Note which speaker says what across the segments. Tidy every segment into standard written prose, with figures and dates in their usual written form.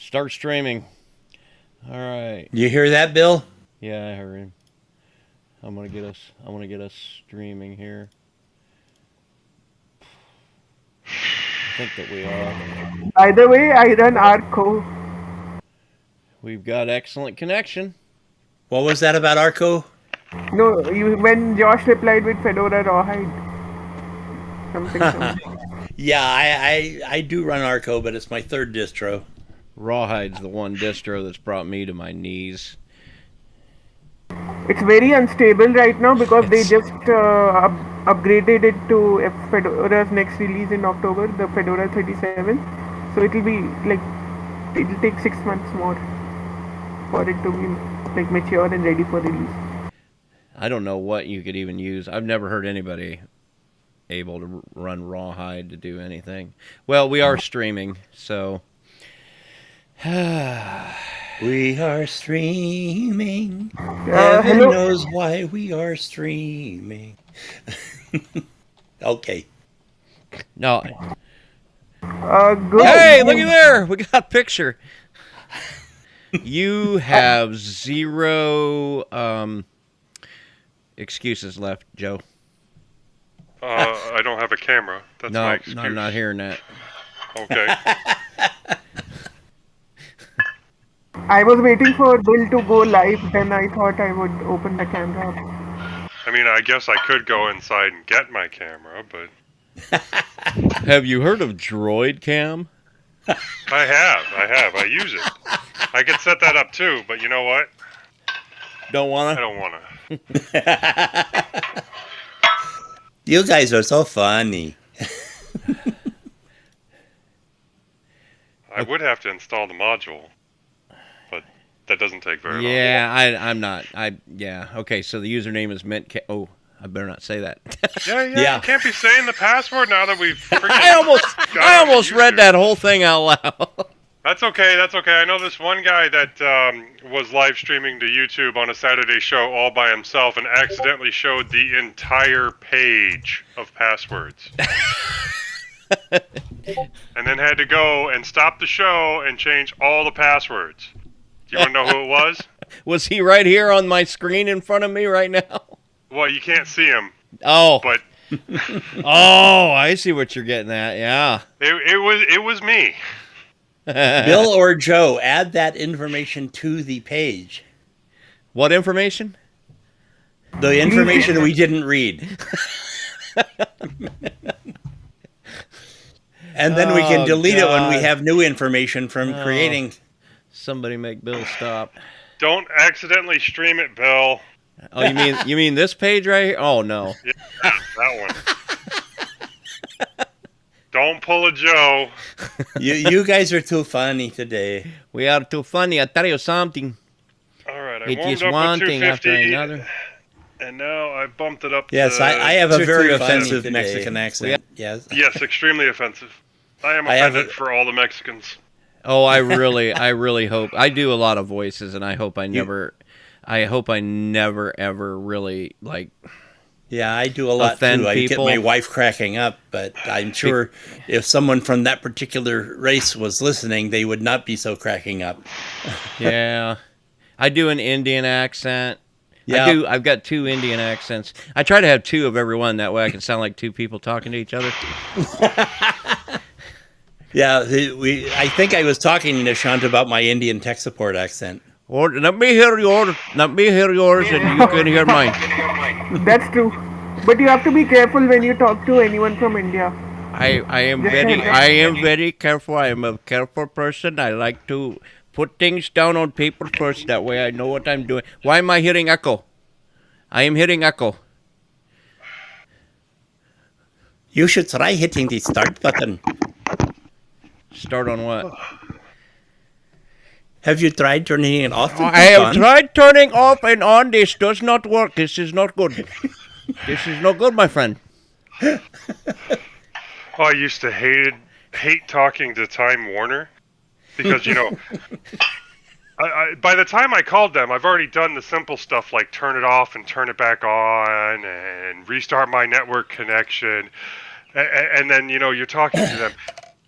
Speaker 1: Start streaming. All right.
Speaker 2: You hear that, Bill?
Speaker 1: Yeah, I heard him. I'm gonna get us streaming here. I think that we are.
Speaker 3: Either way, I run Arco.
Speaker 1: We've got excellent connection.
Speaker 2: What was that about Arco?
Speaker 3: No, when Josh replied with Fedora Rawhide. Something.
Speaker 2: Yeah, I do run Arco, but it's my third distro.
Speaker 1: Rawhide's the one distro that's brought me to my knees.
Speaker 3: It's very unstable right now because they just upgraded it to Fedora's next release in October, the Fedora 37. So it'll take 6 months more for it to be mature and ready for release.
Speaker 1: I don't know what you could even use. I've never heard anybody able to run Rawhide to do anything. Well, we are streaming, so
Speaker 2: we are streaming. Heaven knows why we are streaming. Okay.
Speaker 1: No.
Speaker 3: Good.
Speaker 1: Hey, looky there. We got a picture. You have zero excuses left, Joe.
Speaker 4: I don't have a camera. That's my excuse.
Speaker 1: No, I'm not hearing that.
Speaker 4: Okay.
Speaker 3: I was waiting for Bill to go live, then I thought I would open the camera up.
Speaker 4: I mean, I guess I could go inside and get my camera, but...
Speaker 1: Have you heard of Droid Cam?
Speaker 4: I have. I use it. I could set that up too, but you know what?
Speaker 1: Don't wanna?
Speaker 4: I don't wanna.
Speaker 2: You guys are so funny.
Speaker 4: I would have to install the module, but that doesn't take very long.
Speaker 1: Yeah, I'm not. Okay, so the username is mintCast. Oh, I better not say that.
Speaker 4: Yeah. You can't be saying the password now that we've freaking...
Speaker 1: I almost read that whole thing out loud.
Speaker 4: That's okay. I know this one guy that was live streaming to YouTube on a Saturday show all by himself and accidentally showed the entire page of passwords. And then had to go and stop the show and change all the passwords. Do you want to know who it was?
Speaker 1: Was he right here on my screen in front of me right now?
Speaker 4: Well, you can't see him.
Speaker 1: Oh.
Speaker 4: But
Speaker 1: oh, I see what you're getting at. Yeah.
Speaker 4: It was me.
Speaker 2: Bill or Joe, add that information to the page.
Speaker 1: What information?
Speaker 2: The information we didn't read. And then we can delete it when we have new information from creating.
Speaker 1: Somebody make Bill stop.
Speaker 4: Don't accidentally stream it, Bill.
Speaker 1: Oh, you mean this page right here? Oh no.
Speaker 4: Yeah, that one. Don't pull a Joe.
Speaker 2: You guys are too funny today.
Speaker 1: We are too funny. I tell you something.
Speaker 4: All right, I
Speaker 1: It
Speaker 4: warmed
Speaker 1: is
Speaker 4: up
Speaker 1: one
Speaker 4: with
Speaker 1: thing after
Speaker 4: 250,
Speaker 1: another.
Speaker 4: and now I bumped it up.
Speaker 2: Yes,
Speaker 4: to...
Speaker 2: I have a very offensive
Speaker 1: today.
Speaker 2: Mexican accent. Yes.
Speaker 4: Yes, extremely offensive. I am offended for all the Mexicans.
Speaker 1: Oh, I really hope. I do a lot of voices, and I hope I never ever really like.
Speaker 2: Yeah, I do a lot too. I get my wife cracking up, but I'm sure if someone from that particular race was listening, they would not be so cracking up.
Speaker 1: Yeah, I do an Indian accent.
Speaker 2: Yeah.
Speaker 1: I've got 2 Indian accents. I try to have 2 of every one. That way I can sound like 2 people talking to each other.
Speaker 2: Yeah, I think I was talking to Shant about my Indian tech support accent.
Speaker 1: Or let me hear yours, and you can hear mine.
Speaker 3: That's true. But you have to be careful when you talk to anyone from India.
Speaker 1: I am very careful. I am a careful person. I like to put things down on paper first. That way I know what I'm doing. Why am I hearing echo? I am hearing echo.
Speaker 2: You should try hitting the start button.
Speaker 1: Start on what?
Speaker 2: Have you tried turning it off?
Speaker 1: I have tried turning off and on. This does not work. This is not good. This is no good, my friend.
Speaker 4: Oh, I used to hate talking to Time Warner because, you know, by the time I called them, I've already done the simple stuff like turn it off and turn it back on and restart my network connection. And then, you know, you're talking to them.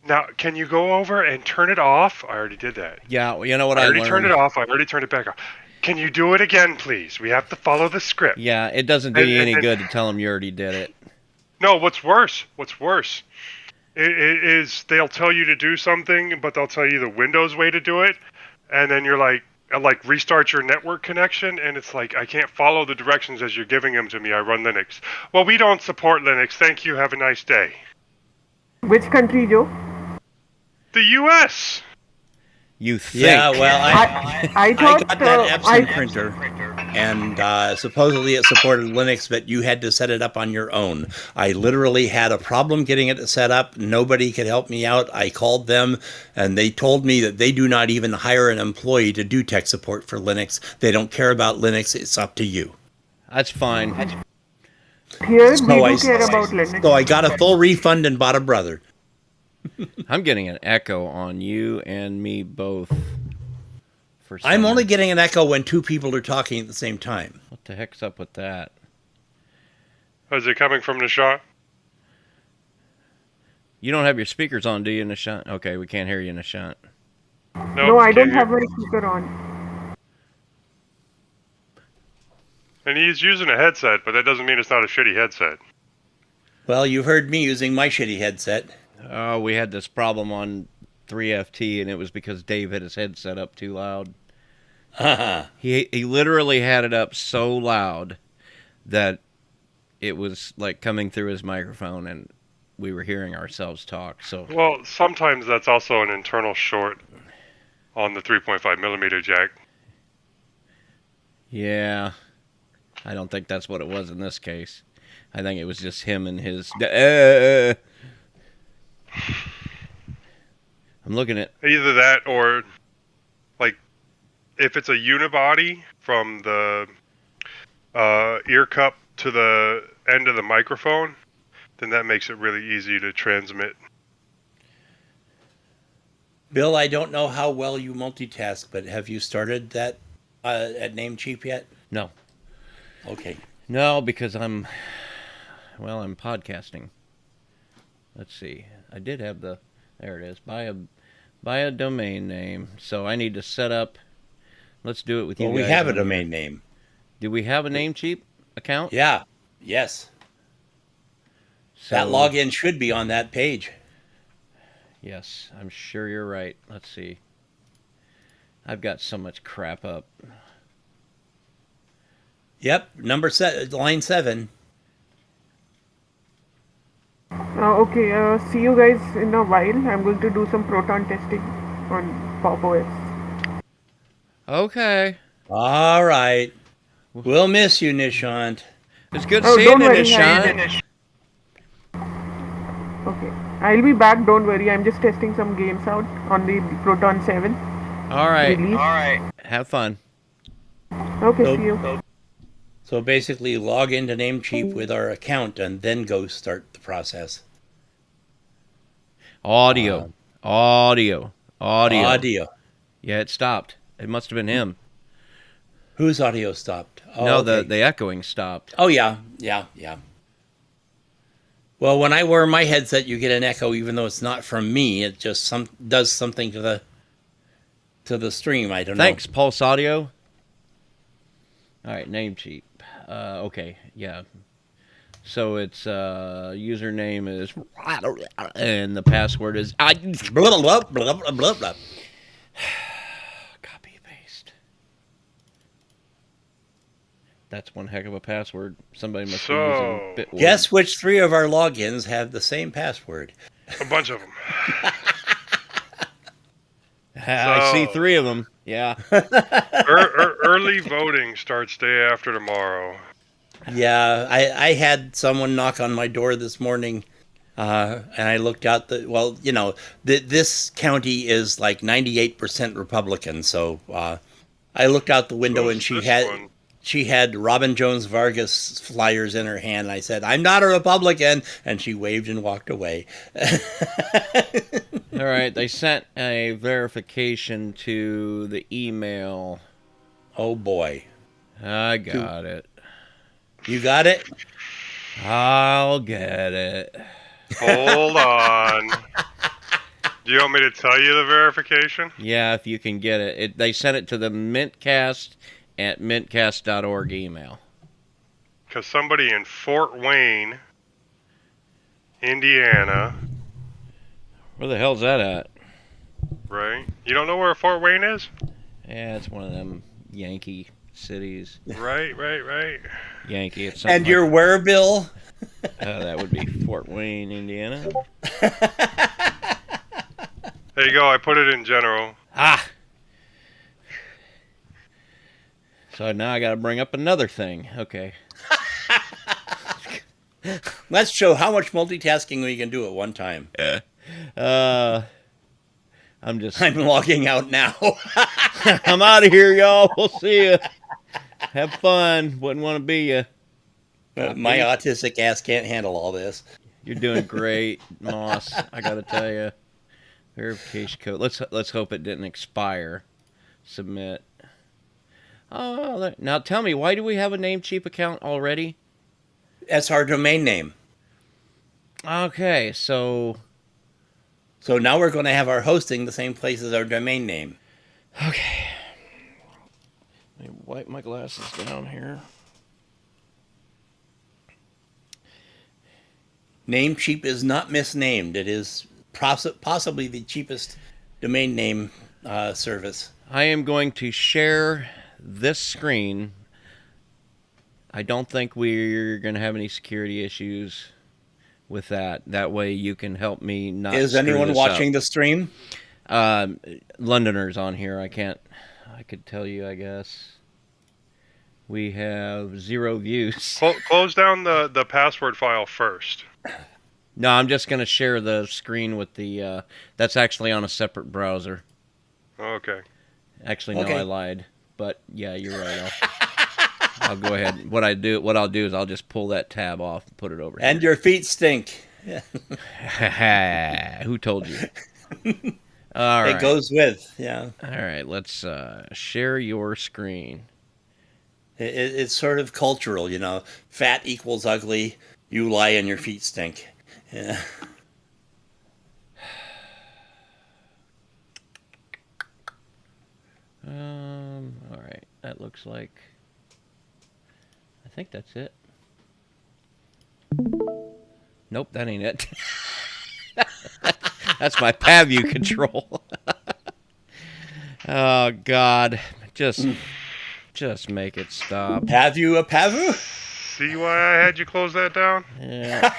Speaker 4: Now, can you go over and turn it off? I already did that.
Speaker 1: Yeah, well, you know what
Speaker 4: I
Speaker 1: I
Speaker 4: already
Speaker 1: learned?
Speaker 4: turned it off. I already turned it back on. Can you do it again, please? We have to follow the script.
Speaker 1: Yeah, it doesn't do you any good to tell them you already did it.
Speaker 4: No, what's worse is they'll tell you to do something, but they'll tell you the Windows way to do it, and then you're like restart your network connection, and it's like, I can't follow the directions as you're giving them to me. I run Linux. Well, we don't support Linux. Thank you. Have a nice day.
Speaker 3: Which country, Joe?
Speaker 4: The U.S.
Speaker 1: You think?
Speaker 2: Yeah, well,
Speaker 3: I thought
Speaker 2: got that Epson printer, and supposedly it supported Linux, but you had to set it up on your own. I literally had a problem getting it set up. Nobody could help me out. I called them, and they told me that they do not even hire an employee to do tech support for Linux. They don't care about Linux. It's up to you.
Speaker 1: That's fine.
Speaker 3: Here, we do care about Linux.
Speaker 2: So I got a full refund and bought a brother.
Speaker 1: I'm getting an echo on you and me both.
Speaker 2: I'm only getting an echo when two people are talking at the same time.
Speaker 1: What the heck's up with that?
Speaker 4: Is it coming from Nishant?
Speaker 1: You don't have your speakers on, do you, Nishant? Okay, we can't hear you, Nishant.
Speaker 3: No, I don't have my speaker on.
Speaker 4: And he's using a headset, but that doesn't mean it's not a shitty headset.
Speaker 2: Well, you heard me using my shitty headset.
Speaker 1: Oh, we had this problem on 3FT, and it was because Dave had his headset up too loud. He literally had it up so loud that it was like coming through his microphone, and we were hearing ourselves talk. So,
Speaker 4: well, sometimes that's also an internal short on the 3.5 millimeter jack.
Speaker 1: Yeah, I don't think that's what it was in this case. I think it was just him and his. I'm looking at
Speaker 4: either that or, like, if it's a unibody from the ear cup to the end of the microphone, then that makes it really easy to transmit.
Speaker 2: Bill, I don't know how well you multitask, but have you started that at Namecheap yet?
Speaker 1: No.
Speaker 2: Okay.
Speaker 1: No, because I'm podcasting. Let's see. I did have there it is. Buy a domain name. So I need to set up. Let's do it with you guys.
Speaker 2: Well, we have a domain name.
Speaker 1: Do we have a Namecheap account?
Speaker 2: Yeah. Yes. So, that login should be on that page.
Speaker 1: Yes, I'm sure you're right. Let's see. I've got so much crap up.
Speaker 2: Yep, line 7.
Speaker 3: Okay, see you guys in a while. I'm going to do some proton testing on Pop OS.
Speaker 1: Okay.
Speaker 2: All right. We'll miss you, Nishant.
Speaker 1: It's good seeing you,
Speaker 3: Nishant. Okay. I'll be back, don't worry. I'm just testing some games out on the Proton 7.
Speaker 1: All right.
Speaker 3: Release.
Speaker 1: All right. Have fun.
Speaker 3: Okay, see you.
Speaker 2: So basically log into Namecheap with our account and then go start the process.
Speaker 1: Audio.
Speaker 2: Audio.
Speaker 1: Yeah, it stopped. It must have been him.
Speaker 2: Whose audio stopped?
Speaker 1: Oh, no, okay. the echoing stopped.
Speaker 2: Oh, yeah. Well, when I wear my headset, you get an echo, even though it's not from me. It just does something to the stream. I don't know.
Speaker 1: Thanks, Pulse Audio. All right, Namecheap. Okay, yeah. So it's username is and the password is
Speaker 2: blah blah blah blah blah blah.
Speaker 1: Copy paste. That's one heck of a password. Somebody must be using Bitword.
Speaker 2: Guess which 3 of our logins have the same password?
Speaker 4: A bunch of them.
Speaker 1: I see 3 of them. Yeah.
Speaker 4: Early voting starts day after tomorrow.
Speaker 2: Yeah, I had someone knock on my door this morning, and I looked out. This county is like 98% Republican, so I looked out the window and she had Robin Jones Vargas flyers in her hand. I said, "I'm not a Republican," and she waved and walked away.
Speaker 1: All right, they sent a verification to the email.
Speaker 2: Oh boy,
Speaker 1: I got it.
Speaker 2: You got it?
Speaker 1: I'll get it.
Speaker 4: Hold on. Do you want me to tell you the verification?
Speaker 1: Yeah, if you can get it. They sent it to the mintcast at mintcast.org email.
Speaker 4: Because somebody in Fort Wayne, Indiana,
Speaker 1: Where the hell's that at?
Speaker 4: right? You don't know where Fort Wayne is?
Speaker 1: Yeah, it's one of them Yankee cities.
Speaker 4: Right.
Speaker 1: Yankee. It's something
Speaker 2: And your where, Bill?
Speaker 1: that would be Fort Wayne, Indiana.
Speaker 4: There you go. I put it in general.
Speaker 1: Ah. So now I got to bring up another thing. Okay.
Speaker 2: Let's show how much multitasking we can do at one time.
Speaker 1: I'm
Speaker 2: logging out now.
Speaker 1: I'm out of here, y'all. We'll see you. Have fun. Wouldn't want to be you.
Speaker 2: My autistic ass can't handle all this.
Speaker 1: You're doing great, Moss. I got to tell you. Verification code. Let's hope it didn't expire. Submit. Oh, now tell me, why do we have a Namecheap account already?
Speaker 2: That's our domain name.
Speaker 1: Okay, so
Speaker 2: now we're going to have our hosting the same place as our domain name.
Speaker 1: okay. Let me wipe my glasses down here.
Speaker 2: Namecheap is not misnamed. It is possibly the cheapest domain name service.
Speaker 1: I am going to share this screen. I don't think we're going to have any security issues with that. That way you can help me not
Speaker 2: Is
Speaker 1: screw
Speaker 2: anyone
Speaker 1: this
Speaker 2: watching
Speaker 1: up.
Speaker 2: the stream?
Speaker 1: Londoners on here. I could tell you, I guess. We have 0 views.
Speaker 4: Close down the password file first.
Speaker 1: No, I'm just going to share the screen with the... that's actually on a separate browser.
Speaker 4: Okay.
Speaker 1: Actually, no,
Speaker 2: Okay.
Speaker 1: I lied. But, yeah, you're right. I'll go ahead. What I'll do is I'll just pull that tab off and put it over
Speaker 2: And
Speaker 1: here.
Speaker 2: your feet stink.
Speaker 1: Who told you? All right.
Speaker 2: It goes with, yeah.
Speaker 1: All right, let's share your screen.
Speaker 2: It's sort of cultural, you know. Fat equals ugly. You lie and your feet stink. Yeah.
Speaker 1: All right, that looks like... I think that's it. Nope, that ain't it. That's my PAVU control. Oh, God. Just make it stop.
Speaker 2: Have you a pavu?
Speaker 4: See why I had you close that down?
Speaker 1: Yeah.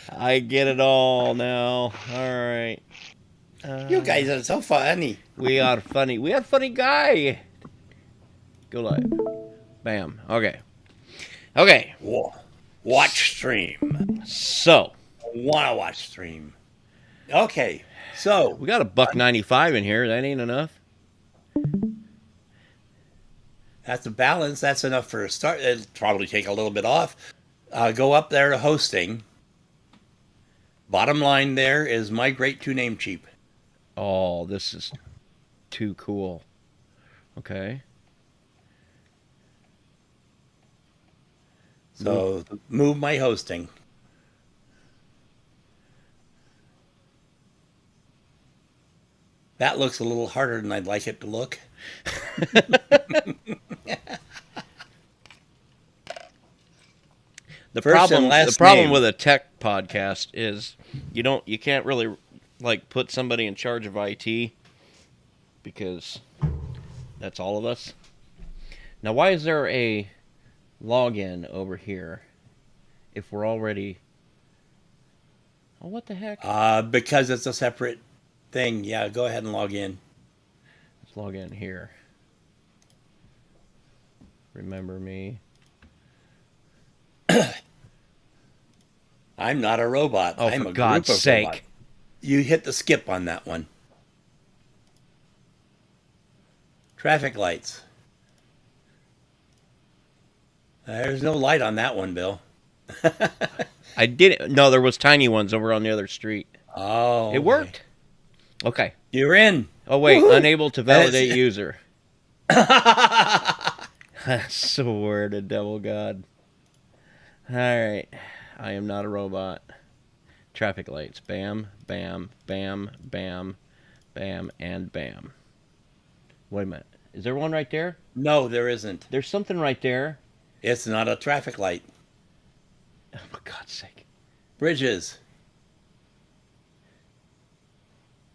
Speaker 1: I get it all now. All right.
Speaker 2: You guys are so funny.
Speaker 1: We are funny. We are funny guy. Go live. Bam. Okay. Okay.
Speaker 2: Watch stream.
Speaker 1: So
Speaker 2: Wanna watch stream. Okay. So
Speaker 1: we got a $1.95 in here. That ain't enough.
Speaker 2: that's a balance. That's enough for a start. It'll probably take a little bit off. Go up there to hosting. Bottom line there is migrate to Namecheap.
Speaker 1: Oh, this is too cool. Okay.
Speaker 2: So move my hosting. That looks a little harder than I'd like it to look.
Speaker 1: The
Speaker 2: First and last
Speaker 1: problem
Speaker 2: name.
Speaker 1: with a tech podcast is you can't really like put somebody in charge of IT because that's all of us. Now, why is there a login over here if we're already... Oh, what the heck?
Speaker 2: Because it's a separate thing. Yeah, go ahead and log in.
Speaker 1: Let's log in here. Remember me.
Speaker 2: I'm not a robot.
Speaker 1: Oh,
Speaker 2: I'm
Speaker 1: for
Speaker 2: a
Speaker 1: God's
Speaker 2: group of
Speaker 1: sake.
Speaker 2: robots. You hit the skip on that one. Traffic lights. There's no light on that one, Bill.
Speaker 1: I didn't... No, there was tiny ones over on the other street.
Speaker 2: Oh.
Speaker 1: It worked. Okay.
Speaker 2: You're in.
Speaker 1: Oh, wait.
Speaker 2: Woohoo!
Speaker 1: Unable to validate
Speaker 2: That's-
Speaker 1: user. I swear to devil God. All right. I am not a robot. Traffic lights. Bam, bam, bam, bam, bam, and bam. Wait a minute. Is there one right there?
Speaker 2: No, there isn't.
Speaker 1: There's something right there.
Speaker 2: It's not a traffic light.
Speaker 1: Oh, for God's sake.
Speaker 2: Bridges.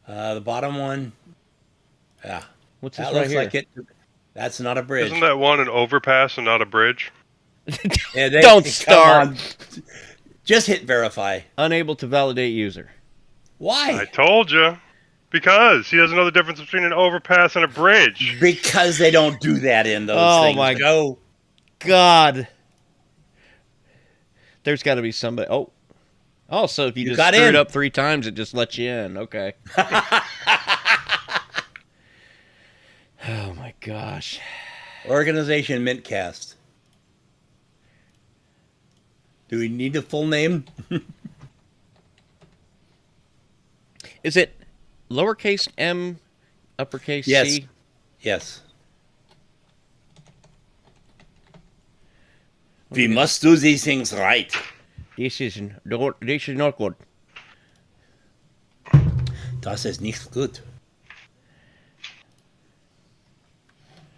Speaker 2: The bottom one. Yeah.
Speaker 1: What's this
Speaker 2: That
Speaker 1: right
Speaker 2: looks
Speaker 1: here?
Speaker 2: like it. That's not a bridge.
Speaker 4: Isn't that one an overpass and not a bridge?
Speaker 2: Yeah,
Speaker 1: Don't
Speaker 2: come
Speaker 1: start.
Speaker 2: on. Just hit verify.
Speaker 1: Unable to validate user.
Speaker 2: Why?
Speaker 4: I told you. Because he doesn't know the difference between an overpass and a bridge.
Speaker 2: Because they don't do that in those things.
Speaker 1: My
Speaker 2: Joe.
Speaker 1: God. There's got to be somebody. Oh, so if you just
Speaker 2: got
Speaker 1: screw
Speaker 2: in.
Speaker 1: it up 3 times, it just lets you in. Okay. Oh, my gosh.
Speaker 2: Organization mintCast. Do we need a full name?
Speaker 1: Is it lowercase m, uppercase
Speaker 2: Yes.
Speaker 1: C?
Speaker 2: Yes. We must do these things right.
Speaker 1: This is not good.
Speaker 2: Das ist nicht gut.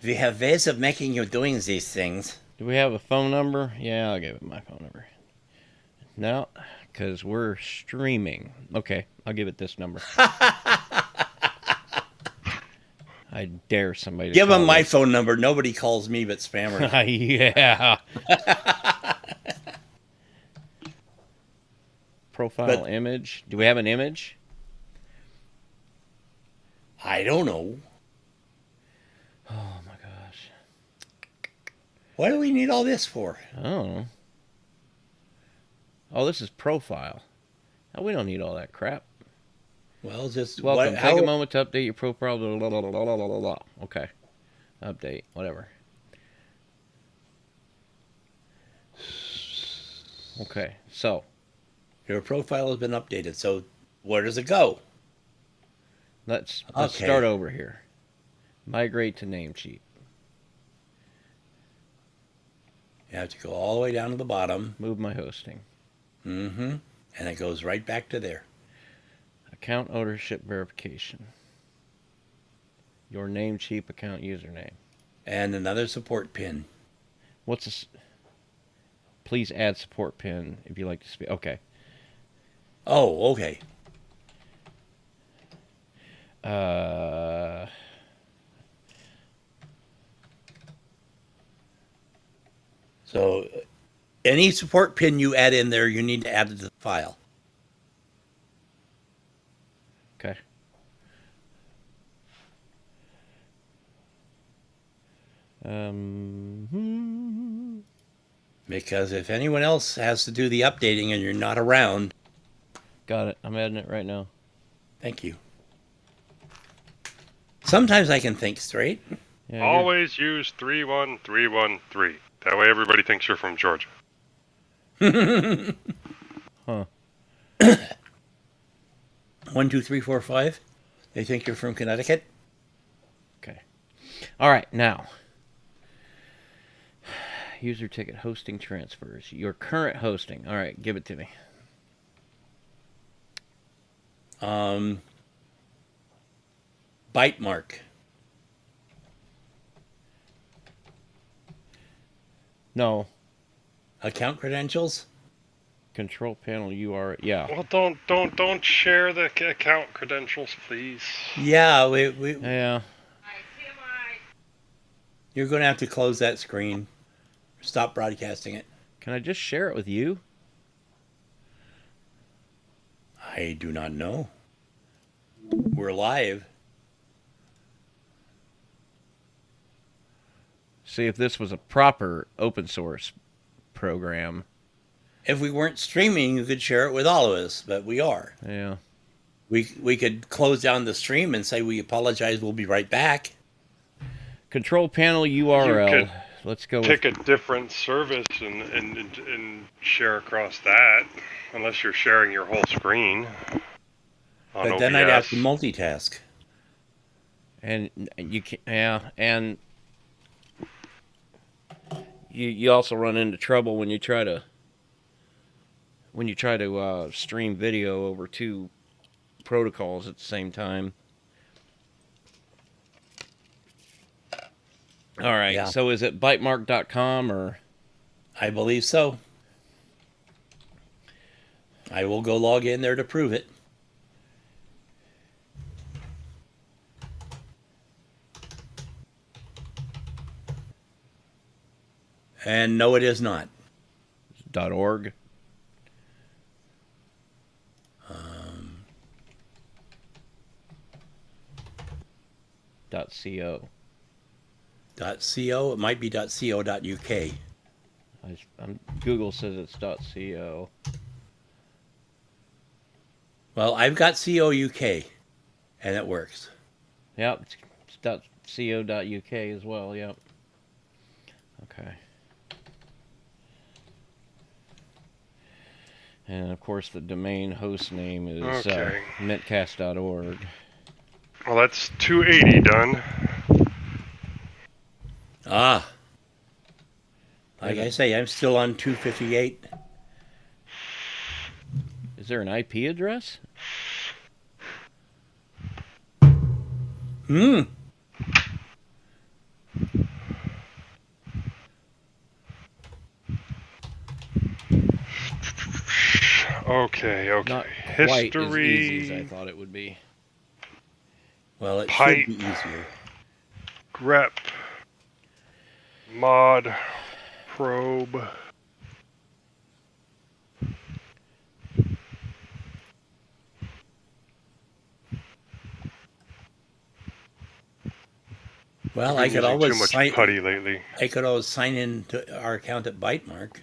Speaker 2: We have ways of making you doing these things.
Speaker 1: Do we have a phone number? Yeah, I'll give it my phone number. No, because we're streaming. Okay, I'll give it this number. I dare somebody to
Speaker 2: Give
Speaker 1: call
Speaker 2: them my
Speaker 1: this.
Speaker 2: phone number. Nobody calls me but spammers.
Speaker 1: Yeah. Profile image. Do we have an image?
Speaker 2: I don't know.
Speaker 1: Oh my gosh.
Speaker 2: What do we need all this for?
Speaker 1: I don't know. Oh, this is profile. Oh, we don't need all that crap.
Speaker 2: Well, just
Speaker 1: Welcome.
Speaker 2: what,
Speaker 1: Take a moment to update your profile. Okay. Update. Whatever. Okay. So.
Speaker 2: Your profile has been updated. So where does it go?
Speaker 1: Let's
Speaker 2: Okay.
Speaker 1: start over here. Migrate to Namecheap.
Speaker 2: You have to go all the way down to the bottom.
Speaker 1: Move my hosting.
Speaker 2: Mm-hmm. And it goes right back to there.
Speaker 1: Account ownership verification. Your Namecheap account username.
Speaker 2: And another support pin.
Speaker 1: What's this? Please add support pin if you like to speak. Okay.
Speaker 2: Oh, okay. So any support pin you add in there, you need to add it to the file.
Speaker 1: Okay.
Speaker 2: Because if anyone else has to do the updating and you're not around,
Speaker 1: Got it. I'm adding it right now.
Speaker 2: thank you. Sometimes I can think straight.
Speaker 1: Yeah, you're-
Speaker 4: Always use 31313. That way everybody thinks you're from Georgia.
Speaker 1: Huh.
Speaker 2: 1, 2, 3, 4, 5. They think you're from Connecticut.
Speaker 1: Okay. All right. Now. User ticket hosting transfers. Your current hosting. All right. Give it to me.
Speaker 2: Bite mark.
Speaker 1: No.
Speaker 2: Account credentials.
Speaker 1: Control panel URL. Yeah.
Speaker 4: Well, don't share the account credentials, please.
Speaker 2: Yeah, we
Speaker 1: Yeah.
Speaker 2: you're going to have to close that screen. Stop broadcasting it.
Speaker 1: Can I just share it with you?
Speaker 2: I do not know. We're live.
Speaker 1: See, if this was a proper open source program.
Speaker 2: If we weren't streaming, you could share it with all of us, but we are.
Speaker 1: Yeah.
Speaker 2: We could close down the stream and say we apologize. We'll be right back.
Speaker 1: Control panel URL.
Speaker 4: could
Speaker 1: Let's go
Speaker 4: Pick
Speaker 1: with
Speaker 4: a different service and share across that, unless you're sharing your whole screen. On
Speaker 2: But then I'd have
Speaker 4: OBS.
Speaker 2: to multitask.
Speaker 1: and you can and you also run into trouble when you try to when you try to stream video over two protocols at the same time. All right.
Speaker 2: Yeah.
Speaker 1: So is it bytemark.com or?
Speaker 2: I believe so. I will go log in there to prove it. And no, it is not.
Speaker 1: .org. .co.
Speaker 2: .co. It might be .co.uk.
Speaker 1: Google says it's .co.
Speaker 2: Well, I've got .co.uk, and it works.
Speaker 1: Yep, it's .co.uk as well. Yep. Okay. And of course, the domain host name is
Speaker 4: Okay.
Speaker 1: mintcast.org.
Speaker 4: Well, that's 280 done.
Speaker 2: Ah. Like I say, I'm still on 258.
Speaker 1: Is there an IP address?
Speaker 4: Okay.
Speaker 1: Not
Speaker 4: History.
Speaker 1: quite as easy as I thought it would be.
Speaker 2: Well, it
Speaker 4: Pipe.
Speaker 2: should be easier.
Speaker 4: Grep. Mod. Probe.
Speaker 2: Well,
Speaker 4: I've
Speaker 2: I
Speaker 4: been
Speaker 2: could
Speaker 4: using
Speaker 2: always
Speaker 4: too much
Speaker 2: sign.
Speaker 4: putty lately.
Speaker 2: I could always sign in to our account at Bytemark.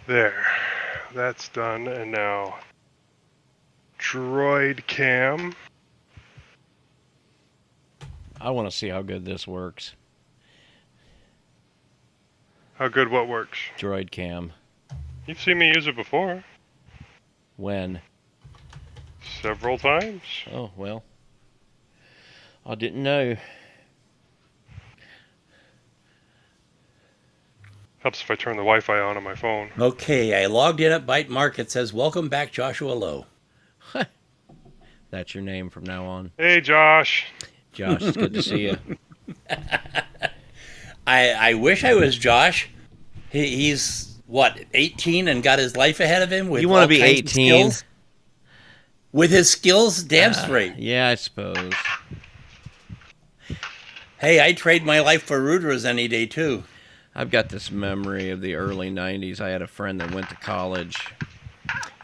Speaker 4: There. That's done. And now Droid Cam.
Speaker 1: I want to see how good this works.
Speaker 4: How good what works?
Speaker 1: Droid cam.
Speaker 4: You've seen me use it before.
Speaker 1: When?
Speaker 4: Several times.
Speaker 1: Oh, well. I didn't know.
Speaker 4: Helps if I turn the Wi-Fi on my phone.
Speaker 2: Okay, I logged in at Bytemark. It says, "Welcome back, Joshua Lowe."
Speaker 1: That's your name from now on.
Speaker 4: Hey, Josh.
Speaker 1: Josh, it's good to see you.
Speaker 2: I wish I was Josh. He's, what, 18 and got his life ahead of him? With
Speaker 1: You want to
Speaker 2: all
Speaker 1: be
Speaker 2: kinds of
Speaker 1: 18?
Speaker 2: skills? With his skills? Damn straight.
Speaker 1: Yeah, I suppose.
Speaker 2: Hey, I'd trade my life for Rudra's any day, too.
Speaker 1: I've got this memory of the early 90s. I had a friend that went to college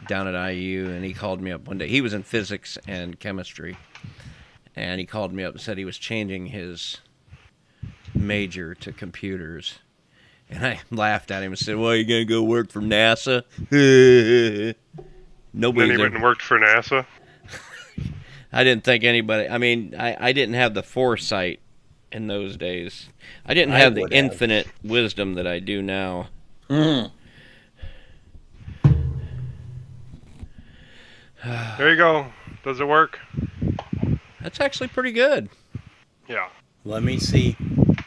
Speaker 1: down at IU, and he called me up one day. He was in physics and chemistry, and he called me up and said he was changing his major to computers. And I laughed at him and said, "Well, you going to go work for NASA?"
Speaker 4: Then
Speaker 1: Nobody's
Speaker 4: he went and worked for NASA.
Speaker 1: I didn't think anybody... I mean, I didn't have the foresight in those days. I didn't have the infinite wisdom that I do now.
Speaker 2: Mm.
Speaker 4: There you go. Does it work?
Speaker 1: That's actually pretty good.
Speaker 4: Yeah.
Speaker 2: Let me see.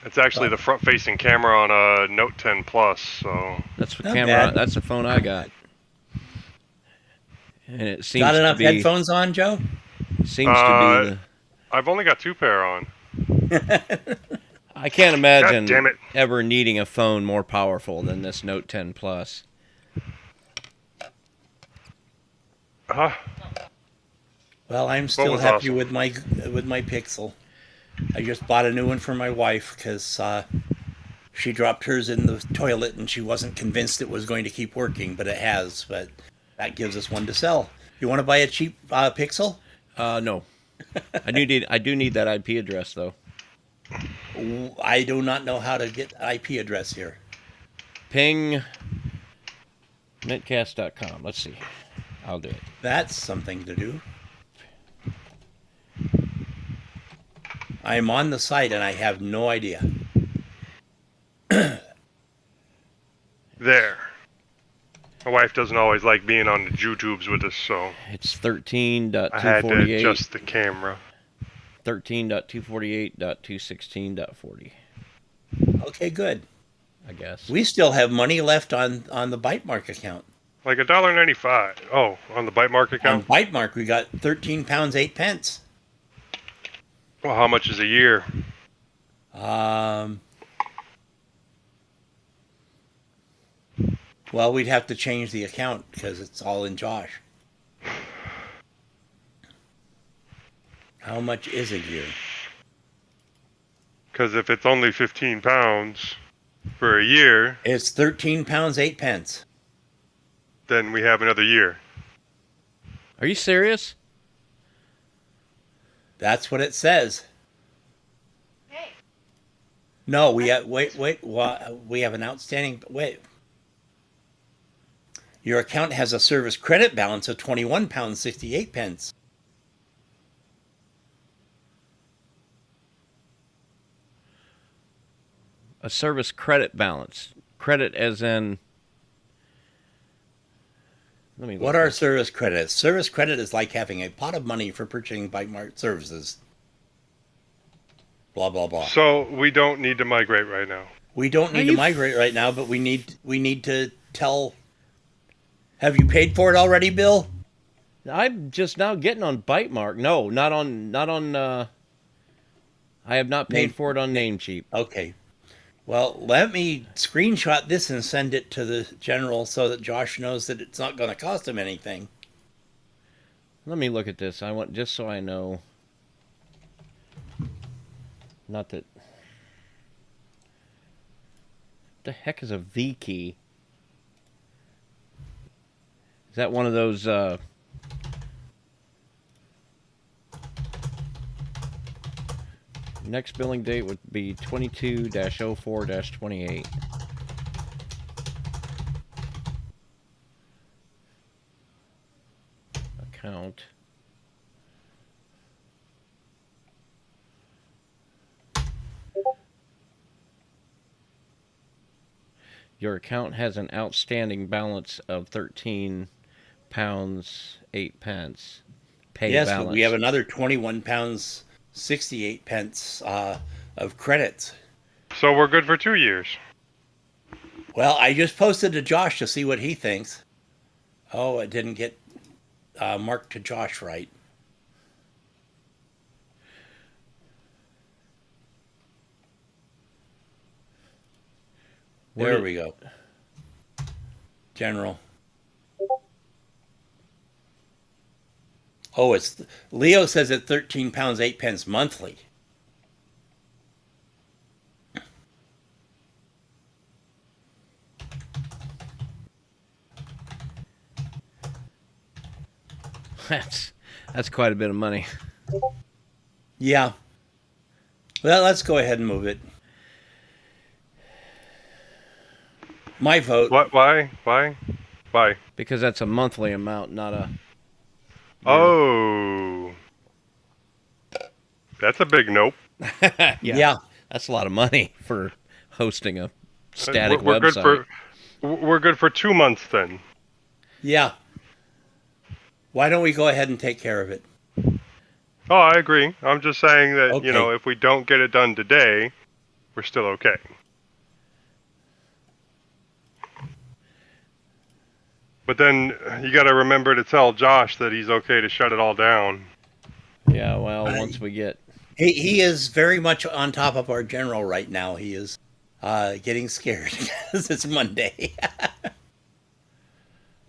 Speaker 4: It's actually the front-facing camera on a Note 10 Plus, so...
Speaker 1: That's the
Speaker 2: Not
Speaker 1: camera.
Speaker 2: bad.
Speaker 1: That's the phone I got. And it seems
Speaker 2: Got
Speaker 1: to
Speaker 2: enough
Speaker 1: be...
Speaker 2: headphones on, Joe?
Speaker 1: Seems to be
Speaker 4: I've only got 2 pair on.
Speaker 1: I can't imagine
Speaker 4: God damn it.
Speaker 1: ever needing a phone more powerful than this Note 10 Plus.
Speaker 4: Huh?
Speaker 2: Well, I'm still
Speaker 4: was
Speaker 2: happy
Speaker 4: awesome?
Speaker 2: with my Pixel. I just bought a new one for my wife because she dropped hers in the toilet and she wasn't convinced it was going to keep working, but it has. But that gives us one to sell. You want to buy a cheap Pixel?
Speaker 1: No. I do need that IP address though.
Speaker 2: I do not know how to get IP address here.
Speaker 1: Ping mintcast.com. Let's see. I'll do it.
Speaker 2: That's something to do. I'm on the site and I have no idea.
Speaker 4: There. My wife doesn't always like being on the YouTubes with us, so
Speaker 1: It's
Speaker 4: I had to
Speaker 1: 13.248.
Speaker 4: adjust the camera.
Speaker 1: 13.248.216.40.
Speaker 2: Okay, good.
Speaker 1: I guess.
Speaker 2: We still have money left on the Bytemark account.
Speaker 4: Like $1.95. Oh, on the Bytemark
Speaker 2: On
Speaker 4: account.
Speaker 2: Bytemark, we got 13 pounds 8 pence.
Speaker 4: Well, how much is a year?
Speaker 2: Well, we'd have to change the account because it's all in Josh. How much is a year?
Speaker 4: Because if it's only 15 pounds for a year,
Speaker 2: It's 13 pounds 8 pence.
Speaker 4: then we have another year.
Speaker 1: Are you serious?
Speaker 2: That's what it says. No, we have wait. We have an outstanding wait. Your account has a service credit balance of 21 pounds 68 pence.
Speaker 1: A service credit balance. Credit as in. Let me.
Speaker 2: What are service credits? Service credit is like having a pot of money for purchasing Bytemark services. Blah blah blah.
Speaker 4: So we don't need to migrate right now.
Speaker 2: We don't need
Speaker 1: Are
Speaker 2: to
Speaker 1: you
Speaker 2: migrate right now, but we need to tell. Have you paid for it already, Bill?
Speaker 1: I'm just now getting on Bytemark. No, not on. I have not paid for it on Namecheap.
Speaker 2: Okay. Well, let me screenshot this and send it to the general so that Josh knows that it's not going to cost him anything.
Speaker 1: Let me look at this. I want just so I know. Not that. The heck is a V key? Is that one of those? Next billing date would be 22-04-28. Account. Your account has an outstanding balance of 13 pounds 8 pence. Pay
Speaker 2: Yes,
Speaker 1: balance.
Speaker 2: but we have another 21 pounds 68 pence of credits.
Speaker 4: So we're good for 2 years.
Speaker 2: Well, I just posted to Josh to see what he thinks. Oh, it didn't get marked to Josh right. There we go. General. Oh, it's Leo says at 13 pounds 8 pence monthly.
Speaker 1: That's quite a bit of money.
Speaker 2: Yeah. Well, let's go ahead and move it. My vote.
Speaker 4: What? Why?
Speaker 1: Because that's a monthly amount, not a.
Speaker 4: Oh, that's a big nope.
Speaker 2: Yeah.
Speaker 1: That's a lot of money for hosting a static
Speaker 4: we're
Speaker 1: website.
Speaker 4: We're good for 2 months then.
Speaker 2: Yeah. Why don't we go ahead and take care of it?
Speaker 4: Oh, I agree. I'm just saying that,
Speaker 2: Okay.
Speaker 4: if we don't get it done today, we're still okay. But then you got to remember to tell Josh that he's okay to shut it all down.
Speaker 1: Yeah, well, once we get.
Speaker 2: He is very much on top of our general right now. He is getting scared because it's Monday.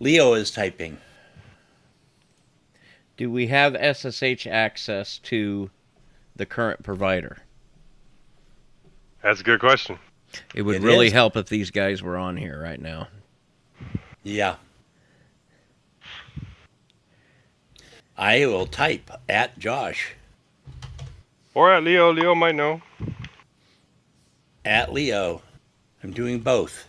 Speaker 2: Leo is typing.
Speaker 1: Do we have SSH access to the current provider?
Speaker 4: That's a good question.
Speaker 1: It would
Speaker 2: It
Speaker 1: really
Speaker 2: is.
Speaker 1: help if these guys were on here right now.
Speaker 2: Yeah. I will type at Josh.
Speaker 4: Or at Leo. Leo might know.
Speaker 2: At Leo. I'm doing both.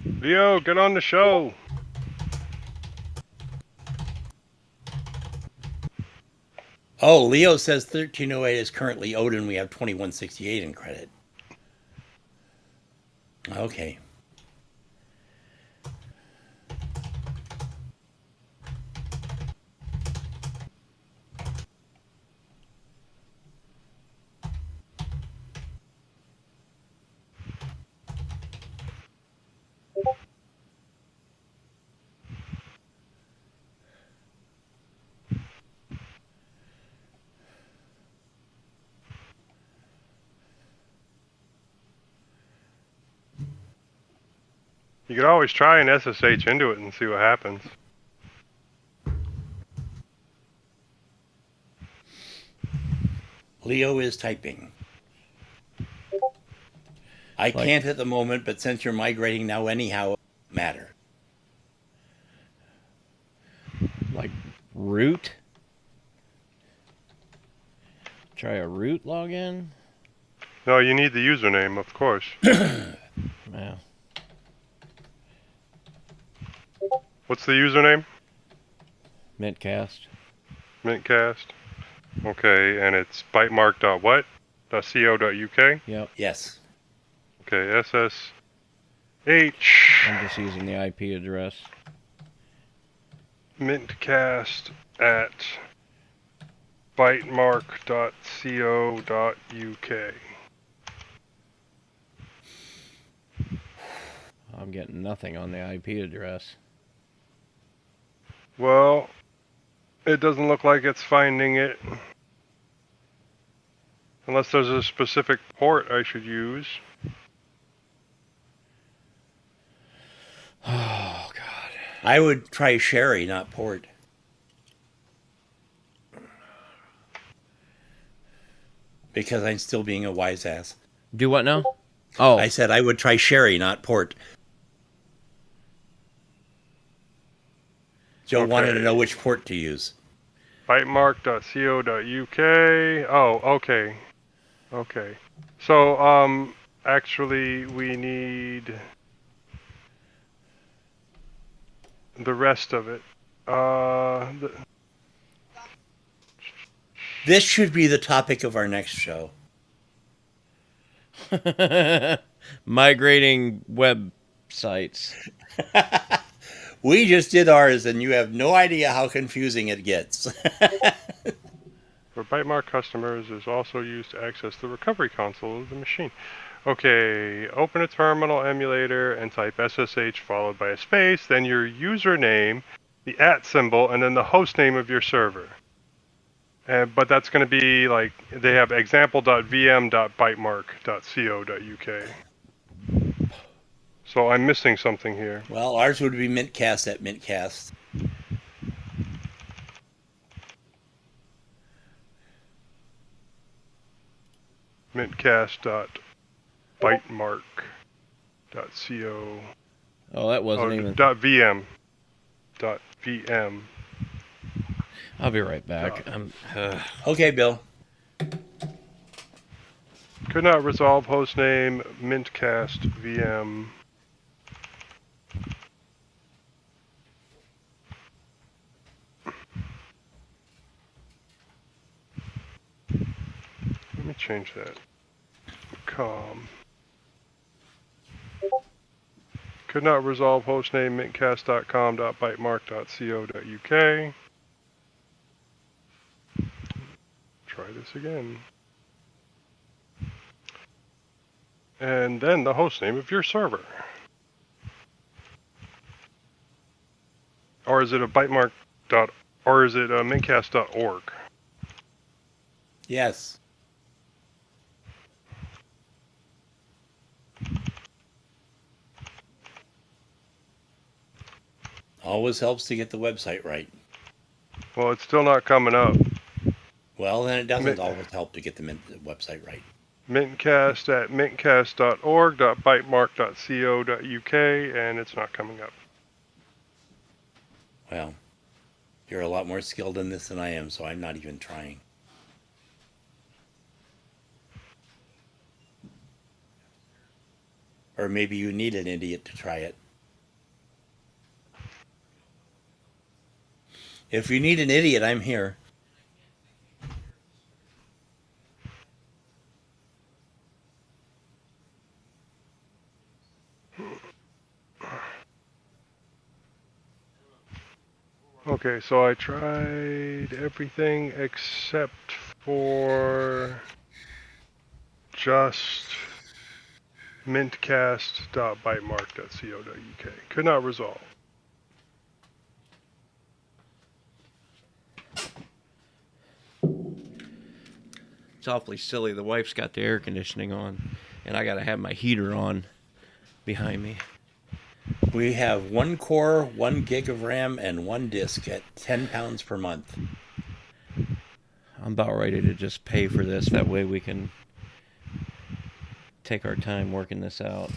Speaker 4: Leo, get on the show.
Speaker 2: Oh, Leo says 1308 is currently owed and we have 2168 in credit. Okay.
Speaker 4: You could always try and SSH into it and see what happens.
Speaker 2: Leo is typing. I can't at the moment, but since you're migrating now anyhow, it doesn't matter.
Speaker 1: Like root? Try a root login?
Speaker 4: No, you need the username, of course.
Speaker 1: Yeah.
Speaker 4: What's the username?
Speaker 1: mintCast.
Speaker 4: mintCast. Okay, and it's bitemark.what? .co.uk?
Speaker 1: Yep.
Speaker 2: Yes.
Speaker 4: Okay, SSH.
Speaker 1: I'm just using the IP address.
Speaker 4: mintcast at bitemark.co.uk.
Speaker 1: I'm getting nothing on the IP address.
Speaker 4: Well, it doesn't look like it's finding it. Unless there's a specific port I should use.
Speaker 1: Oh, God.
Speaker 2: I would try Sherry, not port. Because I'm still being a wise ass.
Speaker 1: Do what now? Oh.
Speaker 2: I said I would try Sherry, not port. Joe wanted to know which port to use.
Speaker 4: Bitemark.co.uk. Oh, okay. Okay. So, actually, we need the rest of it.
Speaker 2: This should be the topic of our next show.
Speaker 1: Migrating websites.
Speaker 2: We just did ours, and you have no idea how confusing it gets.
Speaker 4: For Bytemark customers is also used to access the recovery console of the machine. Okay, open a terminal emulator and type SSH followed by a space, then your username, the @ symbol, and then the host name of your server. But that's going to be like, they have example.vm.bytemark.co.uk. So I'm missing something here.
Speaker 2: Well, ours would be mintcast at mintcast.
Speaker 4: mintcast.bytemark.co.
Speaker 1: Oh, that wasn't even...
Speaker 4: .vm. .vm.
Speaker 1: I'll be right back.
Speaker 2: Okay, Bill.
Speaker 4: Could not resolve hostname mintcast VM. Let me change that. Could not resolve hostname mintcast.com.bytemark.co.uk. Try this again. And then the hostname of your server. Or is it a bytemark dot, or is it a mintcast.org?
Speaker 2: Yes. Always helps to get the website right.
Speaker 4: Well, it's still not coming up.
Speaker 2: Well, then it doesn't always help to get the website right.
Speaker 4: Mintcast at mintcast.org.bytemark.co.uk, and it's not coming up.
Speaker 2: Well, you're a lot more skilled in this than I am, so I'm not even trying. Or maybe you need an idiot to try it. If you need an idiot, I'm here.
Speaker 4: Okay, so I tried everything except for just mintcast.bytemark.co.uk. Could not resolve.
Speaker 1: It's awfully silly. The wife's got the air conditioning on, and I got to have my heater on behind me.
Speaker 2: We have 1 core, 1 gig of RAM, and 1 disk at £10 per month.
Speaker 1: I'm about ready to just pay for this. That way we can take our time working this out.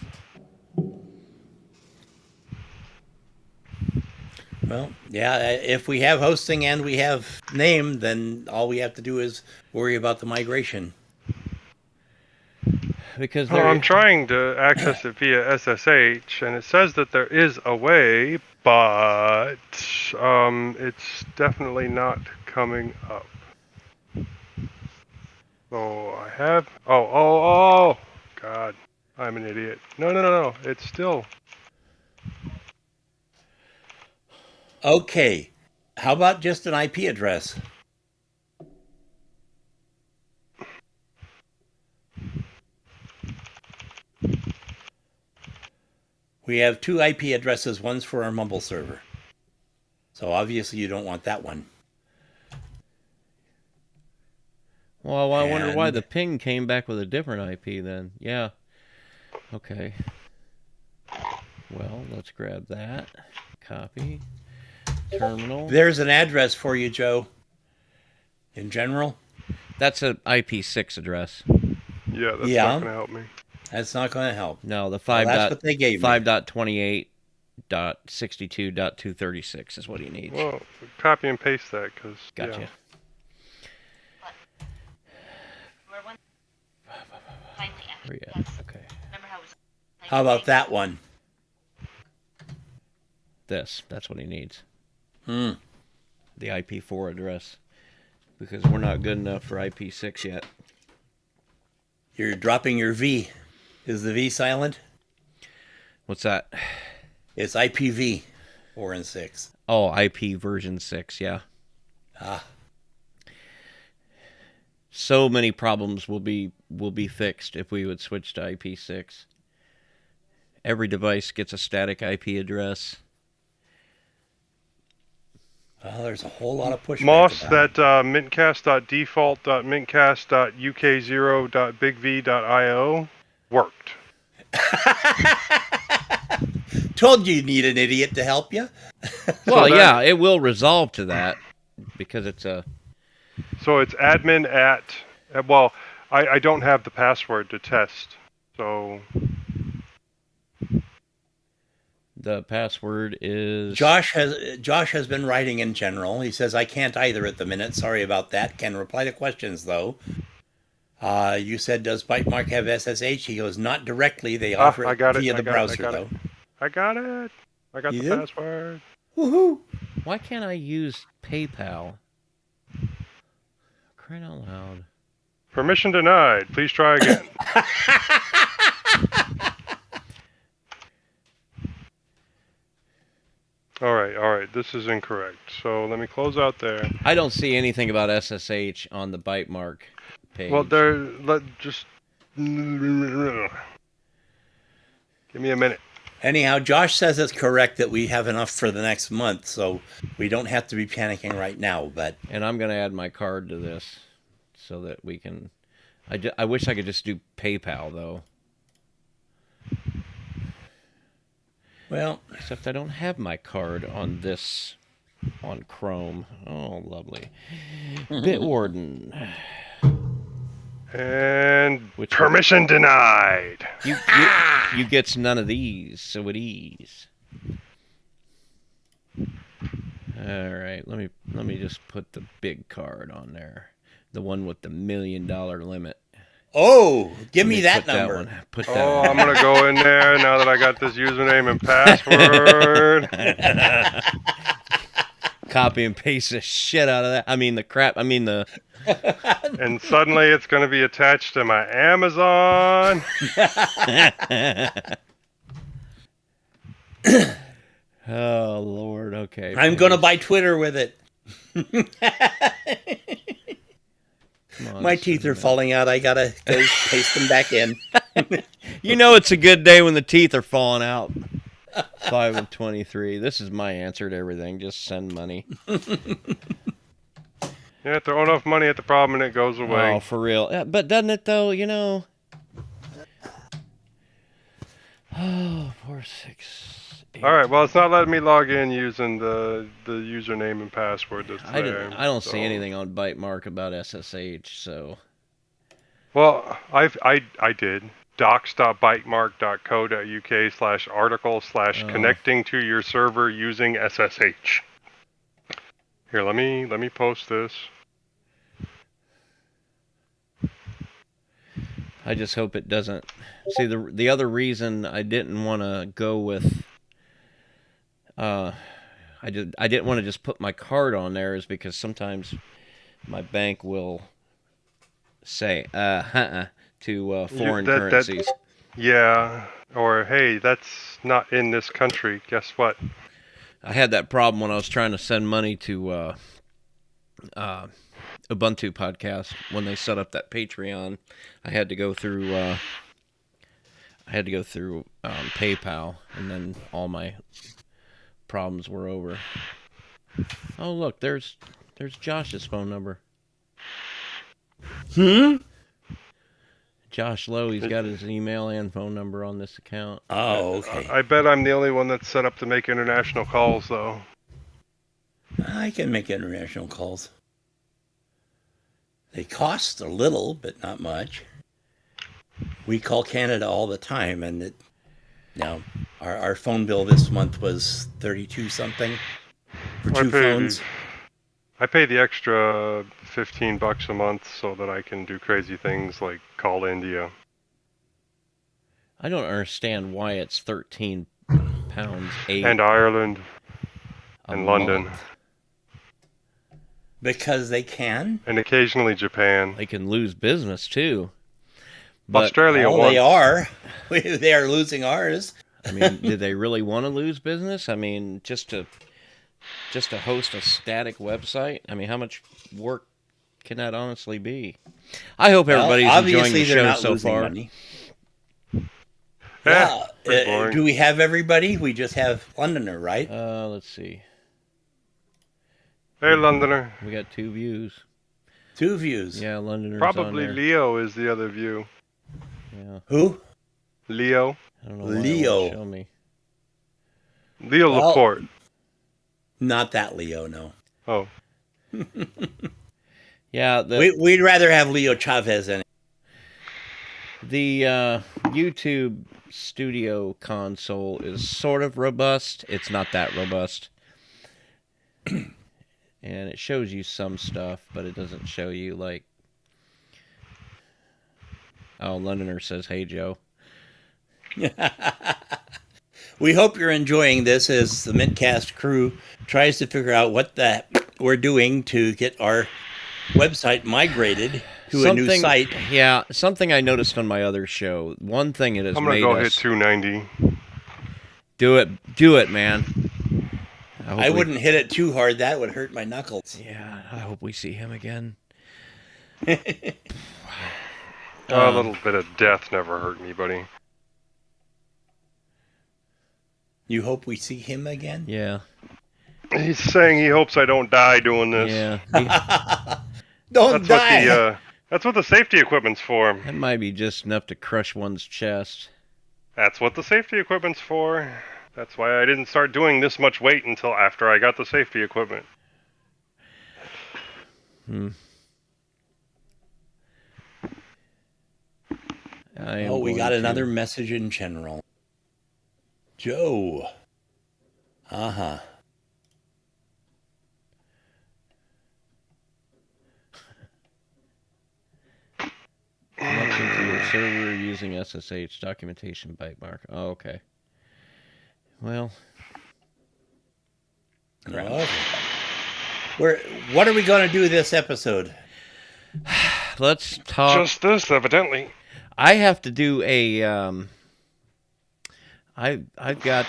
Speaker 2: Well, yeah, if we have hosting and we have name, then all we have to do is worry about the migration.
Speaker 1: Because
Speaker 4: I'm trying to access it via SSH, and it says that there is a way, but it's definitely not coming up. So I have. Oh! God, I'm an idiot. No. It's still.
Speaker 2: Okay, how about just an IP address? We have 2 IP addresses. One's for our Mumble server. So obviously you don't want that one.
Speaker 1: Well, I wonder why the ping came back with a different IP then. Yeah. Okay. Well, let's grab that. Copy. Terminal.
Speaker 2: There's an address for you, Joe. In general.
Speaker 1: That's an IP6 address.
Speaker 4: Yeah, that's not going to help me.
Speaker 2: That's not going to help.
Speaker 1: No, the
Speaker 2: that's what they gave me.
Speaker 1: 5.28.62.236 is what he needs.
Speaker 4: Well, copy and paste that, because...
Speaker 1: Gotcha.
Speaker 4: Yeah.
Speaker 1: Where you at? Okay.
Speaker 2: How about that one?
Speaker 1: That's what he needs.
Speaker 2: Hmm.
Speaker 1: The IP4 address. Because we're not good enough for IP6 yet.
Speaker 2: You're dropping your V. Is the V silent?
Speaker 1: What's that?
Speaker 2: It's IPv 4 and 6.
Speaker 1: Oh, IP version 6, yeah.
Speaker 2: Ah.
Speaker 1: So many problems will be fixed if we would switch to IP6. Every device gets a static IP address.
Speaker 2: Well, there's a whole lot of pushback.
Speaker 4: Moss, that mintcast.default.mintcast.uk0.bigv.io worked.
Speaker 2: Told you need an idiot to help you.
Speaker 1: Well, yeah, it will resolve to that because it's a...
Speaker 4: So it's admin at... Well, I don't have the password to test, so...
Speaker 1: The password is...
Speaker 2: Josh has been writing in general. He says, I can't either at the minute. Sorry about that. Can reply to questions, though. You said, does Bytemark have SSH? He goes, not directly. They offer it via the browser, though.
Speaker 4: I got it. I got the password.
Speaker 2: Woohoo!
Speaker 1: Why can't I use PayPal? Crying out loud.
Speaker 4: Permission denied. Please try again. All right. This is incorrect. So let me close out there.
Speaker 1: I don't see anything about SSH on the Bytemark page.
Speaker 4: Well, just give me a minute.
Speaker 2: Anyhow, Josh says it's correct that we have enough for the next month, so we don't have to be panicking right now.
Speaker 1: And I'm going to add my card to this so that we can... I wish I could just do PayPal, though.
Speaker 2: Well...
Speaker 1: Except I don't have my card on Chrome. Oh, lovely. Bitwarden.
Speaker 4: And permission denied.
Speaker 1: You gets none of these, so at ease. All right, let me just put the big card on there, the one with the $1 million limit.
Speaker 2: Oh, give me that number.
Speaker 1: Put that one.
Speaker 4: I'm gonna go in there now that I got this username and password.
Speaker 1: Copy and paste the shit out of that.
Speaker 4: And suddenly it's going to be attached to my Amazon.
Speaker 1: Oh, Lord. Okay.
Speaker 2: I'm going to buy Twitter with it. My teeth are falling out. I got to go paste them back in.
Speaker 1: You know it's a good day when the teeth are falling out. 5 of 23. This is my answer to everything. Just send money.
Speaker 4: Yeah, throw enough money at the problem and it goes away.
Speaker 1: Oh, for real. Yeah, but doesn't it, though? You know. Oh, 4, 6, 8.
Speaker 4: All right. Well, it's not letting me log in using the username and password that's there.
Speaker 1: I don't see anything on Bytemark about SSH. So.
Speaker 4: Well, I did. docs.bytemark.co.uk/article/connecting to your server using SSH. Here, let me post this.
Speaker 1: I just hope it doesn't. See, the other reason I didn't want to go with, I didn't want to just put my card on there is because sometimes my bank will say to foreign currencies.
Speaker 4: Yeah, or hey, that's not in this country. Guess what?
Speaker 1: I had that problem when I was trying to send money to Ubuntu podcast when they set up that Patreon. I had to go through PayPal, and then all my problems were over. Oh look, there's Josh's phone number. Josh Lowe, he's got his email and phone number on this account.
Speaker 2: Oh, okay.
Speaker 4: I bet I'm the only one that's set up to make international calls, though.
Speaker 2: I can make international calls. They cost a little, but not much. We call Canada all the time, and our phone bill this month was 32 something for two phones.
Speaker 4: I pay the extra $15 a month so that I can do crazy things like call India.
Speaker 1: I don't understand why it's £13
Speaker 4: and Ireland and London.
Speaker 2: Because they can.
Speaker 4: And occasionally Japan.
Speaker 1: They can lose business too. But
Speaker 4: Australia
Speaker 2: they are. They are losing ours.
Speaker 1: I mean, did they really want to lose business? I mean, just to host a static website? I mean, how much work can that honestly be? I hope everybody's enjoying the show so far.
Speaker 2: Money. Yeah. Do we have everybody? We just have Londoner, right?
Speaker 1: Let's see.
Speaker 4: Hey, Londoner.
Speaker 1: We got 2 views.
Speaker 2: 2 views.
Speaker 1: Yeah, Londoner's
Speaker 4: Probably
Speaker 1: on there.
Speaker 4: Leo is the other view.
Speaker 1: Yeah.
Speaker 2: Who?
Speaker 4: Leo.
Speaker 1: I don't know why
Speaker 2: Leo.
Speaker 1: Show me.
Speaker 4: Leo Laporte.
Speaker 2: Not that Leo, no.
Speaker 4: Oh.
Speaker 1: Yeah.
Speaker 2: We'd rather have Leo Chavez in it.
Speaker 1: The YouTube Studio console is sort of robust. It's not that robust. And it shows you some stuff, but it doesn't show you, like... Oh, Londoner says, hey, Joe.
Speaker 2: We hope you're enjoying this as the mintCast crew tries to figure out what we're doing to get our website migrated to a new site.
Speaker 1: Yeah, something I noticed on my other show. One thing it has made us...
Speaker 4: I'm going to go hit 290.
Speaker 1: Do it, man.
Speaker 2: I wouldn't hit it too hard. That would hurt my knuckles.
Speaker 1: Yeah, I hope we see him again.
Speaker 4: A little bit of death never hurt anybody.
Speaker 2: You hope we see him again?
Speaker 1: Yeah.
Speaker 4: He's saying he hopes I don't die doing this.
Speaker 1: Yeah.
Speaker 2: Don't die!
Speaker 4: That's what the safety equipment's for.
Speaker 1: That might be just enough to crush one's chest.
Speaker 4: That's what the safety equipment's for. That's why I didn't start doing this much weight until after I got the safety equipment.
Speaker 2: We got another message in general. Joe. Uh-huh.
Speaker 1: Connecting to your server using SSH documentation bytemark. Oh, okay. Well.
Speaker 2: What are we going to do this episode?
Speaker 1: Let's talk.
Speaker 4: Just this, evidently.
Speaker 1: I have to do a. I've got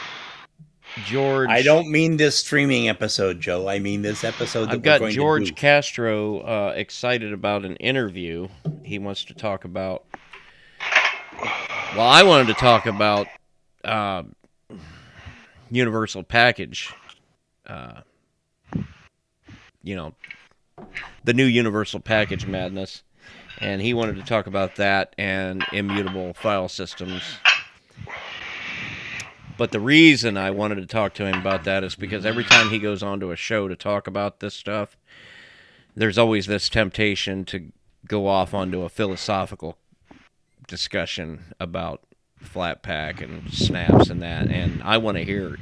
Speaker 1: George.
Speaker 2: I don't mean this streaming episode, Joe. I mean this episode that
Speaker 1: I've got George Castro excited about an interview he wants to talk about. Well, I wanted to talk about Universal Package. The new Universal Package madness. And he wanted to talk about that and immutable file systems. But the reason I wanted to talk to him about that is because every time he goes onto a show to talk about this stuff, there's always this temptation to go off onto a philosophical discussion about flat pack and snaps and that. And I want to hear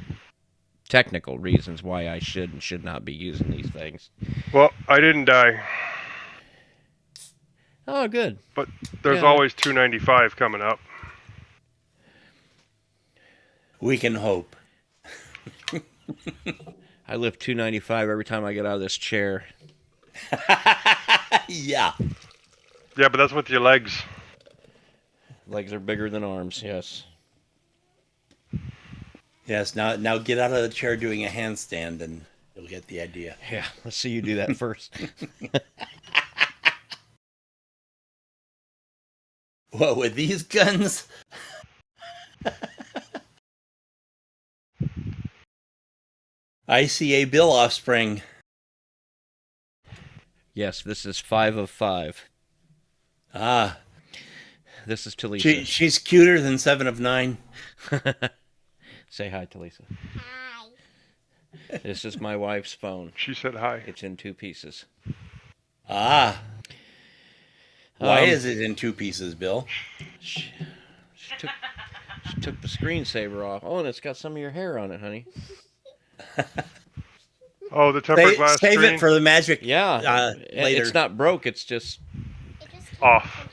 Speaker 1: technical reasons why I should and should not be using these things.
Speaker 4: Well, I didn't die,
Speaker 1: Oh, good.
Speaker 4: but there's
Speaker 1: Yeah.
Speaker 4: always 295 coming up.
Speaker 2: We can hope.
Speaker 1: I lift 295 every time I get out of this chair.
Speaker 2: Yeah.
Speaker 4: Yeah, but that's with your legs.
Speaker 1: Legs are bigger than arms, yes.
Speaker 2: Yes. Now get out of the chair doing a handstand, and you'll get the idea.
Speaker 1: Yeah, let's see you do that first.
Speaker 2: What, with these guns? I see a Bill offspring.
Speaker 1: Yes, this is 5 of 5.
Speaker 2: Ah,
Speaker 1: This is Talisa.
Speaker 2: she's cuter than 7 of 9.
Speaker 1: Say hi, Talisa. Hi. This is my wife's phone.
Speaker 4: She said hi.
Speaker 1: It's in 2 pieces.
Speaker 2: Ah. Why
Speaker 1: Um,
Speaker 2: is it in 2 pieces, Bill?
Speaker 1: She took the screensaver off. Oh, and it's got some of your hair on it, honey.
Speaker 4: Oh, the tempered glass
Speaker 2: Save
Speaker 4: screen?
Speaker 2: it for the magic.
Speaker 1: Yeah.
Speaker 2: Later.
Speaker 1: It's not broke. It's just...
Speaker 4: Off.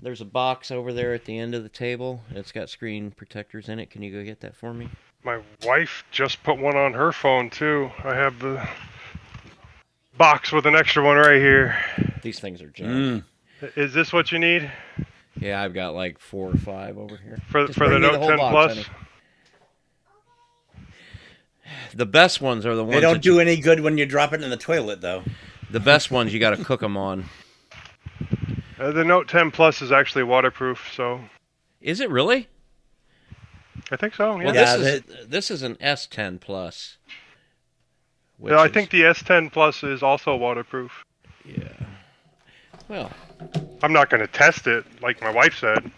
Speaker 1: There's a box over there at the end of the table. It's got screen protectors in it. Can you go get that for me?
Speaker 4: My wife just put one on her phone, too. I have the box with an extra one right here.
Speaker 1: These things are junk.
Speaker 4: Is this what you need
Speaker 1: Yeah, I've got like 4 or 5 over here.
Speaker 4: for
Speaker 1: Just
Speaker 4: the
Speaker 1: bring me
Speaker 4: Note
Speaker 1: whole
Speaker 4: 10
Speaker 1: box,
Speaker 4: Plus?
Speaker 1: honey. The best ones are the ones
Speaker 2: They don't
Speaker 1: that
Speaker 2: do any good when you drop it in the toilet, though.
Speaker 1: the best ones you got to cook them on.
Speaker 4: The Note 10 Plus is actually waterproof, so
Speaker 1: Is it really?
Speaker 4: I think so. Yeah.
Speaker 1: Well,
Speaker 2: Yeah,
Speaker 1: this is an S10 Plus. which
Speaker 4: Yeah, I
Speaker 1: is-
Speaker 4: think the S10 Plus is also waterproof.
Speaker 1: Yeah. Well,
Speaker 4: I'm not going to test it, like my wife said.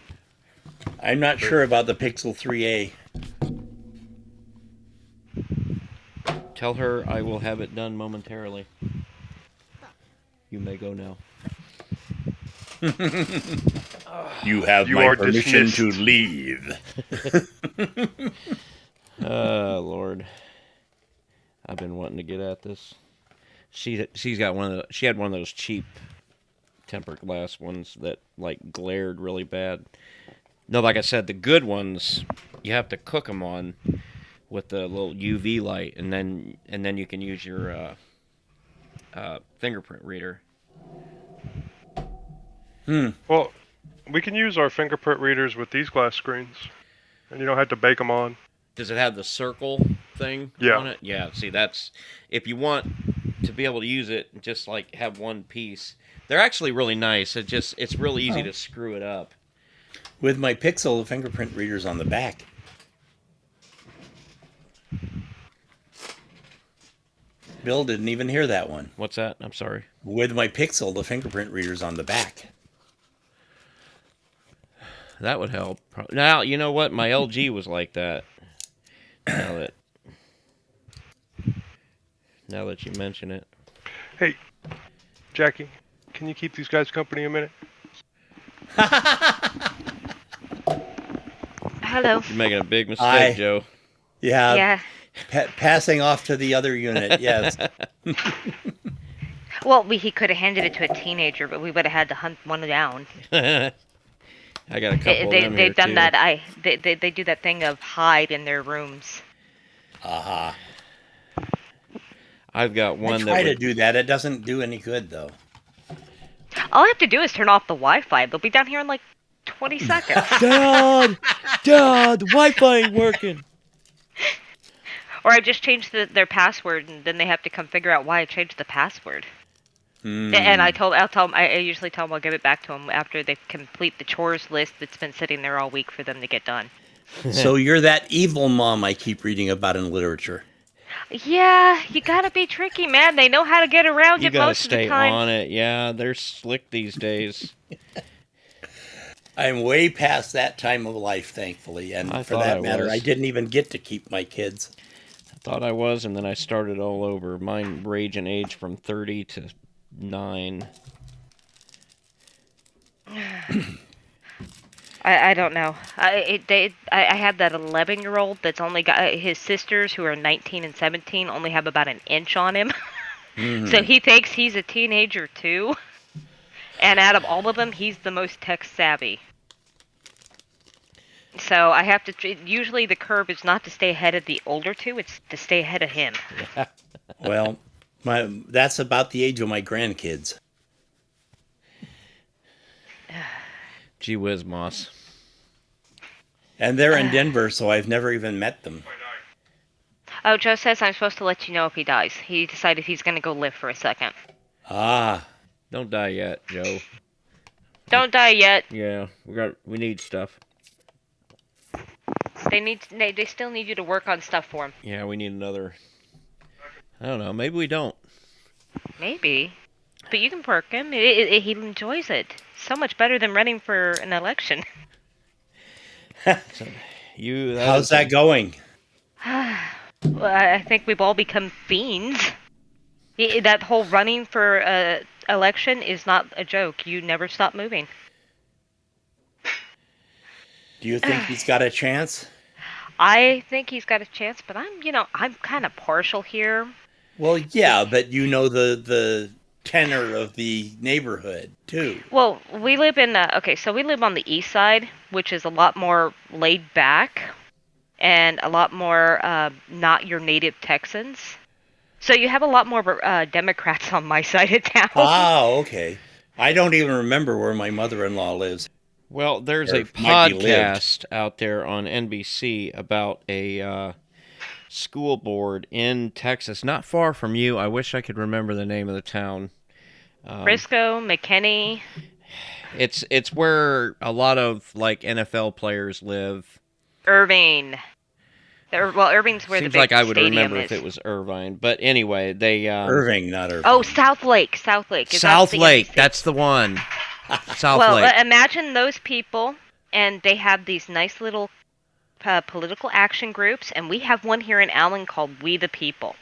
Speaker 2: I'm not sure about the Pixel 3a.
Speaker 1: tell her I will have it done momentarily. You may go now.
Speaker 2: You have
Speaker 4: You
Speaker 2: my
Speaker 4: are
Speaker 2: permission
Speaker 4: dismissed.
Speaker 2: to leave.
Speaker 1: Lord. I've been wanting to get at this. She's got she had one of those cheap tempered glass ones that like glared really bad. No, like I said, the good ones you have to cook them on with the little UV light, and then you can use your fingerprint reader.
Speaker 4: Well, we can use our fingerprint readers with these glass screens, and you don't have to bake them on.
Speaker 1: Does it have the circle thing
Speaker 4: Yeah.
Speaker 1: on it? Yeah. See, that's if you want to be able to use it, just like have one piece. They're actually really nice. It's really easy to screw it up.
Speaker 2: With my Pixel, the fingerprint reader's on the back. Bill didn't even hear that one.
Speaker 1: What's that? I'm sorry.
Speaker 2: With my Pixel, the fingerprint reader's on the back.
Speaker 1: That would help. Now, you know what? My LG was like that. Now that you mention it.
Speaker 4: Hey, Jackie, can you keep these guys company a minute?
Speaker 5: Hello.
Speaker 1: You're making a big mistake,
Speaker 2: Hi.
Speaker 1: Joe.
Speaker 2: Yeah.
Speaker 5: Yeah.
Speaker 2: Passing off to the other unit, yes.
Speaker 5: Well, he could have handed it to a teenager, but we would have had to hunt one down.
Speaker 1: I got a couple of them here,
Speaker 5: They've done
Speaker 1: too.
Speaker 5: that. They do that thing of hide in their rooms.
Speaker 2: Aha.
Speaker 1: I've got
Speaker 2: I
Speaker 1: one
Speaker 2: try
Speaker 1: that
Speaker 2: to do that. It doesn't do any good, though.
Speaker 5: All I have to do is turn off the Wi-Fi. They'll be down here in like 20 seconds.
Speaker 1: Dad, the Wi-Fi ain't working.
Speaker 5: Or I just change their password, and then they have to come figure out why I changed the password. And I usually tell them I'll give it back to them after they complete the chores list that's been sitting there all week for them to get done.
Speaker 2: So you're that evil mom I keep reading about in literature.
Speaker 5: Yeah, you gotta be tricky, man. They know how to get around
Speaker 1: You
Speaker 5: it
Speaker 1: gotta
Speaker 5: most of the
Speaker 1: stay
Speaker 5: time.
Speaker 1: on it. Yeah, they're slick these days.
Speaker 2: I'm way past that time of life, thankfully. And
Speaker 1: I
Speaker 2: for
Speaker 1: thought
Speaker 2: that
Speaker 1: I
Speaker 2: matter,
Speaker 1: was.
Speaker 2: I didn't even get to keep my kids.
Speaker 1: I thought I was, and then I started all over. Mine range in age from 30 to 9.
Speaker 5: I don't know. I have that 11-year-old that's only got his sisters who are 19 and 17 only have about an inch on him. So he thinks he's a teenager too. And out of all of them, he's the most tech savvy. So I have to. Usually the curve is not to stay ahead of the older two; it's to stay ahead of him.
Speaker 2: Well, that's about the age of my grandkids.
Speaker 1: Gee whiz, Moss.
Speaker 2: And they're in Denver, so I've never even met them.
Speaker 5: Oh, Joe says I'm supposed to let you know if he dies. He decided he's going to go live for a second.
Speaker 2: Ah.
Speaker 1: Don't die yet, Joe.
Speaker 5: Don't die yet.
Speaker 1: Yeah, we need stuff.
Speaker 5: They still need you to work on stuff for him.
Speaker 1: Yeah, we need another. I don't know. Maybe we don't.
Speaker 5: Maybe, but you can perk him. He enjoys it so much better than running for an election.
Speaker 2: How's that going?
Speaker 5: Well, I think we've all become fiends. That whole running for election is not a joke. You never stop moving.
Speaker 2: Do you think he's got a chance?
Speaker 5: I think he's got a chance, but I'm kind of partial here.
Speaker 2: Well, yeah, but you know the tenor of the neighborhood too.
Speaker 5: Well, we live in so we live on the east side, which is a lot more laid back and a lot more not your native Texans. So you have a lot more Democrats on my side of town.
Speaker 2: Oh, okay. I don't even remember where my mother-in-law lives.
Speaker 1: Well, there's
Speaker 2: Or
Speaker 1: a
Speaker 2: might be
Speaker 1: podcast out there on NBC about a school board in Texas, not far from you. I wish I could remember the name of the town.
Speaker 5: Frisco, McKinney.
Speaker 1: It's where a lot of like NFL players live.
Speaker 5: Irving. Irving's where
Speaker 1: Seems
Speaker 5: the big
Speaker 1: like I would
Speaker 5: stadium
Speaker 1: remember
Speaker 5: is.
Speaker 1: if it was Irvine, but anyway, they
Speaker 2: Irving, not Irvine.
Speaker 5: Oh, South Lake. South Lake.
Speaker 1: South Lake. That's the one. South Lake.
Speaker 5: Imagine those people, and they have these nice little political action groups, and we have one here in Allen called We the People.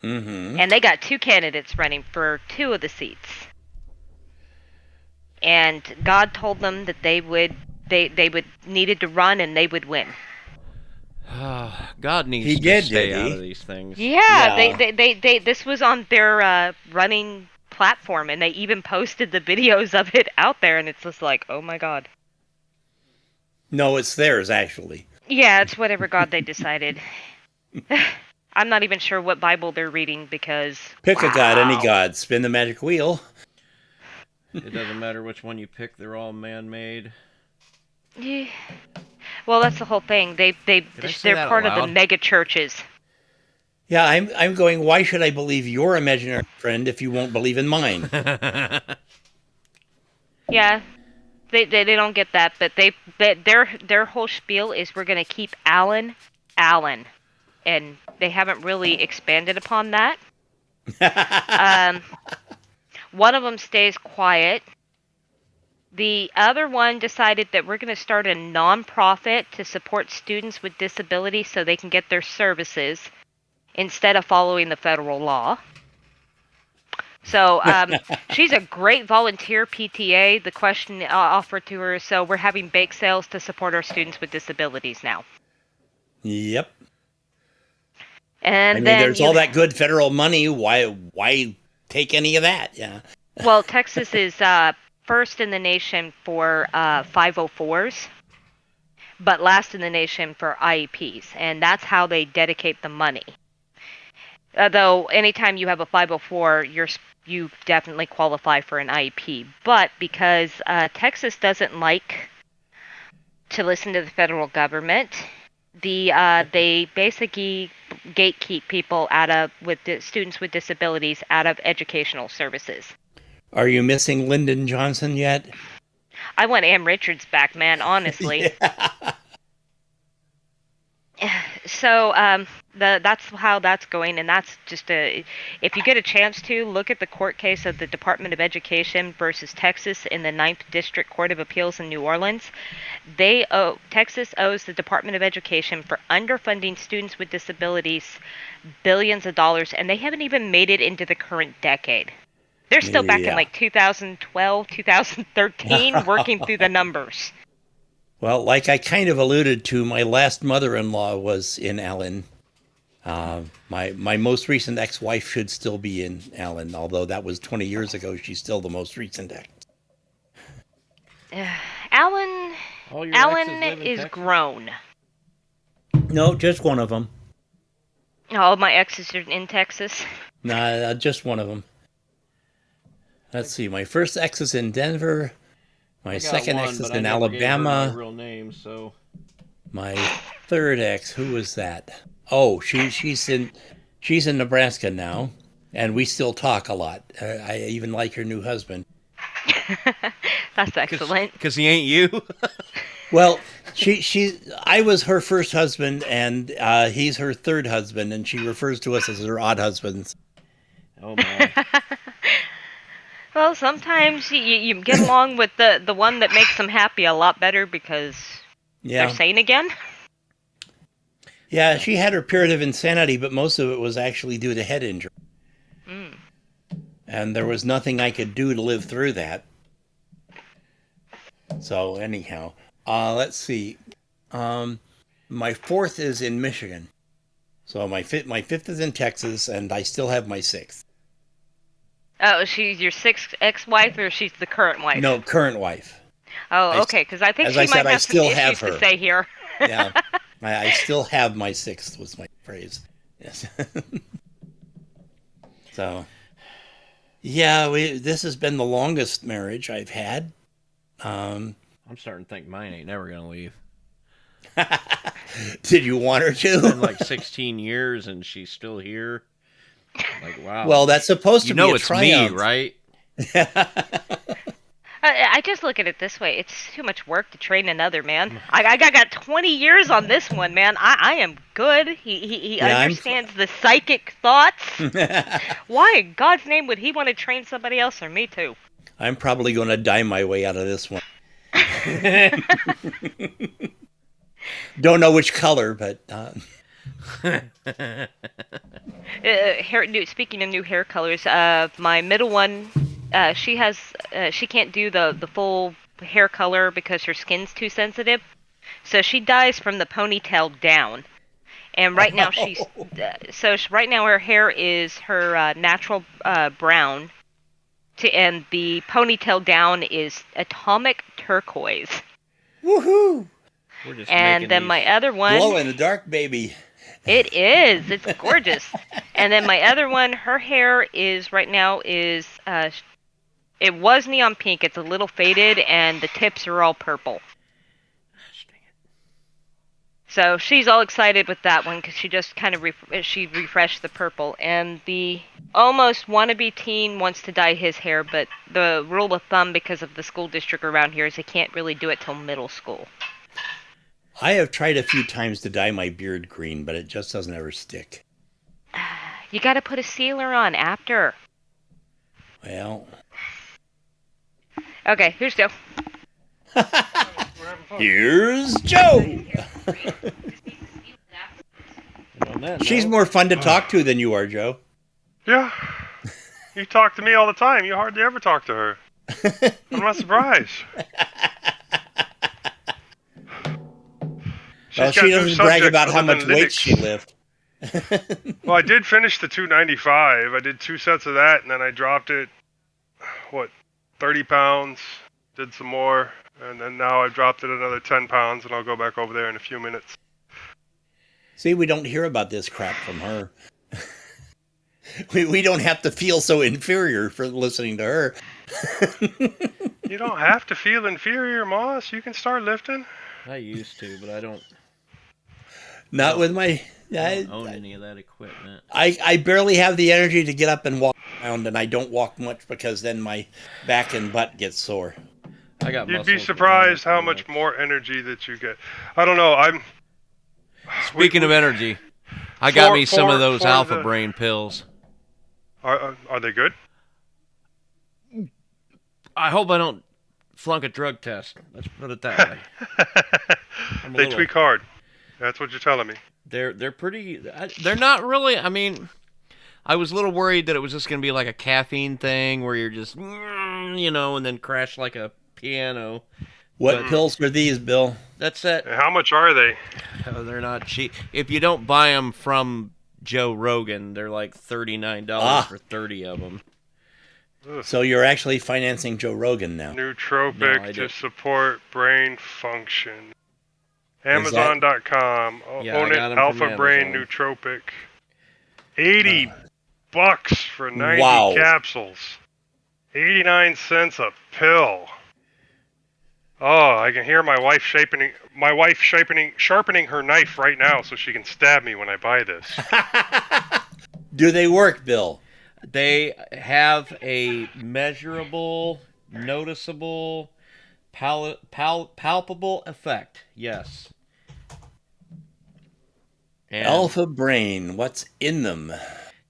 Speaker 2: Mm-hmm.
Speaker 5: And they got 2 candidates running for 2 of the seats. And God told them that they would needed to run and they would win.
Speaker 1: God needs
Speaker 2: He
Speaker 1: to
Speaker 2: did,
Speaker 1: stay
Speaker 2: did he?
Speaker 1: out of these things.
Speaker 5: Yeah,
Speaker 2: Yeah.
Speaker 5: they this was on their running platform, and they even posted the videos of it out there, and it's just like, oh my God.
Speaker 2: No, it's theirs actually.
Speaker 5: Yeah, it's whatever God they decided. I'm not even sure what Bible they're reading because...
Speaker 2: Pick a god, any god. Spin the magic wheel.
Speaker 1: It doesn't matter which one you pick; they're all man-made.
Speaker 5: Yeah. Well, that's the whole thing.
Speaker 1: say
Speaker 5: They're
Speaker 1: that
Speaker 5: part
Speaker 1: out
Speaker 5: of the
Speaker 1: loud?
Speaker 5: mega churches.
Speaker 2: Yeah, I'm going, why should I believe your imaginary friend if you won't believe in mine?
Speaker 5: Yeah, they don't get that, but their whole spiel is we're gonna keep Allen, and they haven't really expanded upon that. One of them stays quiet. The other one decided that we're going to start a non-profit to support students with disabilities so they can get their services instead of following the federal law. So she's a great volunteer PTA. The question offered to her is, so we're having bake sales to support our students with disabilities now.
Speaker 2: Yep.
Speaker 5: And
Speaker 2: I mean,
Speaker 5: then
Speaker 2: there's all that good federal money. Why take any of that? Yeah.
Speaker 5: Well, Texas is first in the nation for 504s, but last in the nation for IEPs, and that's how they dedicate the money. Though anytime you have a 504, you definitely qualify for an IEP. But because Texas doesn't like to listen to the federal government, they basically gatekeep people students with disabilities out of educational services.
Speaker 2: Are you missing Lyndon Johnson yet?
Speaker 5: I want Am Richards back, man, honestly.
Speaker 2: Yeah.
Speaker 5: So that's how that's going, and that's just if you get a chance to look at the court case of the Department of Education versus Texas in the Ninth District Court of Appeals in New Orleans. Texas owes the Department of Education for underfunding students with disabilities billions of dollars, and they haven't even made it into the current decade. They're still back in like 2012, 2013, working through the numbers.
Speaker 2: Well, like I kind of alluded to, my last mother-in-law was in Allen. My most recent ex-wife should still be in Allen, although that was 20 years ago. She's still the most recent ex.
Speaker 5: Allen is grown.
Speaker 2: No, just one of them.
Speaker 5: All my exes are in Texas.
Speaker 2: Nah, just one of them. Let's see. My first ex is in Denver. My second ex is in Alabama.
Speaker 1: My real name, so.
Speaker 2: My third ex, who was that? Oh, she's in Nebraska now, and we still talk a lot. I even like her new husband.
Speaker 5: That's excellent.
Speaker 1: Because he ain't you.
Speaker 2: Well, I was her first husband, and he's her third husband, and she refers to us as her odd husbands.
Speaker 1: Oh my.
Speaker 5: Well, sometimes you get along with the one that makes them happy a lot better because they're sane again.
Speaker 2: Yeah, she had her period of insanity, but most of it was actually due to head injury. Mm. And there was nothing I could do to live through that. So anyhow, let's see. My fourth is in Michigan. So my fifth is in Texas, and I still have my sixth.
Speaker 5: Oh, she's your sixth ex-wife, or she's the current wife?
Speaker 2: No, current wife.
Speaker 5: Oh, okay, because I think she might have some issues to say here.
Speaker 2: Yeah, I still have my sixth, was my phrase. Yes. So, yeah, this has been the longest marriage I've had.
Speaker 1: I'm starting to think mine ain't never gonna leave.
Speaker 2: Did you want her to?
Speaker 1: It's been like 16 years and she's still here. Like, wow.
Speaker 2: Well, that's supposed to be a triumph.
Speaker 1: It's me, right?
Speaker 5: I just look at it this way. It's too much work to train another, man. I got 20 years on this one, man. I am good. He understands the psychic thoughts. Why in God's name would he want to train somebody else or me too?
Speaker 2: I'm probably going to die my way out of this one. Don't know which color, but...
Speaker 5: Speaking of new hair colors, my middle one, she can't do the full hair color because her skin's too sensitive, so she dyes from the ponytail down. And right now right now her hair is her natural brown, and the ponytail down is atomic turquoise.
Speaker 2: Woohoo!
Speaker 5: And then my other one,
Speaker 2: glow in the dark, baby.
Speaker 5: It is. It's gorgeous. And then my other one, her hair is right now is it was neon pink. It's a little faded, and the tips are all purple. So she's all excited with that one because she just kind of she refreshed the purple. And the almost wannabe teen wants to dye his hair, but the rule of thumb because of the school district around here is they can't really do it till middle school.
Speaker 2: I have tried a few times to dye my beard green, but it just doesn't ever stick.
Speaker 5: You got to put a sealer on after.
Speaker 2: Well.
Speaker 5: Okay, here's Joe.
Speaker 2: Here's Joe. She's more fun to talk to than you are, Joe.
Speaker 4: Yeah. You talk to me all the time. You hardly ever talk to her. I'm not surprised.
Speaker 2: Well, she doesn't brag about how much weight she lifted.
Speaker 4: Well, I did finish the 295. I did 2 sets of that, and then I dropped it, 30 pounds, did some more, and then now I've dropped it another 10 pounds, and I'll go back over there in a few minutes.
Speaker 2: See, we don't hear about this crap from her. We don't have to feel so inferior for listening to her.
Speaker 4: You don't have to feel inferior, Moss. You can start lifting.
Speaker 1: I used to, but I don't.
Speaker 2: Not with my...
Speaker 1: I don't own any of that equipment.
Speaker 2: I barely have the energy to get up and walk around, and I don't walk much because then my back and butt gets sore.
Speaker 4: You'd be surprised how much more energy that you get. I don't know.
Speaker 1: Speaking of energy, I got me some of those
Speaker 4: for
Speaker 1: Alpha
Speaker 4: the-
Speaker 1: Brain pills.
Speaker 4: Are they good?
Speaker 1: I hope I don't flunk a drug test. Let's put it that way. I'm a
Speaker 4: They
Speaker 1: little-
Speaker 4: tweak hard. That's what you're telling me.
Speaker 1: They're pretty. They're not really. I mean, I was a little worried that it was just going to be like a caffeine thing where you're just, and then crash like a piano.
Speaker 2: What
Speaker 1: But-
Speaker 2: pills are these, Bill?
Speaker 1: That's it.
Speaker 4: And how much are they?
Speaker 1: Oh, they're not cheap. If you don't buy them from Joe Rogan, they're like $39 for 30 of them.
Speaker 2: So you're actually financing Joe Rogan now.
Speaker 4: Nootropic
Speaker 1: No, I
Speaker 4: to
Speaker 1: don't.
Speaker 4: support brain function.
Speaker 2: Is that-
Speaker 4: Amazon.com.
Speaker 1: Yeah, I
Speaker 4: Own it.
Speaker 1: got 'em
Speaker 4: Alpha
Speaker 1: from
Speaker 4: Brain
Speaker 1: Amazon.
Speaker 4: Nootropic. $80 for 90
Speaker 2: Wow.
Speaker 4: capsules. 89 cents a pill. Oh, I can hear my wife sharpening her knife right now so she can stab me when I buy this.
Speaker 2: Do they work, Bill?
Speaker 1: They have a measurable, noticeable, palpable effect. Yes. And
Speaker 2: Alpha Brain, what's in them?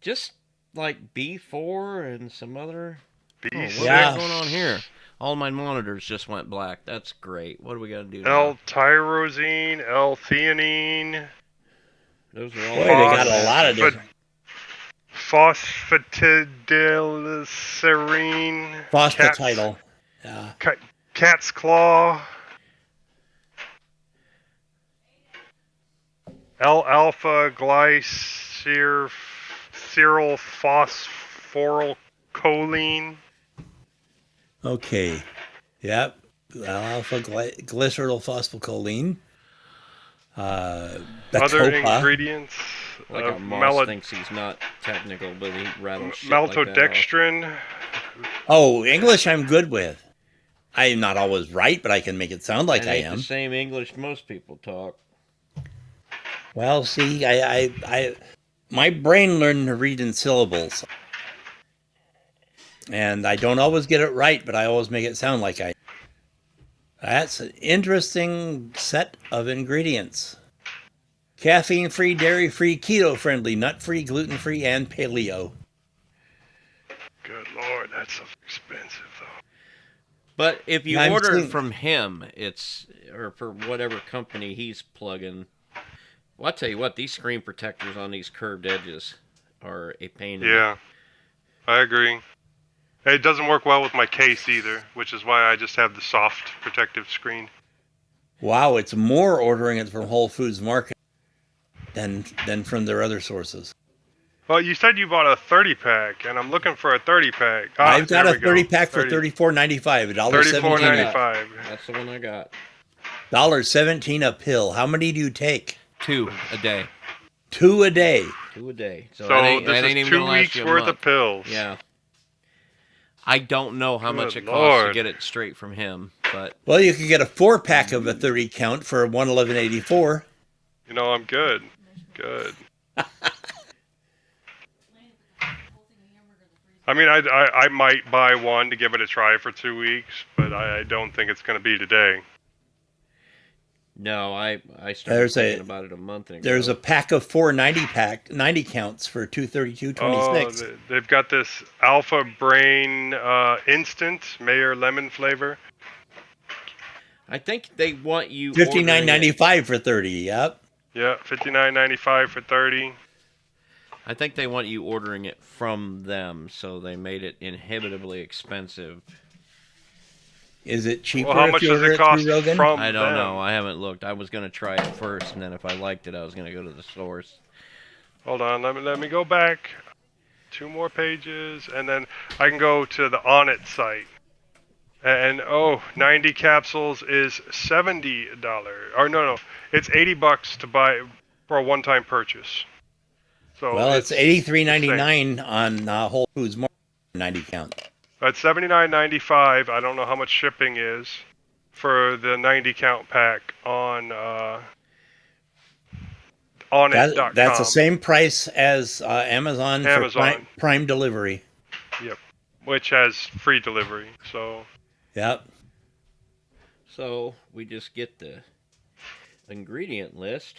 Speaker 1: just like B4 and some other.
Speaker 4: B6.
Speaker 1: What's
Speaker 2: Yeah.
Speaker 1: going on here? All my monitors just went black. That's great. What do we got to do now?
Speaker 4: L-tyrosine, L-theanine,
Speaker 1: Those are all.
Speaker 2: Boy, they got a lot of different.
Speaker 4: Phosphatidylserine.
Speaker 2: Phosphatidyl. Yeah.
Speaker 4: Cat's claw. L-alpha glycerylphosphorylcholine.
Speaker 2: Okay. Yep. Alpha glyceryl phosphocholine.
Speaker 4: Other
Speaker 2: Bacopa.
Speaker 4: ingredients.
Speaker 1: Like a moss thinks he's not technical, but he rattles shit like that off.
Speaker 4: Maltodextrin.
Speaker 2: Oh, English I'm good with. I'm not always right, but I can make it sound like
Speaker 1: That
Speaker 2: I
Speaker 1: ain't
Speaker 2: am.
Speaker 1: the same English most people talk.
Speaker 2: Well, see, my brain learned to read in syllables. And I don't always get it right, but I always make it sound like I. That's an interesting set of ingredients. Caffeine-free, dairy-free, keto-friendly, nut-free, gluten-free, and paleo.
Speaker 4: Good lord, that's so expensive though.
Speaker 1: But if you
Speaker 2: I'm
Speaker 1: order it
Speaker 2: seeing-
Speaker 1: from him, or for whatever company he's plugging. Well, I'll tell you what, these screen protectors on these curved edges are a pain. in the-
Speaker 4: Yeah, I agree. It doesn't work well with my case either, which is why I just have the soft protective screen.
Speaker 2: Wow, it's more ordering it from Whole Foods Market than from their other sources.
Speaker 4: Well, you said you bought a 30-pack, and I'm looking for a 30-pack.
Speaker 2: I've got
Speaker 4: there
Speaker 2: a
Speaker 4: we go.
Speaker 2: 30-pack for $34.95,
Speaker 4: $34.95.
Speaker 1: That's the one I got.
Speaker 2: $17 a pill. How many do you take?
Speaker 1: 2 a day.
Speaker 2: 2 a day.
Speaker 1: 2 a day. So,
Speaker 4: So
Speaker 1: that ain't
Speaker 4: this
Speaker 1: even
Speaker 4: is
Speaker 1: gonna
Speaker 4: 2
Speaker 1: last
Speaker 4: weeks
Speaker 1: you a
Speaker 4: worth of
Speaker 1: month.
Speaker 4: pills.
Speaker 1: Yeah. I don't know how much
Speaker 4: Good
Speaker 1: it costs to
Speaker 4: Lord.
Speaker 1: get it straight from him, but
Speaker 2: Well, you could get a 4-pack of a 30 count for $111.84.
Speaker 4: You know, I'm good. Good. I mean, I might buy one to give it a try for 2 weeks, but I don't think it's going to be today.
Speaker 1: no, I started
Speaker 2: There's
Speaker 1: thinking
Speaker 2: a-
Speaker 1: about it a month ago.
Speaker 2: There's a pack of 4 90 counts for $232.26.
Speaker 4: Oh, they've got this Alpha Brain Instant Mayor Lemon flavor.
Speaker 1: I think they want you ordering it-
Speaker 2: $59.95 for 30. Yep.
Speaker 4: Yeah, $59.95 for 30.
Speaker 1: I think they want you ordering it from them, so they made it inhibitively expensive.
Speaker 2: Is it cheaper
Speaker 4: Well, how
Speaker 2: if
Speaker 4: much
Speaker 2: you
Speaker 4: does
Speaker 2: order
Speaker 4: it
Speaker 2: it
Speaker 4: cost
Speaker 2: through Rogan?
Speaker 4: from
Speaker 1: I don't
Speaker 4: them?
Speaker 1: know. I haven't looked. I was going to try it first, and then if I liked it, I was going to go to the source.
Speaker 4: Hold on, let me go back 2 more pages, and then I can go to the Onnit site. And 90 capsules is $70. Or no, it's $80 to buy for a one-time purchase. So
Speaker 2: Well, it's $83.99 on Whole Foods Market 90 count.
Speaker 4: That's $79.95. I don't know how much shipping is for the 90 count pack on it.com.
Speaker 2: That's the same price as Amazon for
Speaker 4: Amazon.
Speaker 2: Prime delivery.
Speaker 4: Yep, which has free delivery. So
Speaker 2: Yep.
Speaker 1: So we just get the ingredient list.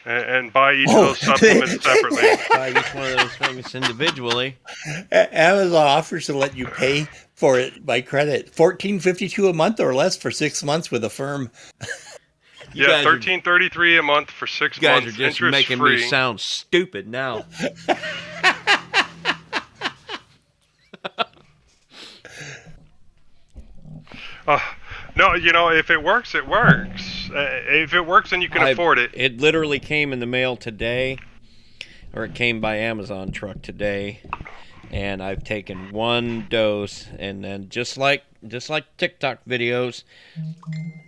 Speaker 4: and buy each of those supplements separately.
Speaker 1: Buy each one of those things individually.
Speaker 2: Amazon offers to let you pay for it by credit, $14.52 a month or less for 6 months with a firm.
Speaker 1: You guys are-
Speaker 4: $13.33 a month for 6
Speaker 1: You guys
Speaker 4: months,
Speaker 1: are just
Speaker 4: interest
Speaker 1: making
Speaker 4: free.
Speaker 1: me sound stupid now.
Speaker 4: No, if it works, it works. If it works, then you can afford it.
Speaker 1: It literally came in the mail today, or it came by Amazon truck today, and I've taken one dose, and then just like TikTok videos,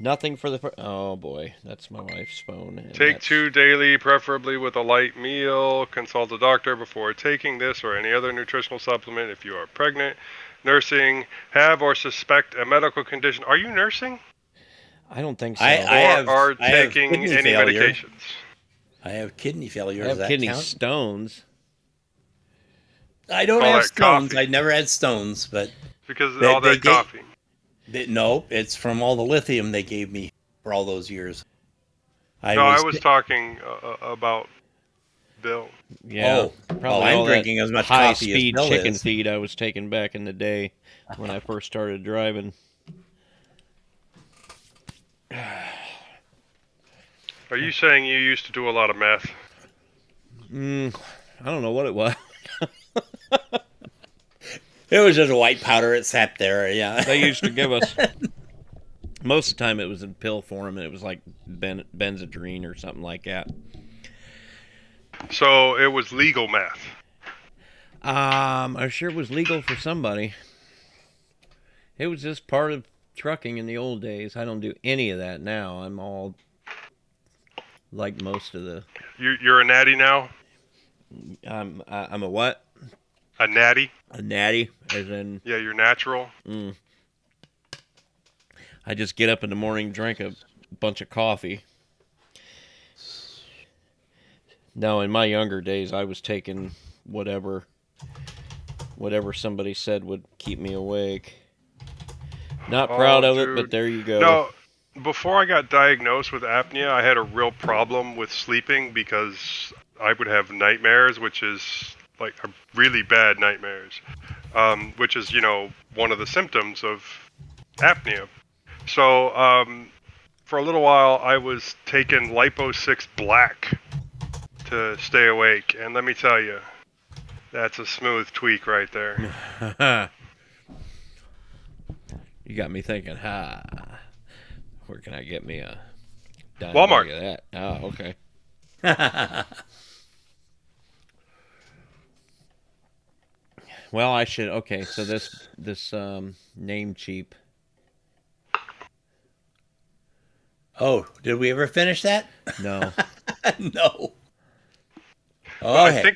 Speaker 1: nothing for the. Oh boy, that's my wife's phone. And
Speaker 4: Take
Speaker 1: that's-
Speaker 4: 2 daily, preferably with a light meal. Consult a doctor before taking this or any other nutritional supplement if you are pregnant, nursing, have or suspect a medical condition. Are you nursing?
Speaker 1: I don't think so.
Speaker 2: I have
Speaker 4: taking
Speaker 2: kidney
Speaker 4: any
Speaker 2: failure.
Speaker 4: medications?
Speaker 2: I have kidney failure.
Speaker 1: I
Speaker 2: Does
Speaker 1: have
Speaker 2: that
Speaker 1: kidney
Speaker 2: count?
Speaker 1: stones.
Speaker 2: I don't
Speaker 4: All
Speaker 2: have
Speaker 4: that
Speaker 2: stones.
Speaker 4: coffee.
Speaker 2: I never had stones, but
Speaker 4: Because of
Speaker 2: They-
Speaker 4: all
Speaker 2: they
Speaker 4: that
Speaker 2: get-
Speaker 4: coffee.
Speaker 2: no, it's from all the lithium they gave me for all those years.
Speaker 4: I was talking about Bill.
Speaker 1: Yeah, probably
Speaker 2: I'm
Speaker 1: all that
Speaker 2: drinking as much
Speaker 1: high
Speaker 2: coffee as
Speaker 1: speed
Speaker 2: Bill
Speaker 1: chicken
Speaker 2: is.
Speaker 1: feed I was taking back in the day when I first started driving.
Speaker 4: Are you saying you used to do a lot of meth?
Speaker 1: I don't know what it was.
Speaker 2: It was just a white powder. It sat there. Yeah.
Speaker 1: They used to give us. Most of the time, it was in pill form, and it was like Benzedrine or something like that.
Speaker 4: So it was legal meth.
Speaker 1: I'm sure it was legal for somebody. It was just part of trucking in the old days. I don't do any of that now. I'm all like most of the.
Speaker 4: You're a natty now?
Speaker 1: I'm a what?
Speaker 4: A natty?
Speaker 1: A natty, as in
Speaker 4: Yeah, you're natural.
Speaker 1: I just get up in the morning, drink a bunch of coffee. No, in my younger days, I was taking whatever somebody said would keep me awake. Not proud of it, but
Speaker 4: Dude.
Speaker 1: there you go.
Speaker 4: No, before I got diagnosed with apnea, I had a real problem with sleeping because I would have nightmares, which is like really bad nightmares, which is, one of the symptoms of apnea. So for a little while, I was taking Lipo 6 Black to stay awake. And let me tell you, that's a smooth tweak right there.
Speaker 1: You got me thinking, where can I get me a dime
Speaker 4: Walmart.
Speaker 1: bag of that? Oh, okay. Well, I should. Okay, so this name cheap.
Speaker 2: Oh, did we ever finish that?
Speaker 1: No.
Speaker 2: No.
Speaker 4: Well,
Speaker 2: Okay.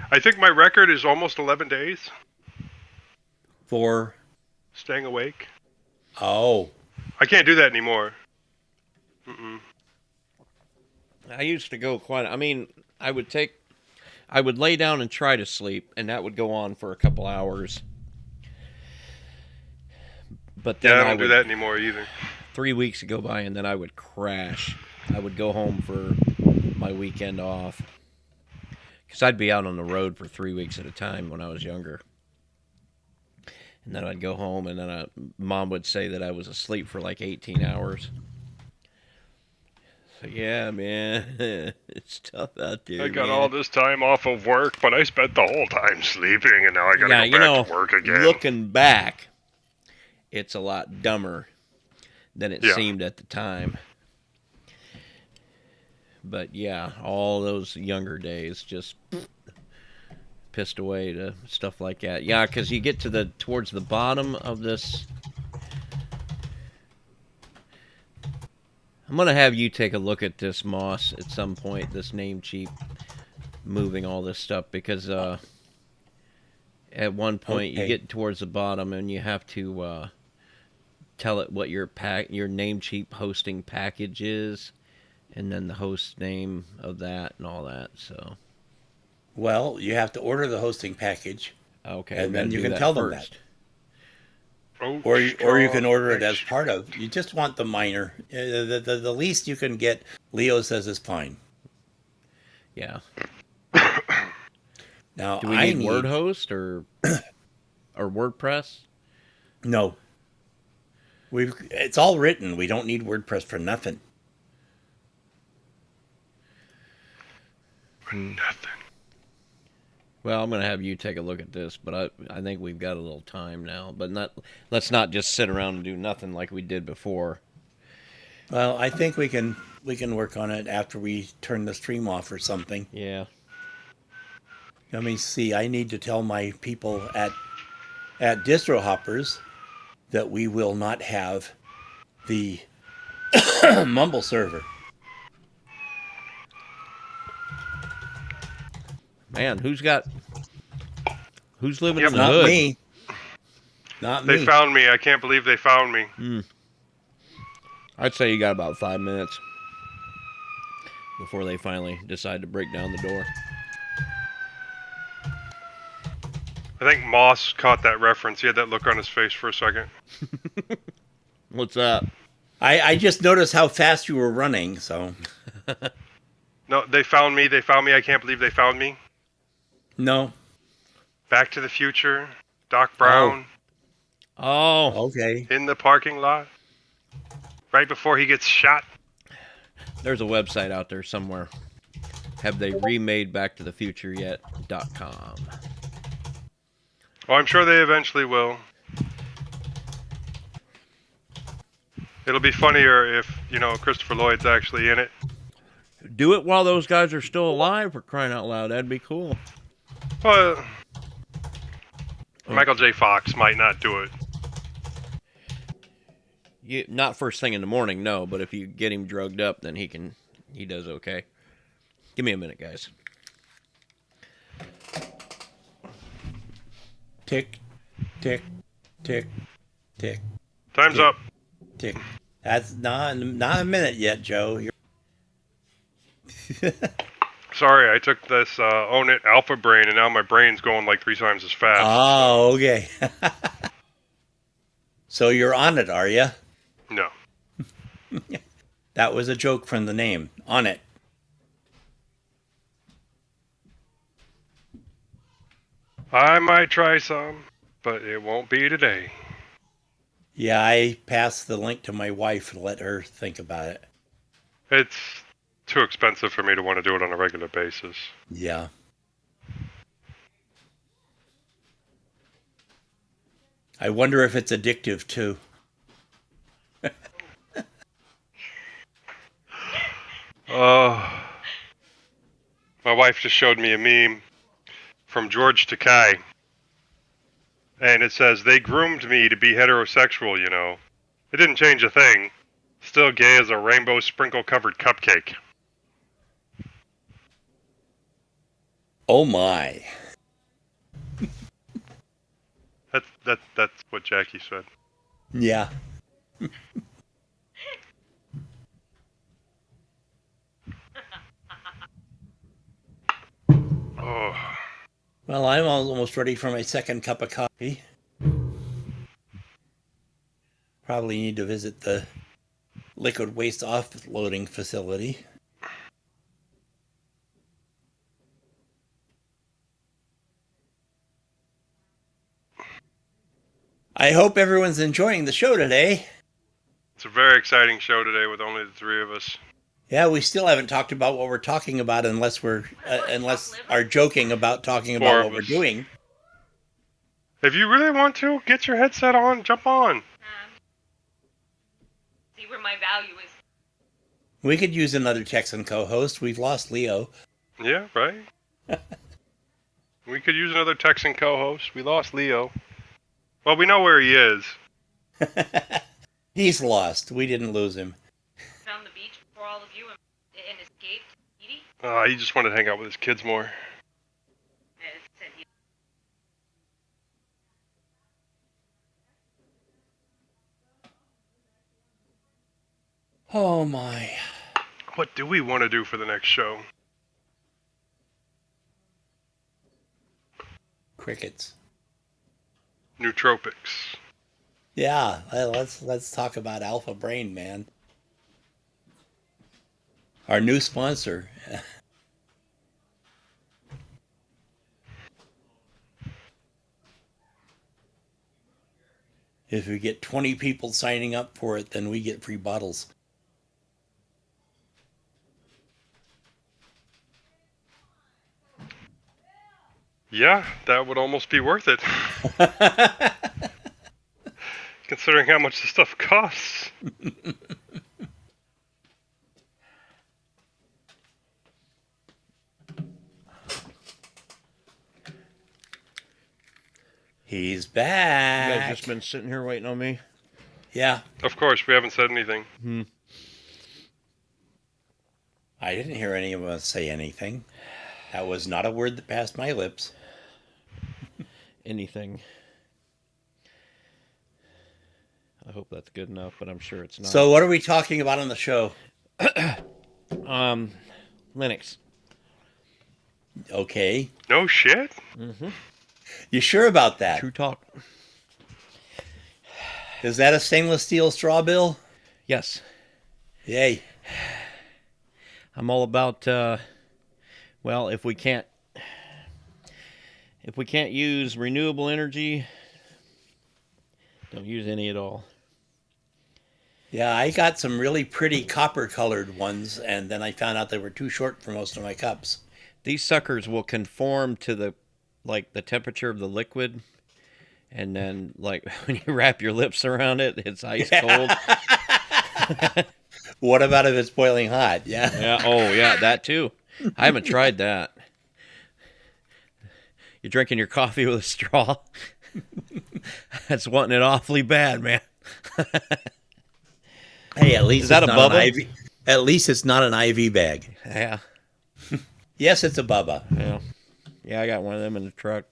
Speaker 4: I think my record is almost 11 days
Speaker 2: For
Speaker 4: staying awake.
Speaker 2: oh,
Speaker 4: I can't do that anymore.
Speaker 1: I used to go quite. I mean, I would lay down and try to sleep, and that would go on for a couple hours. But then
Speaker 4: Yeah, I don't do that anymore either.
Speaker 1: 3 weeks would go by, and then I would crash. I would go home for my weekend off. Because I'd be out on the road for 3 weeks at a time when I was younger. And then I'd go home, and then Mom would say that I was asleep for like 18 hours. So, yeah, man, it's tough out there.
Speaker 4: I got
Speaker 1: man.
Speaker 4: all this time off of work, but I spent the whole time sleeping, and now I gotta go back to work again.
Speaker 1: Looking back, it's a lot dumber than it
Speaker 4: Yeah.
Speaker 1: seemed at the time. But yeah, all those younger days just pissed away to stuff like that. Yeah, because you get towards the bottom of this. I'm gonna have you take a look at this, Moss, at some point. This name cheap, moving all this stuff, because at one point you
Speaker 2: Okay.
Speaker 1: get towards the bottom and you have to tell it what your name cheap hosting package is, and then the host name of that and all that. So
Speaker 2: well, you have to order the hosting package,
Speaker 1: okay,
Speaker 2: and
Speaker 1: we
Speaker 2: then
Speaker 1: gotta
Speaker 2: you
Speaker 1: do
Speaker 2: can
Speaker 1: that
Speaker 2: tell them
Speaker 1: first.
Speaker 2: that.
Speaker 4: Oh,
Speaker 2: Or you can order it as
Speaker 4: strong.
Speaker 2: part of. You just want the minor. The least you can get, Leo says, is fine.
Speaker 1: Yeah.
Speaker 2: Now,
Speaker 1: Do we need WordHost or WordPress?
Speaker 2: No. It's all written. We don't need WordPress for nothing.
Speaker 4: Nothing.
Speaker 1: Well, I'm going to have you take a look at this, but I think we've got a little time now. But let's not just sit around and do nothing like we did before.
Speaker 2: Well, I think we can work on it after we turn the stream off or something.
Speaker 1: Yeah.
Speaker 2: Let me see. I need to tell my people at Distro Hoppers that we will not have the Mumble server.
Speaker 1: Man, who's living in the
Speaker 2: Not
Speaker 1: hood?
Speaker 2: me. Not me.
Speaker 4: They found me. I can't believe they found me.
Speaker 1: I'd say you got about 5 minutes before they finally decide to break down the door.
Speaker 4: I think Moss caught that reference. He had that look on his face for a second.
Speaker 1: What's up?
Speaker 2: I just noticed how fast you were running, so.
Speaker 4: No, they found me. They found me. I can't believe they found me.
Speaker 2: No.
Speaker 4: Back to the Future. Doc Brown.
Speaker 1: Oh.
Speaker 2: Okay.
Speaker 4: In the parking lot. Right before he gets shot.
Speaker 1: There's a website out there somewhere. Have they remade Back to the Future yet? .com.
Speaker 4: Oh, I'm sure they eventually will. It'll be funnier if, Christopher Lloyd's actually in it.
Speaker 1: Do it while those guys are still alive, for crying out loud. That'd be cool.
Speaker 4: Well, Michael J. Fox might not do it.
Speaker 1: Not first thing in the morning, no, but if you get him drugged up, then he does okay. Give me a minute, guys.
Speaker 2: Tick, tick, tick, tick.
Speaker 4: Time's
Speaker 2: tick,
Speaker 4: up.
Speaker 2: Tick. That's not a minute yet, Joe.
Speaker 4: Sorry, I took this Own It Alpha Brain, and now my brain's going like 3 times as fast.
Speaker 2: Oh, okay. So you're on it, are you?
Speaker 4: No.
Speaker 2: That was a joke from the name. On it.
Speaker 4: I might try some, but it won't be today.
Speaker 2: Yeah, I passed the link to my wife and let her think about it.
Speaker 4: It's too expensive for me to want to do it on a regular basis.
Speaker 2: Yeah. I wonder if it's addictive too.
Speaker 4: My wife just showed me a meme from George Takei. And it says, they groomed me to be heterosexual, It didn't change a thing. Still gay as a rainbow sprinkle-covered cupcake.
Speaker 2: Oh my.
Speaker 4: That's what Jackie said.
Speaker 2: Yeah.
Speaker 4: Oh.
Speaker 2: Well, I'm almost ready for my second cup of coffee. Probably need to visit the liquid waste offloading facility. I hope everyone's enjoying the show today.
Speaker 4: It's a very exciting show today with only the 3 of us.
Speaker 2: Yeah, we still haven't talked about what we're talking about unless are joking about talking about what we're doing.
Speaker 4: If you really want to, get your headset on, jump on.
Speaker 5: See where my value is.
Speaker 2: We could use another Texan co-host. We've lost Leo.
Speaker 4: Yeah, right? We could use another Texan co-host. We lost Leo. Well, we know where he is.
Speaker 2: He's lost. We didn't lose him.
Speaker 5: Found the beach for all of you and escaped. Edie?
Speaker 4: He just wanted to hang out with his kids more.
Speaker 5: Yeah, it said he-
Speaker 2: Oh my.
Speaker 4: What do we want to do for the next show?
Speaker 2: Crickets.
Speaker 4: Nootropics.
Speaker 2: Yeah, let's talk about Alpha Brain, man. Our new sponsor. If we get 20 people signing up for it, then we get free bottles.
Speaker 4: Yeah, that would almost be worth it. Considering how much the stuff costs.
Speaker 2: He's
Speaker 1: You
Speaker 2: back.
Speaker 1: guys just been sitting here waiting on me?
Speaker 2: Yeah.
Speaker 4: Of course, we haven't said anything.
Speaker 2: I didn't hear any of us say anything. That was not a word that passed my lips.
Speaker 1: Anything. I hope that's good enough, but I'm sure it's not.
Speaker 2: So what are we talking about on the show?
Speaker 1: Linux.
Speaker 2: Okay.
Speaker 4: No shit?
Speaker 2: You sure about that?
Speaker 1: True talk.
Speaker 2: Is that a stainless steel straw, Bill?
Speaker 1: Yes.
Speaker 2: Yay.
Speaker 1: I'm all about, well, if we can't use renewable energy, don't use any at all.
Speaker 2: Yeah, I got some really pretty copper-colored ones, and then I found out they were too short for most of my cups.
Speaker 1: These suckers will conform to the temperature of the liquid, and then like when you wrap your lips around it, it's ice cold.
Speaker 2: What about if it's boiling hot? Yeah.
Speaker 1: Yeah. Oh, yeah, that too. I haven't tried that. You're drinking your coffee with a straw. That's wanting it awfully bad, man.
Speaker 2: Hey, at least
Speaker 1: Is that
Speaker 2: it's
Speaker 1: a
Speaker 2: not an
Speaker 1: Bubba?
Speaker 2: IV. At least it's not an IV bag.
Speaker 1: Yeah.
Speaker 2: Yes, it's a Bubba.
Speaker 1: Yeah. Yeah, I got one of them in the truck.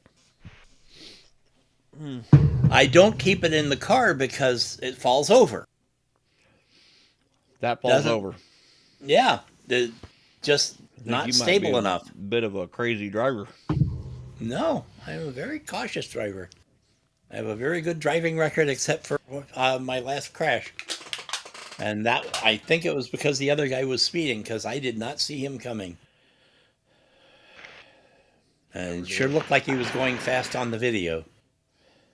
Speaker 2: I don't keep it in the car because it falls over.
Speaker 1: That falls
Speaker 2: Doesn't-
Speaker 1: over.
Speaker 2: Yeah, just
Speaker 1: You
Speaker 2: not
Speaker 1: might
Speaker 2: stable
Speaker 1: be
Speaker 2: enough.
Speaker 1: A bit of a crazy driver.
Speaker 2: No, I'm a very cautious driver. I have a very good driving record except for my last crash. And that, I think it was because the other guy was speeding because I did not see him coming. And it sure looked like he was going fast on the video.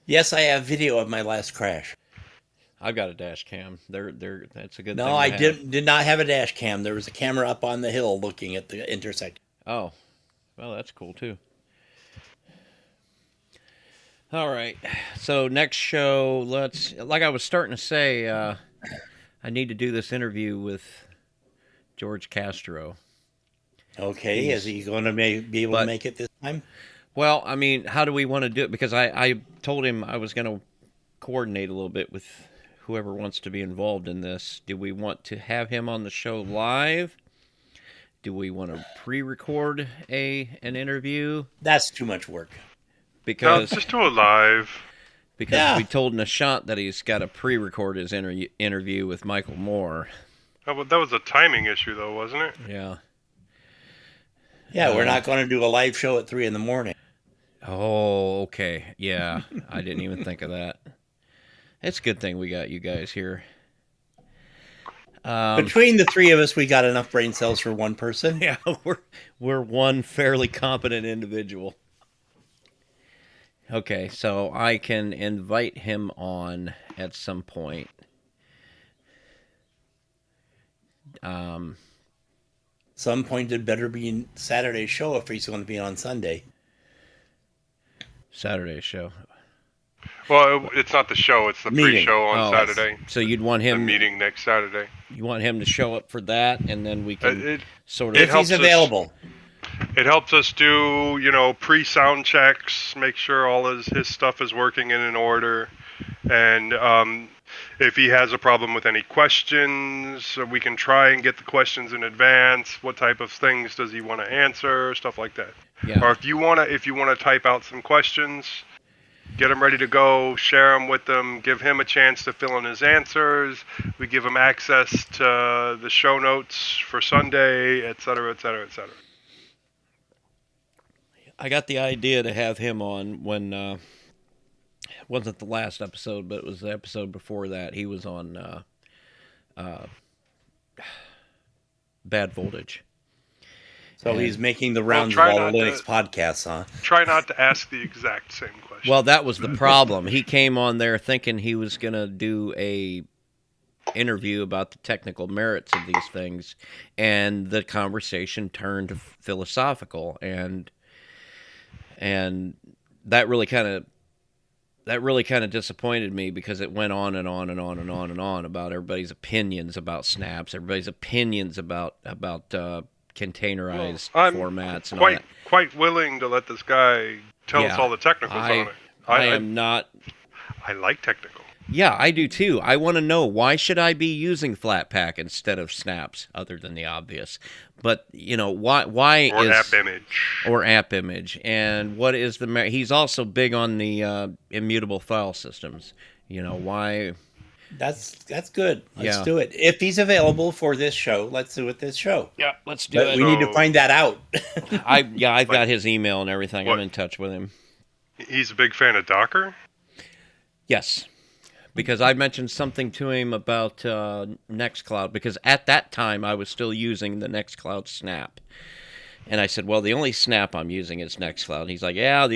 Speaker 2: Yes, I have video of my last crash.
Speaker 1: I've got a dash cam. That's a good thing.
Speaker 2: No,
Speaker 1: to
Speaker 2: I
Speaker 1: have.
Speaker 2: did not have a dash cam. There was a camera up on the hill looking at the intersection.
Speaker 1: Oh, well, that's cool too. All right. So next show, like I was starting to say, I need to do this interview with George Castro.
Speaker 2: Okay, is he going to be able to make it this time?
Speaker 1: Well, I mean, how do we want to do it? Because I told him I was going to coordinate a little bit with whoever wants to be involved in this. Do we want to have him on the show live? Do we want to pre-record an interview?
Speaker 2: That's too much work.
Speaker 4: No,
Speaker 1: Because
Speaker 4: just do it live.
Speaker 2: Yeah.
Speaker 1: we told Nishant that he's got to pre-record his interview with Michael Moore.
Speaker 4: That was a timing issue, though, wasn't it?
Speaker 1: Yeah.
Speaker 2: Yeah, we're not going to do a live show at 3 a.m.
Speaker 1: Oh, okay. Yeah, I didn't even think of that. It's a good thing we got you guys here.
Speaker 2: Between the three of us, we got enough brain cells for one person.
Speaker 1: Yeah, we're one fairly competent individual. Okay, so I can invite him on at some point.
Speaker 2: Some point it better be in Saturday's show if he's going to be on Sunday.
Speaker 1: Saturday's show.
Speaker 4: Well, it's not the show; it's the
Speaker 2: Meeting.
Speaker 4: pre-show on
Speaker 1: Oh,
Speaker 4: Saturday.
Speaker 1: So you'd want
Speaker 4: The
Speaker 1: him
Speaker 4: meeting next Saturday.
Speaker 1: You want him to show up for that, and then we can
Speaker 4: It
Speaker 1: sort
Speaker 4: it
Speaker 1: of.
Speaker 2: If he's
Speaker 4: helps us-
Speaker 2: available.
Speaker 4: It helps us do, pre-sound checks, make sure all his stuff is working in order, and if he has a problem with any questions, we can try and get the questions in advance. What type of things does he want to answer? Stuff like that.
Speaker 1: Yeah.
Speaker 4: Or if you wanna type out some questions, get them ready to go, share them with them, give him a chance to fill in his answers. We give him access to the show notes for Sunday, et cetera, et cetera, et cetera.
Speaker 1: I got the idea to have him on when it wasn't the last episode, but it was the episode before that. He was on Bad Voltage.
Speaker 2: So he's making the rounds of
Speaker 4: try
Speaker 2: all the
Speaker 4: not
Speaker 2: Linux podcasts, huh?
Speaker 4: Try not to ask the exact same question.
Speaker 1: Well, that was the problem. He came on there thinking he was going to do a interview about the technical merits of these things, and the conversation turned philosophical, and that really kind of disappointed me, because it went on and on and on and on and on about everybody's opinions about snaps, everybody's opinions about containerized formats and all that.
Speaker 4: Quite willing to let this guy tell us all the technicals on it.
Speaker 1: I am not.
Speaker 4: I like technical.
Speaker 1: Yeah, I do too. I want to know, why should I be using Flatpak instead of snaps, other than the obvious? But why
Speaker 4: or
Speaker 1: is
Speaker 4: app image,
Speaker 1: and what is the? He's also big on the immutable file systems. Why?
Speaker 2: That's good. Let's do it. If he's available for this show, let's do it this show.
Speaker 1: Yeah, let's do it.
Speaker 2: We need to find that out.
Speaker 1: I've got his email and everything. I'm in touch with him.
Speaker 4: He's a big fan of Docker?
Speaker 1: Yes. Because I mentioned something to him about Nextcloud, because at that time I was still using the Nextcloud Snap. And I said, well, the only Snap I'm using is Nextcloud. And he's like, yeah,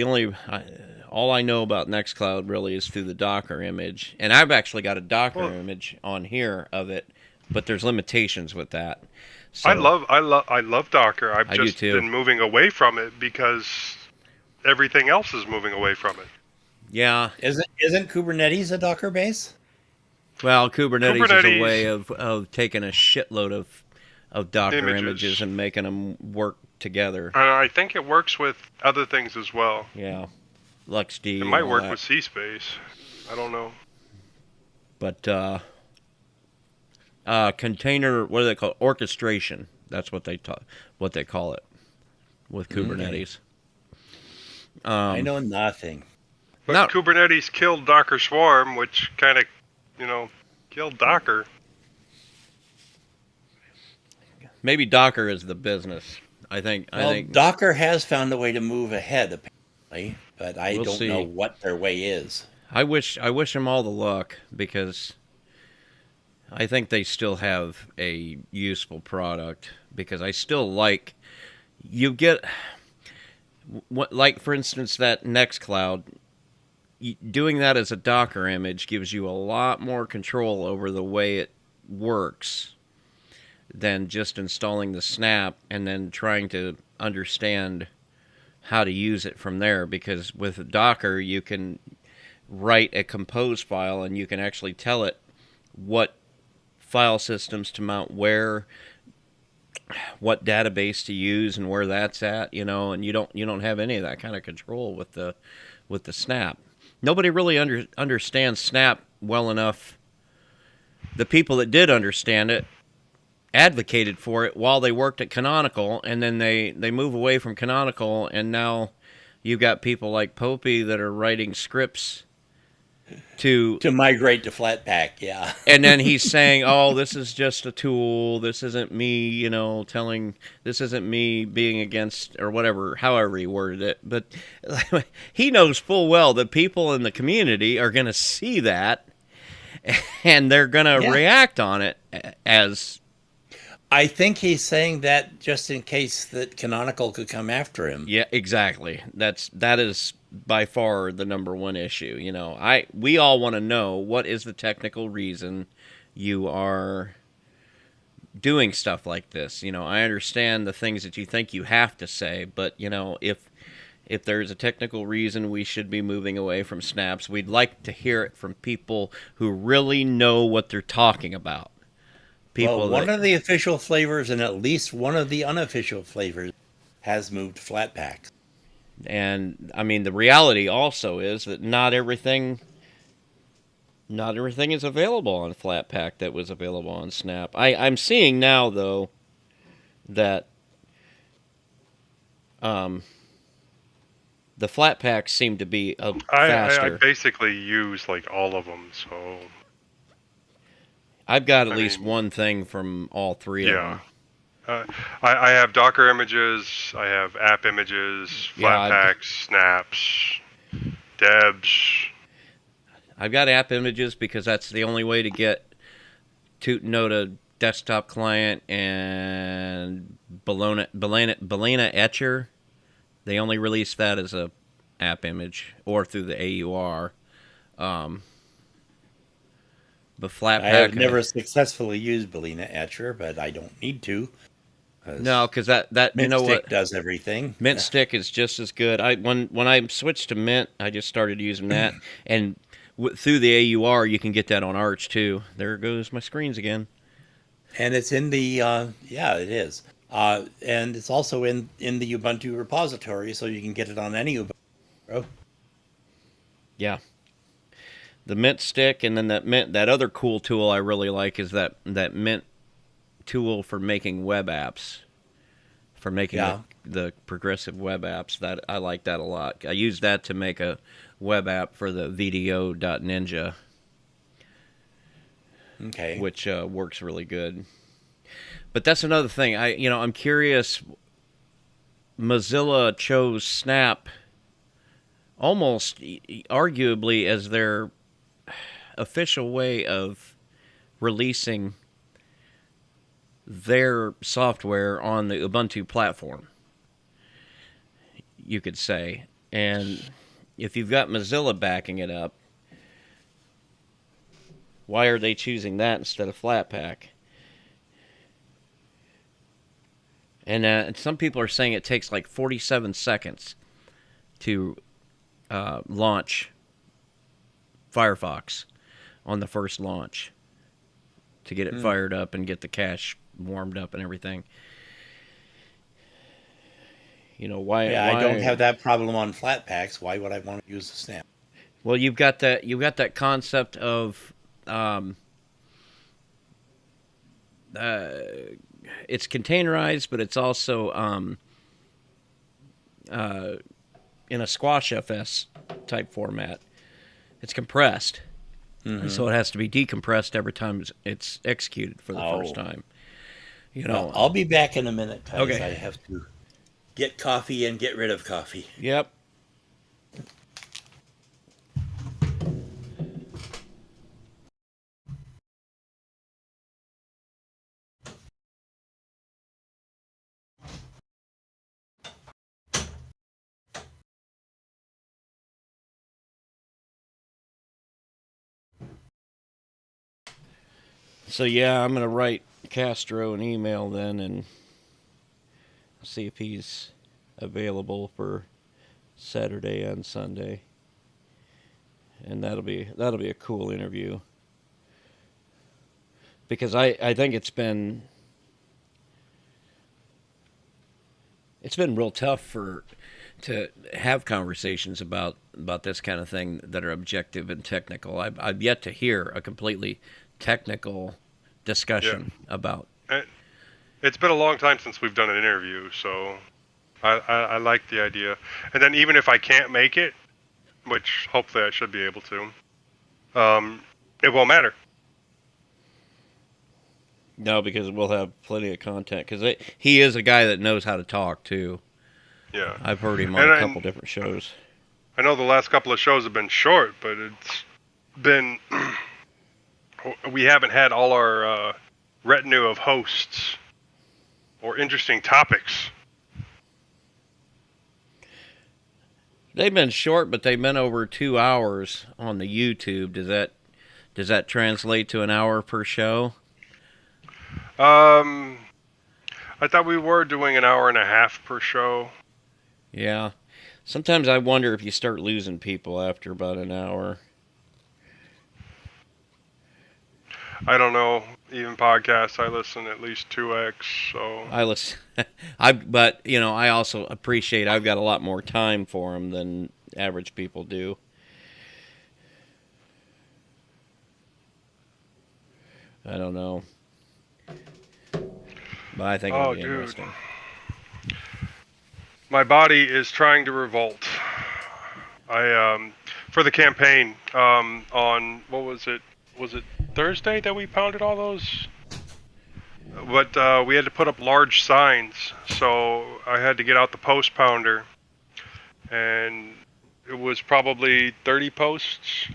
Speaker 1: all I know about Nextcloud really is through the Docker image. And I've actually got a Docker image on here of it, but there's limitations with that. So,
Speaker 4: I love Docker. I've just been moving away from it because everything else is moving away from it.
Speaker 1: Yeah.
Speaker 2: Isn't Kubernetes a Docker base?
Speaker 1: Well, Kubernetes is a way of taking a shitload of Docker images and making them work together.
Speaker 4: I think it works with other things as well.
Speaker 1: Yeah. LuxD.
Speaker 4: It might work with CSpace. I don't know.
Speaker 1: But container, what do they call it? Orchestration. That's what they call it with Kubernetes.
Speaker 2: I know nothing.
Speaker 4: But Kubernetes killed Docker Swarm, which kind of, killed Docker.
Speaker 1: Maybe Docker is the business. I think
Speaker 2: Docker has found a way to move ahead, apparently, but I don't know what their way is.
Speaker 1: I wish them all the luck, because I think they still have a useful product, because I still like, for instance, that Nextcloud, doing that as a Docker image gives you a lot more control over the way it works than just installing the snap and then trying to understand how to use it from there. Because with Docker, you can write a compose file and you can actually tell it what file systems to mount where, what database to use and where that's at, and you don't have any of that kind of control with the snap. Nobody really understands Snap well enough. The people that did understand it advocated for it while they worked at Canonical, and then they move away from Canonical, and now you've got people like Popey that are writing scripts to
Speaker 2: migrate to Flatpak, yeah.
Speaker 1: And then he's saying, oh, this is just a tool. This isn't me, this isn't me being against, or whatever, however he worded it. But he knows full well that people in the community are going to see that, and they're going to react on it as...
Speaker 2: I think he's saying that just in case that Canonical could come after him.
Speaker 1: Yeah, exactly. That is by far the number one issue. We all want to know, what is the technical reason you are doing stuff like this. I understand the things that you think you have to say, but if there's a technical reason we should be moving away from snaps, we'd like to hear it from people who really know what they're talking about.
Speaker 2: One of the official flavors and at least one of the unofficial flavors has moved Flatpak.
Speaker 1: And I mean, the reality also is that not everything is available on Flatpak that was available on Snap. I'm seeing now, though, that the Flatpaks seem to be faster.
Speaker 4: I basically use like all of them, so
Speaker 1: I've got at least one thing from all three of them.
Speaker 4: I have Docker images, I have app images, Flatpaks, snaps, debs.
Speaker 1: I've got app images because that's the only way to get Tutanota desktop client and Balena Etcher. They only released that as a app image or through the AUR. But Flatpak,
Speaker 2: I have never successfully used Balena Etcher, but I don't need to.
Speaker 1: No, because that you know
Speaker 2: Mint
Speaker 1: what,
Speaker 2: Stick does everything.
Speaker 1: Mint Stick is just as good. When I switched to Mint, I just started using that, and through the AUR you can get that on Arch too. There goes my screens again.
Speaker 2: And it's in the yeah, it is. And it's also in the Ubuntu repository, so you can get it on any Ubuntu.
Speaker 1: Yeah. The Mint Stick, and then that other cool tool I really like is that Mint tool for making web apps, for making the progressive web apps. That I like that a lot. I use that to make a web app for the VDO.Ninja,
Speaker 2: okay,
Speaker 1: which works really good. But that's another thing. I'm curious. Mozilla chose Snap almost arguably as their official way of releasing their software on the Ubuntu platform, you could say. And if you've got Mozilla backing it up, why are they choosing that instead of Flatpak? And some people are saying it takes like 47 seconds to launch Firefox on the first launch, to get it fired up and get the cache warmed up and everything. Why?
Speaker 2: Yeah,
Speaker 1: why,
Speaker 2: I don't have that problem on Flatpaks. Why would I want to use the Snap?
Speaker 1: Well, you've got that concept of it's containerized, but it's also in a Squash FS type format. It's compressed, so it has to be decompressed every time it's executed for the first time.
Speaker 2: Well, I'll be back in a minute, guys.
Speaker 1: Okay.
Speaker 2: I have to get coffee and get rid of coffee.
Speaker 1: Yep. So yeah, I'm gonna write Castro an email then and see if he's available for Saturday and Sunday, and that'll be a cool interview, because I think it's been real tough to have conversations about this kind of thing that are objective and technical. I've yet to hear a completely technical discussion about.
Speaker 4: It's been a long time since we've done an interview, so I like the idea. And then even if I can't make it, which hopefully I should be able to, it won't matter.
Speaker 1: No, because we'll have plenty of content. Because he is a guy that knows how to talk too.
Speaker 4: Yeah,
Speaker 1: I've heard him on a couple different shows.
Speaker 4: I know the last couple of shows have been short, but it's been we haven't had all our retinue of hosts or interesting topics.
Speaker 1: They've been short, but they've been over 2 hours on the YouTube. Does that translate to an hour per show?
Speaker 4: I thought we were doing an hour and a half per show.
Speaker 1: Yeah. Sometimes I wonder if you start losing people after about an hour.
Speaker 4: I don't know. Even podcasts, I listen at least 2x. So
Speaker 1: I listen, but I also appreciate I've got a lot more time for them than average people do. I don't know, but I think it'll be interesting.
Speaker 4: My body is trying to revolt. I for the campaign on what was it? Was it Thursday that we pounded all those? But we had to put up large signs, so I had to get out the post pounder, and it was probably 30 posts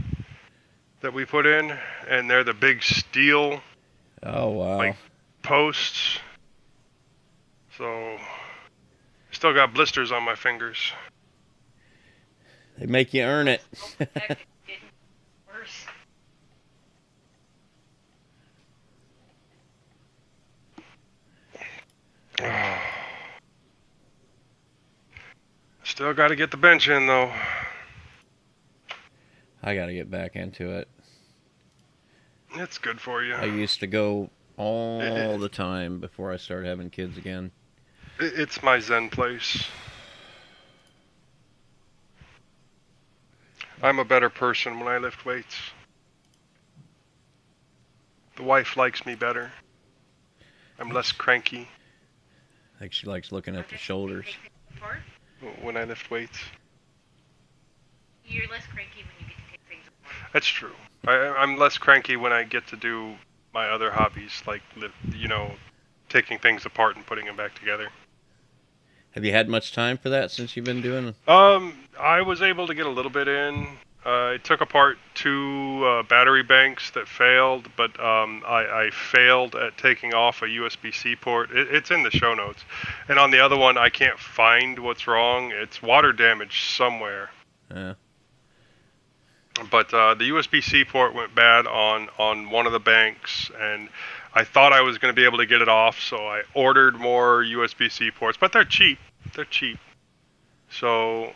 Speaker 4: that we put in, and they're the big steel
Speaker 1: posts.
Speaker 4: So So, still got blisters on my fingers.
Speaker 1: They make you earn it.
Speaker 5: Worse.
Speaker 4: Still got to get the bench in, though.
Speaker 1: I got to get back into it.
Speaker 4: It's good for you.
Speaker 1: I used to go all the time before I started having kids again.
Speaker 4: It's my zen place. I'm a better person when I lift weights. The wife likes me better. I'm less cranky
Speaker 1: I think she likes looking at the shoulders.
Speaker 4: when I lift weights.
Speaker 5: You're less cranky when you get to take things apart.
Speaker 4: That's true. I'm less cranky when I get to do my other hobbies, like, taking things apart and putting them back together.
Speaker 1: Have you had much time for that since you've been doing it?
Speaker 4: I was able to get a little bit in. I took apart 2 battery banks that failed, but I failed at taking off a USB-C port. It's in the show notes. And on the other one, I can't find what's wrong. It's water damage somewhere.
Speaker 1: Yeah.
Speaker 4: But the USB-C port went bad on one of the banks, and I thought I was going to be able to get it off, so I ordered more USB-C ports. But they're cheap. They're cheap. So,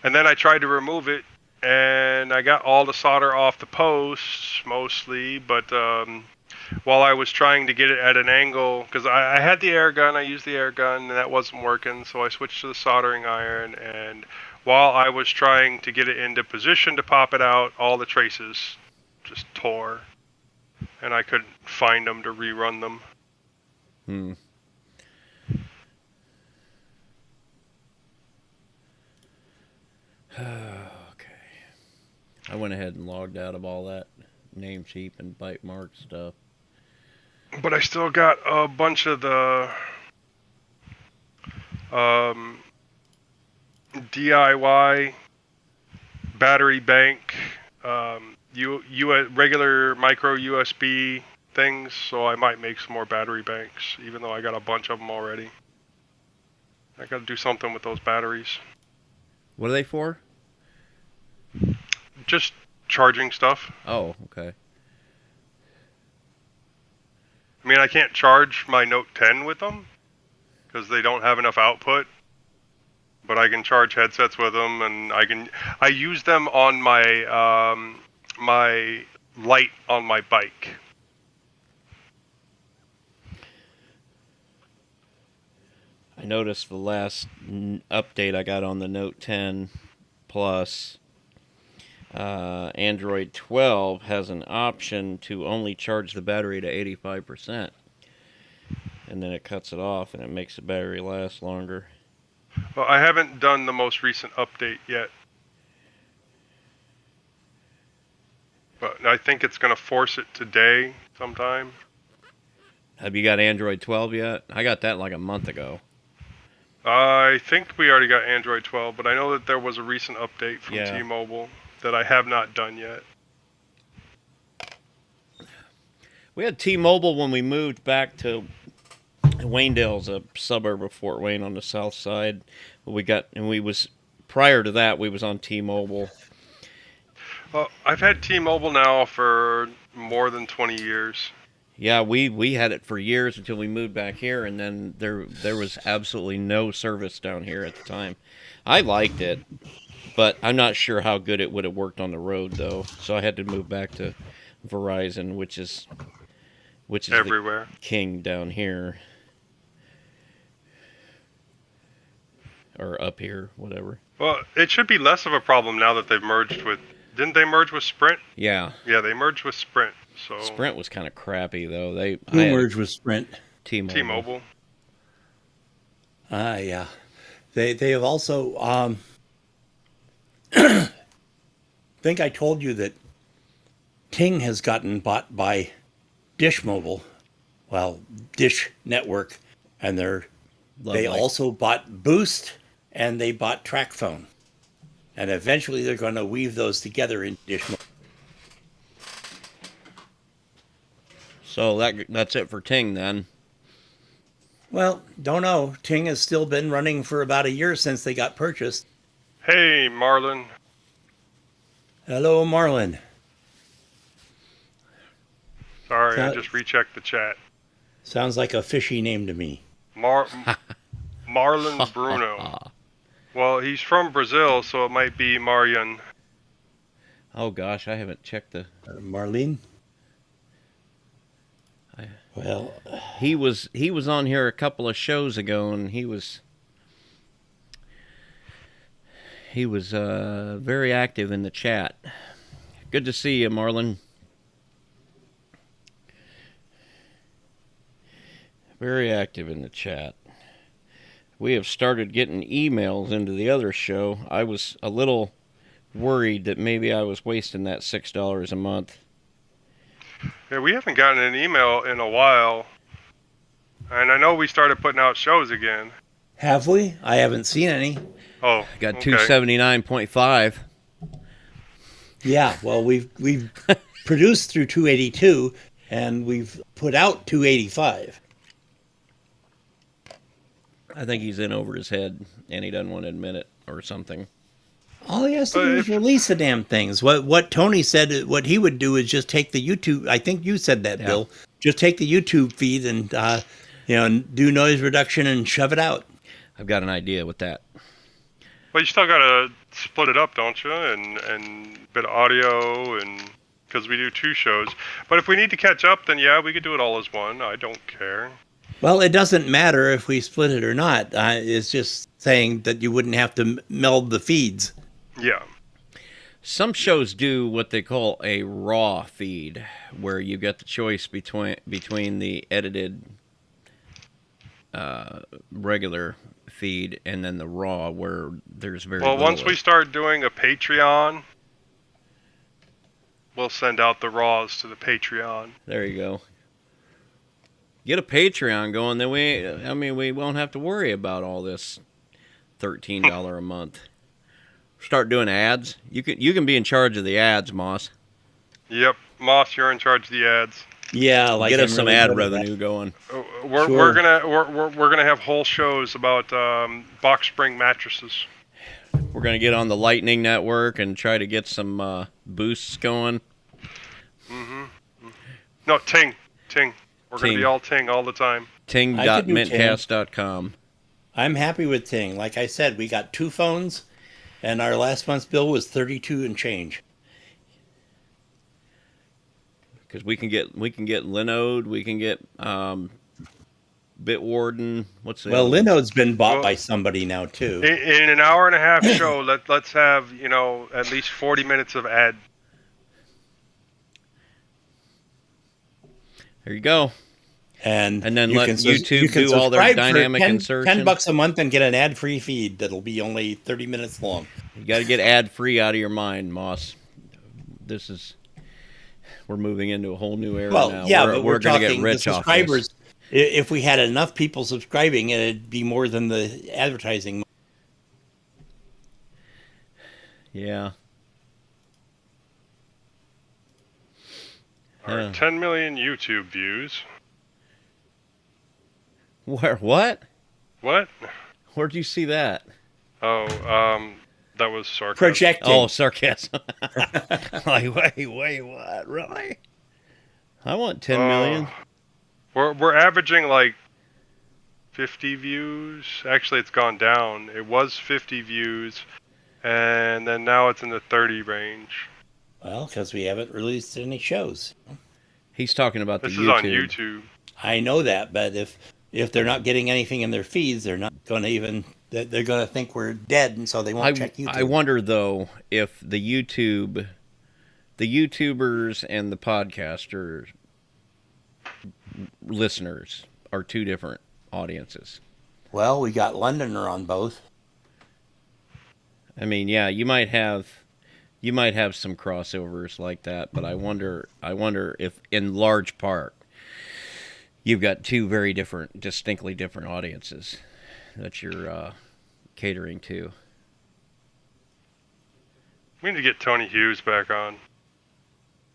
Speaker 4: and then I tried to remove it, and I got all the solder off the posts, mostly, but while I was trying to get it at an angle, because I had the air gun, I used the air gun, and that wasn't working, so I switched to the soldering iron, and while I was trying to get it into position to pop it out, all the traces just tore, and I couldn't find them to rerun them.
Speaker 1: Okay. I went ahead and logged out of all that name cheap and bite mark stuff.
Speaker 4: But I still got a bunch of the DIY battery bank, regular micro USB things, so I might make some more battery banks, even though I got a bunch of them already. I got to do something with those batteries.
Speaker 1: What are they for?
Speaker 4: Just charging stuff.
Speaker 1: Oh, okay.
Speaker 4: I mean, I can't charge my Note 10 with them because they don't have enough output. But I can charge headsets with them, and I use them on my my light on my bike.
Speaker 1: I noticed the last update I got on the Note 10 Plus, Android 12 has an option to only charge the battery to 85%. And then it cuts it off, and it makes the battery last longer.
Speaker 4: Well, I haven't done the most recent update yet. But I think it's going to force it today sometime.
Speaker 1: Have you got Android 12 yet? I got that like a month ago.
Speaker 4: I think we already got Android 12, but I know that there was a recent update from T-Mobile that I have not done yet.
Speaker 1: We had T-Mobile when we moved back to Waynedale's, a suburb of Fort Wayne on the south side. Prior to that, we was on T-Mobile.
Speaker 4: Well, I've had T-Mobile now for more than 20 years.
Speaker 1: Yeah, we had it for years until we moved back here, and then there was absolutely no service down here at the time. I liked it, but I'm not sure how good it would have worked on the road, though. So I had to move back to Verizon, which is
Speaker 4: everywhere.
Speaker 1: The king down here. Or up here, whatever.
Speaker 4: Well, it should be less of a problem now that they've merged with... Didn't they merge with Sprint?
Speaker 1: Yeah.
Speaker 4: Yeah, they merged with Sprint. So
Speaker 1: Sprint was kind of crappy, though. Who
Speaker 2: merged with Sprint?
Speaker 1: T-Mobile.
Speaker 2: Yeah. They have also... think I told you that Ting has gotten bought by Dish Mobile. Well, Dish Network. And they also bought Boost, and they bought TrackPhone. And eventually they're going to weave those together in Dish Mobile.
Speaker 1: So that's it for Ting then.
Speaker 2: Well, don't know. Ting has still been running for about a year since they got purchased.
Speaker 4: Hey, Marlon.
Speaker 2: Hello, Marlon.
Speaker 4: Sorry, I just rechecked the chat.
Speaker 2: Sounds like a fishy name to me.
Speaker 4: Marlon Bruno. Well, he's from Brazil, so it might be Marian.
Speaker 1: Oh gosh, I haven't checked the.
Speaker 2: Marlene? Well,
Speaker 1: he was on here a couple of shows ago, and he was very active in the chat. Good to see you, Marlon. Very active in the chat. We have started getting emails into the other show. I was a little worried that maybe I was wasting that $6 a month.
Speaker 4: Yeah, we haven't gotten an email in a while. And I know we started putting out shows again.
Speaker 2: Have we? I haven't seen any.
Speaker 4: Oh,
Speaker 1: got
Speaker 4: okay.
Speaker 1: 279.5.
Speaker 2: Yeah, well, we've produced through 282, and we've put out 285.
Speaker 1: I think he's in over his head, and he doesn't want to admit it or something.
Speaker 2: All he has to do is release the damn things. What Tony said, what he would do is just take the YouTube. I think you said that, Bill. Just take the YouTube feed and do noise reduction and shove it out.
Speaker 1: I've got an idea with that.
Speaker 4: Well, you still gotta split it up, don't you? And bit of audio, and because we do 2 shows. But if we need to catch up, then yeah, we could do it all as one. I don't care.
Speaker 2: Well, it doesn't matter if we split it or not. It's just saying that you wouldn't have to meld the feeds.
Speaker 4: Yeah.
Speaker 1: Some shows do what they call a raw feed, where you get the choice between the edited regular feed and then the raw, where there's very little.
Speaker 4: Once we start doing a Patreon, we'll send out the raws to the Patreon.
Speaker 1: There you go. Get a Patreon going, then we won't have to worry about all this $13 a month. Start doing ads. You can be in charge of the ads, Moss.
Speaker 4: Yep, Moss, you're in charge of the ads.
Speaker 2: Yeah, like
Speaker 1: get us some ad revenue going.
Speaker 4: We're gonna have whole shows about box spring mattresses.
Speaker 1: We're gonna get on the Lightning Network and try to get some boosts going.
Speaker 4: No, Ting. We're going to be all Ting all the time.
Speaker 1: Ting.mintcast.com.
Speaker 2: I'm happy with Ting. Like I said, we got 2 phones, and our last month's bill was $32 and change.
Speaker 1: Because we can get Linode, we can get Bitwarden. What's the
Speaker 2: Linode's been bought by somebody now too.
Speaker 4: In an hour and a half show, let's have at least 40 minutes of ad.
Speaker 1: There you go.
Speaker 2: And
Speaker 1: then let YouTube do all their dynamic insertion.
Speaker 2: $10 a month and get an ad-free feed that'll be only 30 minutes long.
Speaker 1: You got to get ad-free out of your mind, Moss. We're moving into a whole new era now.
Speaker 2: Yeah, but we're
Speaker 1: going to
Speaker 2: talking
Speaker 1: get rich
Speaker 2: the
Speaker 1: off
Speaker 2: subscribers.
Speaker 1: this.
Speaker 2: If we had enough people subscribing, it'd be more than the advertising.
Speaker 1: Yeah.
Speaker 4: Our 10 million YouTube views.
Speaker 1: Where? What?
Speaker 4: What?
Speaker 1: Where'd you see that?
Speaker 4: Oh, that was sarcasm.
Speaker 2: Projecting.
Speaker 1: Oh, sarcasm. Like, wait, what? Really? I want 10 million.
Speaker 4: We're averaging like 50 views. Actually, it's gone down. It was 50 views, and then now it's in the 30 range.
Speaker 2: Well, because we haven't released any shows.
Speaker 1: He's talking about
Speaker 4: this
Speaker 1: the
Speaker 4: YouTube.
Speaker 1: YouTube.
Speaker 4: This is on YouTube.
Speaker 2: I know that, but if they're not getting anything in their feeds, they're not going to even. They're going to think we're dead, and so they won't check YouTube.
Speaker 1: I wonder though if the YouTubers and the podcaster listeners are 2 different audiences.
Speaker 2: Well, we got Londoner on both.
Speaker 1: I mean, yeah, you might have some crossovers like that, but I wonder if in large part you've got 2 very different, distinctly different audiences that you're catering to.
Speaker 4: We need to get Tony Hughes back on.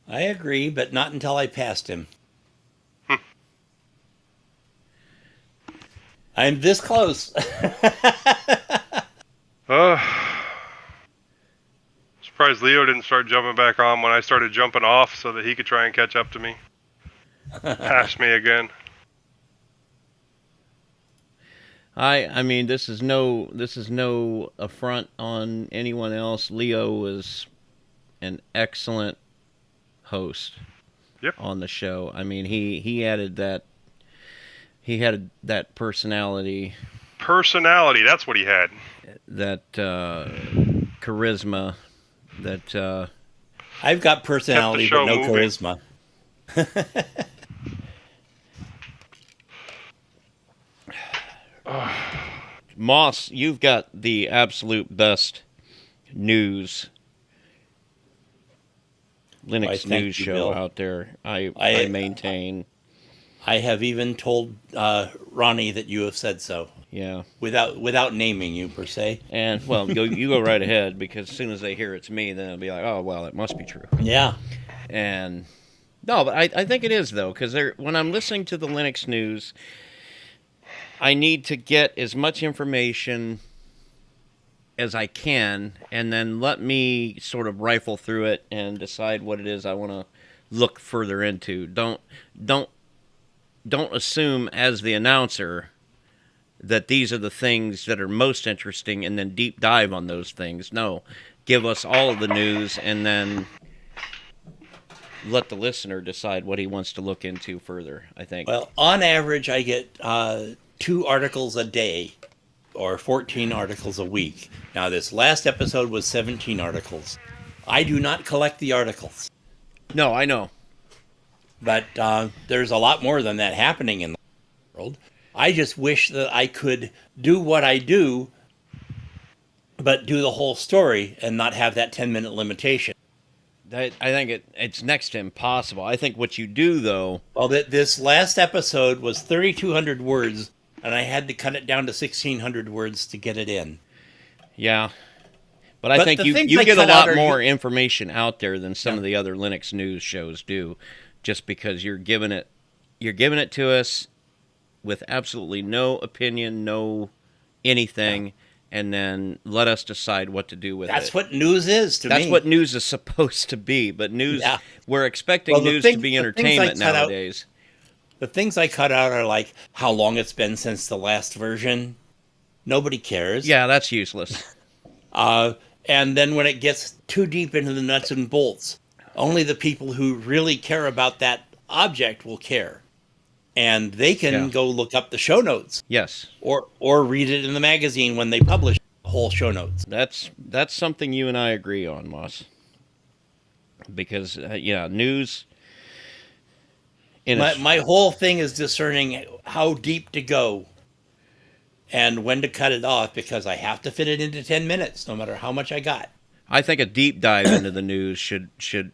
Speaker 2: I agree, but not until I passed him. I'm this close.
Speaker 4: Surprised Leo didn't start jumping back on when I started jumping off so that he could try and catch up to me. Pass me again.
Speaker 1: I mean, this is no affront on anyone else. Leo is an excellent host.
Speaker 4: Yep.
Speaker 1: On the show. I mean, he added that. He had that personality.
Speaker 4: Personality, that's what he had.
Speaker 1: That charisma. That
Speaker 2: I've got personality, but no
Speaker 4: moving.
Speaker 2: charisma.
Speaker 1: Moss, you've got the absolute best news. Linux news show
Speaker 2: Bill.
Speaker 1: out there. I maintain.
Speaker 2: I have even told Ronnie that you have said so.
Speaker 1: Yeah.
Speaker 2: Without naming you per se.
Speaker 1: And well, you go right ahead, because as soon as they hear it's me, then they'll be like, oh well, it must be true.
Speaker 2: Yeah.
Speaker 1: And no, but I think it is though, because when I'm listening to the Linux news, I need to get as much information as I can, and then let me sort of rifle through it and decide what it is I want to look further into. Don't assume as the announcer that these are the things that are most interesting and then deep dive on those things. No, give us all of the news and then let the listener decide what he wants to look into further, I think.
Speaker 2: Well, on average, I get 2 articles a day, or 14 articles a week. Now, this last episode was 17 articles. I do not collect the articles.
Speaker 1: No, I know.
Speaker 2: But there's a lot more than that happening in the world. I just wish that I could do what I do, but do the whole story and not have that 10-minute limitation.
Speaker 1: I think it's next to impossible. I think what you do, though...
Speaker 2: Well, this last episode was 3,200 words, and I had to cut it down to 1,600 words to get it in.
Speaker 1: Yeah. But I think you get a lot more information out there than some of the other Linux news shows do, just because you're giving it to us with absolutely no opinion, no anything, and then let us decide what to do with it.
Speaker 2: That's what news is to me.
Speaker 1: That's what news is supposed to be. But news, we're expecting news to be entertainment nowadays.
Speaker 2: The things I cut out are like how long it's been since the last version. Nobody cares.
Speaker 1: Yeah, that's useless.
Speaker 2: And then when it gets too deep into the nuts and bolts, only the people who really care about that object will care. And they can go look up the show notes.
Speaker 1: Yes.
Speaker 2: Or read it in the magazine when they publish the whole show notes.
Speaker 1: That's something you and I agree on, Moss. Because, news...
Speaker 2: My whole thing is discerning how deep to go and when to cut it off, because I have to fit it into 10 minutes, no matter how much I got.
Speaker 1: I think a deep dive into the news should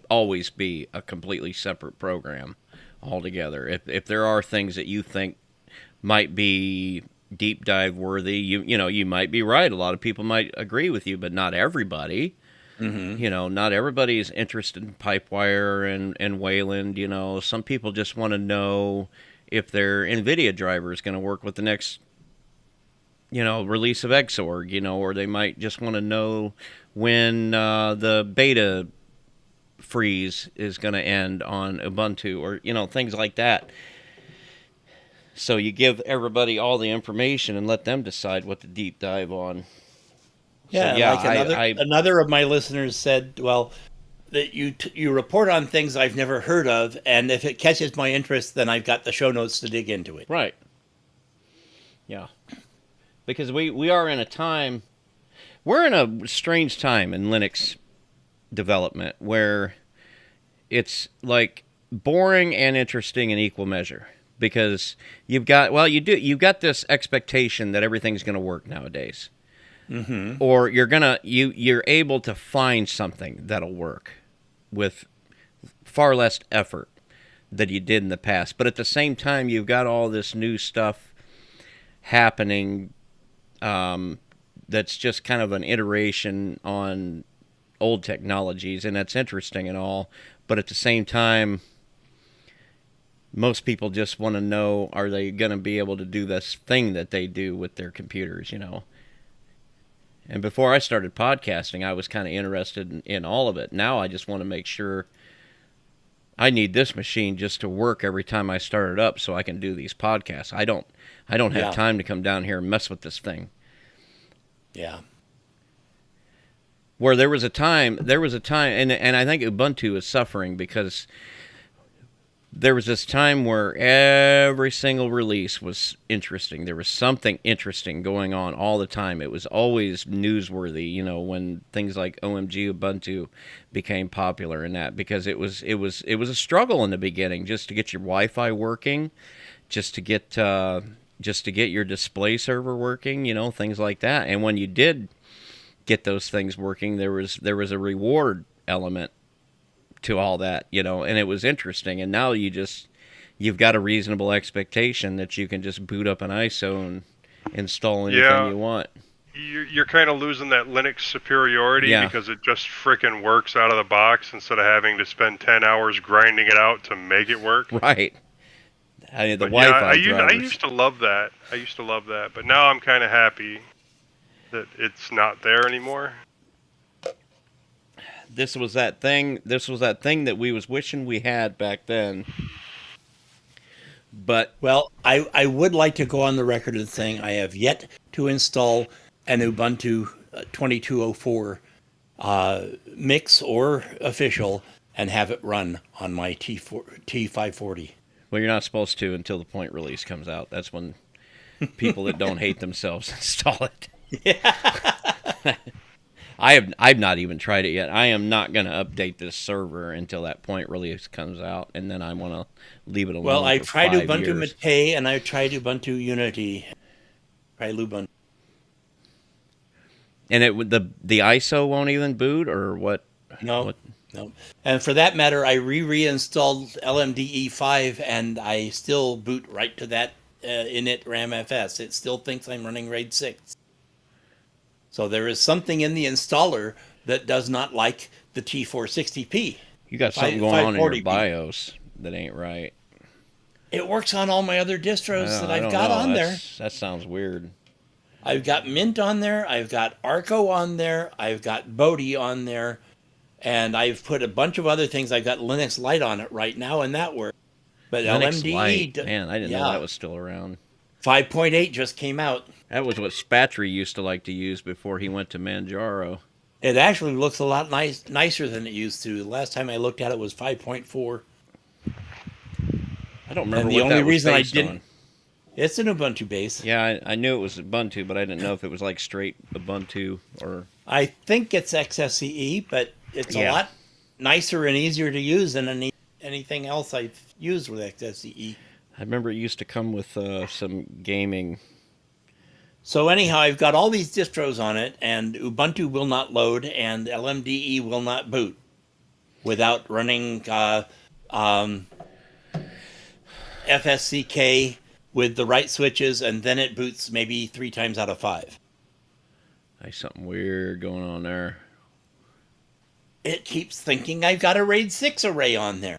Speaker 1: always be a completely separate program altogether. If there are things that you think might be deep dive worthy, you might be right. A lot of people might agree with you, but not everybody. Mm-hmm. Not everybody is interested in Pipewire and Wayland. Some people just want to know if their NVIDIA driver is going to work with the next, release of Xorg, or they might just want to know when the beta freeze is going to end on Ubuntu, or, things like that. So you give everybody all the information and let them decide what to deep dive on.
Speaker 2: Yeah, another of my listeners said, well, that you report on things I've never heard of, and if it catches my interest, then I've got the show notes to dig into it.
Speaker 1: Right. Yeah. Because we are in a time, we're in a strange time in Linux development where it's like boring and interesting in equal measure. Because you've got this expectation that everything's going to work nowadays. Mm-hmm. Or you're able to find something that'll work with far less effort than you did in the past. But at the same time, you've got all this new stuff happening that's just kind of an iteration on old technologies, and that's interesting and all. But at the same time, most people just want to know, are they going to be able to do this thing that they do with their computers, And before I started podcasting, I was kind of interested in all of it. Now I just want to make sure I need this machine just to work every time I start it up so I can do these podcasts. I don't have time to come down here and mess with this thing.
Speaker 2: Yeah.
Speaker 1: Where there was a time, and I think Ubuntu is suffering because there was this time where every single release was interesting. There was something interesting going on all the time. It was always newsworthy, when things like OMG Ubuntu became popular and that, because it was a struggle in the beginning just to get your Wi-Fi working, just to get your display server working, things like that. And when you did get those things working, there was a reward element to all that, and it was interesting. And now you've got a reasonable expectation that you can just boot up an ISO and install anything you want.
Speaker 4: You're kind of losing that Linux superiority because it just frickin' works out of the box instead of having to spend 10 hours grinding it out to make it work.
Speaker 1: Right. I mean, the Wi-Fi drivers.
Speaker 4: I used to love that. But now I'm kind of happy that it's not there anymore.
Speaker 1: This was that thing that we was wishing we had back then. But
Speaker 2: well, I would like to go on the record as saying I have yet to install an Ubuntu 2204 mix or official and have it run on my T540.
Speaker 1: Well, you're not supposed to until the point release comes out. That's when people that don't hate themselves install it. Yeah. I've not even tried it yet. I am not going to update this server until that point release comes out, and then I want to leave it alone.
Speaker 2: Well, I tried Ubuntu
Speaker 1: years.
Speaker 2: Mate, and I tried Ubuntu Unity. Try Lubuntu.
Speaker 1: And the ISO won't even boot, or what?
Speaker 2: No. And for that matter, I reinstalled LMDE5, and I still boot right to that init RAMFS. It still thinks I'm running RAID 6. So there is something in the installer that does not like the T460p.
Speaker 1: You got something going on in your BIOS that ain't right.
Speaker 2: It works on all my other distros that I've got on there.
Speaker 1: That sounds weird.
Speaker 2: I've got Mint on there. I've got Arco on there. I've got Bodhi on there. And I've put a bunch of other things. I've got Linux Lite on it right now, and that works. But
Speaker 1: Linux
Speaker 2: LMDE...
Speaker 1: Lite. Man, I didn't know that was still around.
Speaker 2: 5.8 just came out.
Speaker 1: That was what Spatry used to like to use before he went to Manjaro.
Speaker 2: It actually looks a lot nicer than it used to. The last time I looked at it was 5.4.
Speaker 1: I don't remember
Speaker 2: and
Speaker 1: what that was based on.
Speaker 2: It's an Ubuntu base.
Speaker 1: Yeah, I knew it was Ubuntu, but I didn't know if it was like straight Ubuntu or...
Speaker 2: I think it's XFCE, but it's a lot nicer and easier to use than anything else I've used with XFCE.
Speaker 1: I remember it used to come with some gaming...
Speaker 2: So anyhow, I've got all these distros on it, and Ubuntu will not load, and LMDE will not boot without running FSCK with the right switches, and then it boots maybe 3 times out of 5.
Speaker 1: There's something weird going on there.
Speaker 2: It keeps thinking I've got a RAID 6 array on there.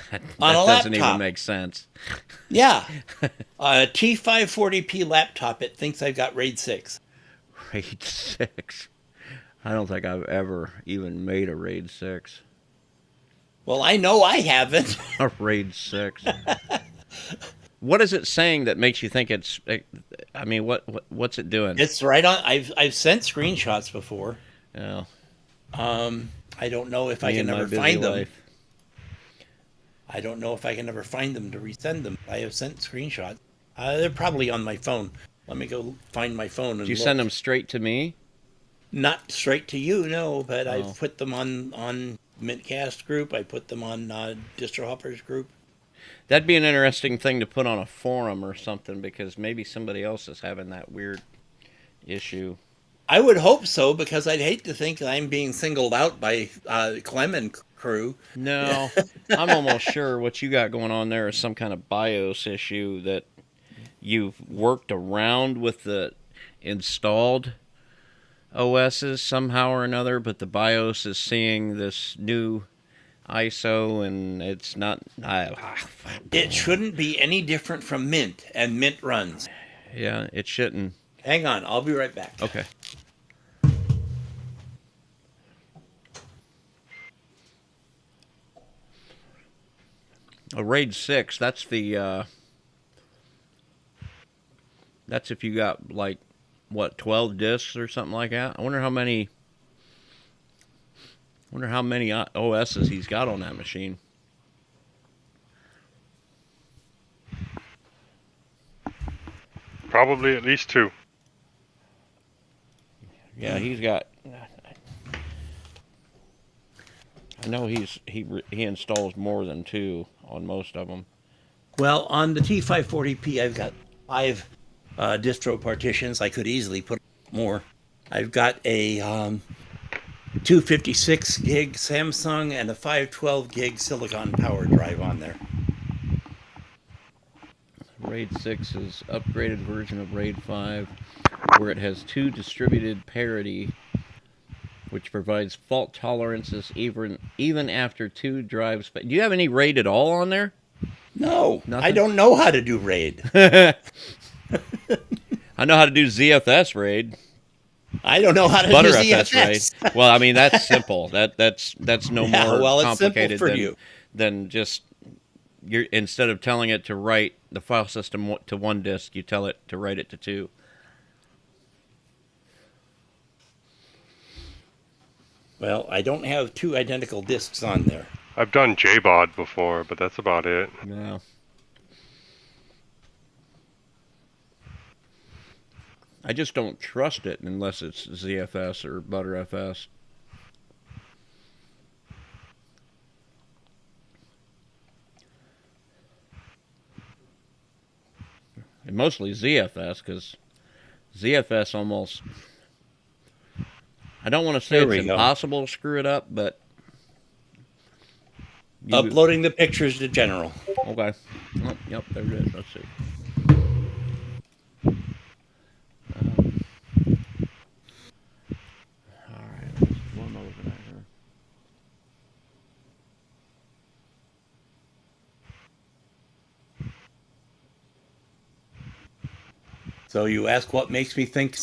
Speaker 1: That
Speaker 2: on a
Speaker 1: doesn't
Speaker 2: laptop.
Speaker 1: even make sense.
Speaker 2: Yeah. A T540p laptop, it thinks I've got RAID 6.
Speaker 1: RAID 6? I don't think I've ever even made a RAID 6.
Speaker 2: Well, I know I haven't.
Speaker 1: A RAID 6. What is it saying that makes you think it's... I mean, what's it doing?
Speaker 2: It's right on... I've sent screenshots before.
Speaker 1: Yeah.
Speaker 2: I don't know if I can ever find them. I don't know if I can ever find them to resend them. I have sent screenshots. They're probably on my phone. Let me go find my phone. And
Speaker 1: Did you send them straight to me?
Speaker 2: Not straight to you, no. But I've put them on mintCast group. I put them on Distro Hoppers group.
Speaker 1: That'd be an interesting thing to put on a forum or something, because maybe somebody else is having that weird issue.
Speaker 2: I would hope so, because I'd hate to think that I'm being singled out by Clem and crew.
Speaker 1: No, I'm almost sure what you got going on there is some kind of BIOS issue that you've worked around with the installed OSs somehow or another, but the BIOS is seeing this new ISO, and it's not.
Speaker 2: It shouldn't be any different from Mint and Mint runs.
Speaker 1: Yeah, it shouldn't.
Speaker 2: Hang on, I'll be right back.
Speaker 1: Okay. A RAID 6, that's the, that's if you got, like, what, 12 discs or something like that? I wonder how many OSs he's got on that machine.
Speaker 4: Probably at least 2.
Speaker 1: Yeah, he's got... I know he installs more than 2 on most of them.
Speaker 2: Well, on the T540p, I've got 5 distro partitions. I could easily put more. I've got a 256 gig Samsung and a 512 gig Silicon power drive on there.
Speaker 1: RAID 6 is upgraded version of RAID 5, where it has 2 distributed parity, which provides fault tolerances even after 2 drives. Do you have any RAID at all on there?
Speaker 2: No,
Speaker 1: Nothing?
Speaker 2: I don't know how to do RAID.
Speaker 1: I know how to do ZFS RAID.
Speaker 2: I don't know how to do
Speaker 1: ButterFS
Speaker 2: ZFS.
Speaker 1: RAID. Well, I mean that's simple. That's no more complicated than just instead of telling it to write the file system to 1 disk, you tell it to write it to 2.
Speaker 2: Well, I don't have 2 identical disks on there.
Speaker 4: I've done JBOD before, but that's about it.
Speaker 1: No. I just don't trust it unless it's ZFS or ButterFS. And mostly ZFS, because ZFS almost... I don't want to say it's impossible to screw it up, but...
Speaker 2: Uploading the pictures to general.
Speaker 1: Okay. Oh, yep, there it is. Let's see. All right, let's one over there.
Speaker 2: So you ask what makes me think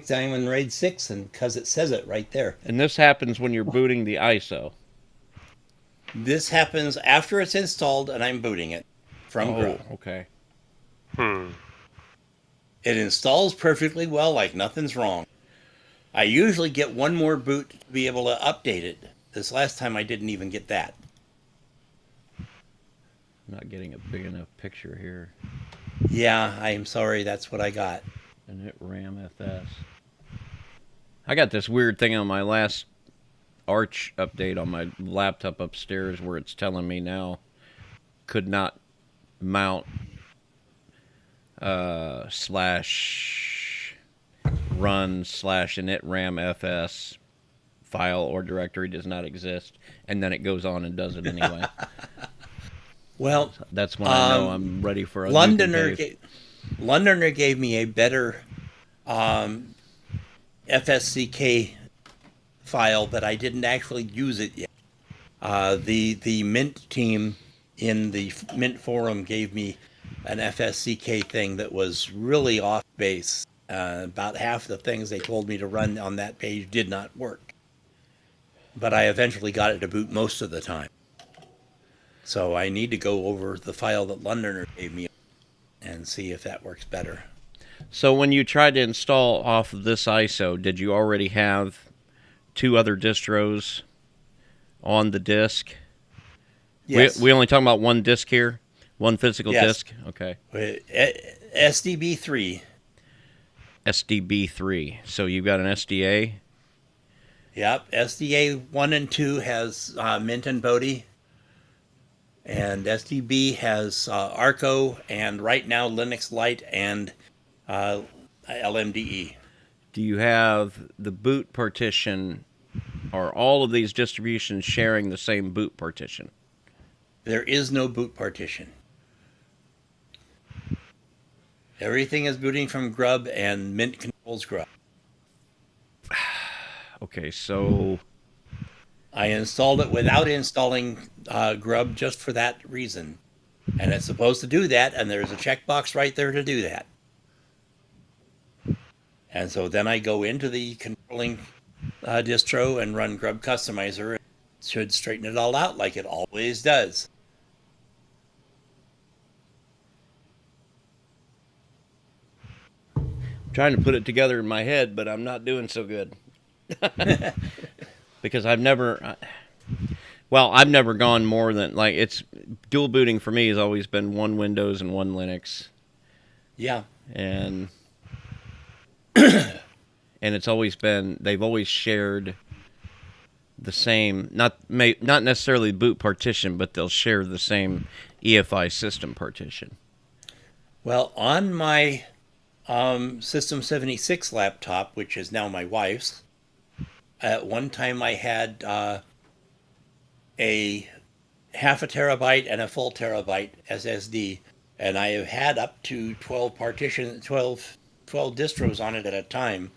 Speaker 2: I'm in RAID 6, and because it says it right there.
Speaker 1: And this happens when you're booting the ISO.
Speaker 2: This happens after it's installed and I'm booting it from Grub.
Speaker 1: Okay.
Speaker 2: It installs perfectly well, like nothing's wrong. I usually get one more boot to be able to update it. This last time I didn't even get that.
Speaker 1: I'm not getting a big enough picture here.
Speaker 2: Yeah, I am sorry, that's what I got.
Speaker 1: And it RAM FS. I got this weird thing on my last Arch update on my laptop upstairs where it's telling me now could not mount /run /initram fs file or directory does not exist, and then it goes on and does it anyway.
Speaker 2: Well,
Speaker 1: that's when I know I'm ready for a
Speaker 2: Londoner gave me a better FSCK file, but I didn't actually use it yet. The Mint team in the Mint forum gave me an FSCK thing that was really off base. About half the things they told me to run on that page did not work. But I eventually got it to boot most of the time. So I need to go over the file that Londoner gave me and see if that works better.
Speaker 1: So when you tried to install off of this ISO, did you already have 2 other distros on the disk?
Speaker 2: Yes.
Speaker 1: We only talking about 1 disk here? 1 physical
Speaker 2: Yes.
Speaker 1: disk? Okay.
Speaker 2: SDB3.
Speaker 1: SDB3. So you've got an SDA?
Speaker 2: Yep. SDA 1 and 2 has Mint and Bodhi. And SDB has Arco and right now Linux Lite and LMDE.
Speaker 1: Do you have the boot partition? Are all of these distributions sharing the same boot partition?
Speaker 2: There is no boot partition. Everything is booting from Grub, and Mint controls Grub.
Speaker 1: Okay, so
Speaker 2: I installed it without installing Grub just for that reason. And it's supposed to do that, and there's a checkbox right there to do that. And so then I go into the controlling distro and run Grub Customizer. It should straighten it all out like it always does.
Speaker 1: I'm trying to put it together in my head, but I'm not doing so good. Because I've never gone more than, like, it's dual booting for me has always been one Windows and one Linux.
Speaker 2: Yeah.
Speaker 1: And it's always been, they've always shared the same, not necessarily boot partition, but they'll share the same EFI system partition.
Speaker 2: Well, on my System 76 laptop, which is now my wife's, at one time I had a half a terabyte and a full terabyte SSD, and I have had up to 12 distros on it at a time.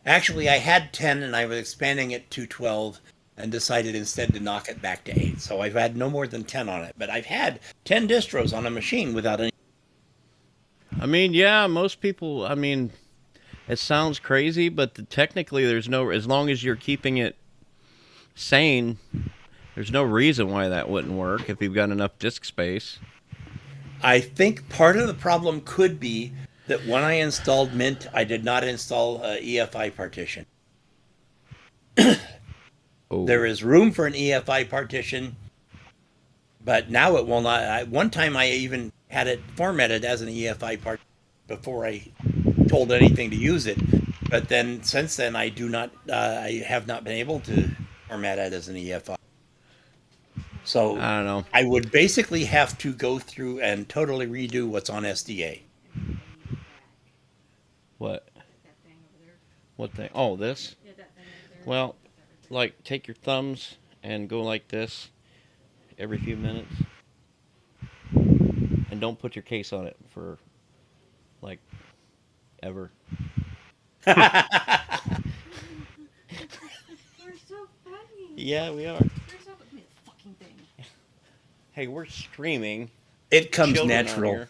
Speaker 2: Actually, I had 10 and I was expanding it to 12 and decided instead to knock it back to 8. So I've had no more than 10 on it, but I've had 10 distros on a machine without any.
Speaker 1: I mean, yeah, most people, I mean, it sounds crazy, but technically there's no, as long as you're keeping it sane, there's no reason why that wouldn't work if you've got enough disk space.
Speaker 2: I think part of the problem could be that when I installed Mint, I did not install EFI partition.
Speaker 1: Oh.
Speaker 2: There is room for an EFI partition, but now it will not. One time I even had it formatted as an EFI partition before I told anything to use it. But then since then, I have not been able to format it as an EFI. So
Speaker 1: I don't know.
Speaker 2: I would basically have to go through and totally redo what's on SDA.
Speaker 1: What? What thing? Oh, this? Well, like, take your thumbs and go like this every few minutes. And don't put your case on it for, like, ever.
Speaker 6: We're so funny.
Speaker 1: Yeah, we are.
Speaker 6: We're so fucking thing.
Speaker 1: Hey, we're streaming.
Speaker 2: It comes
Speaker 1: Children on
Speaker 2: natural.
Speaker 1: here.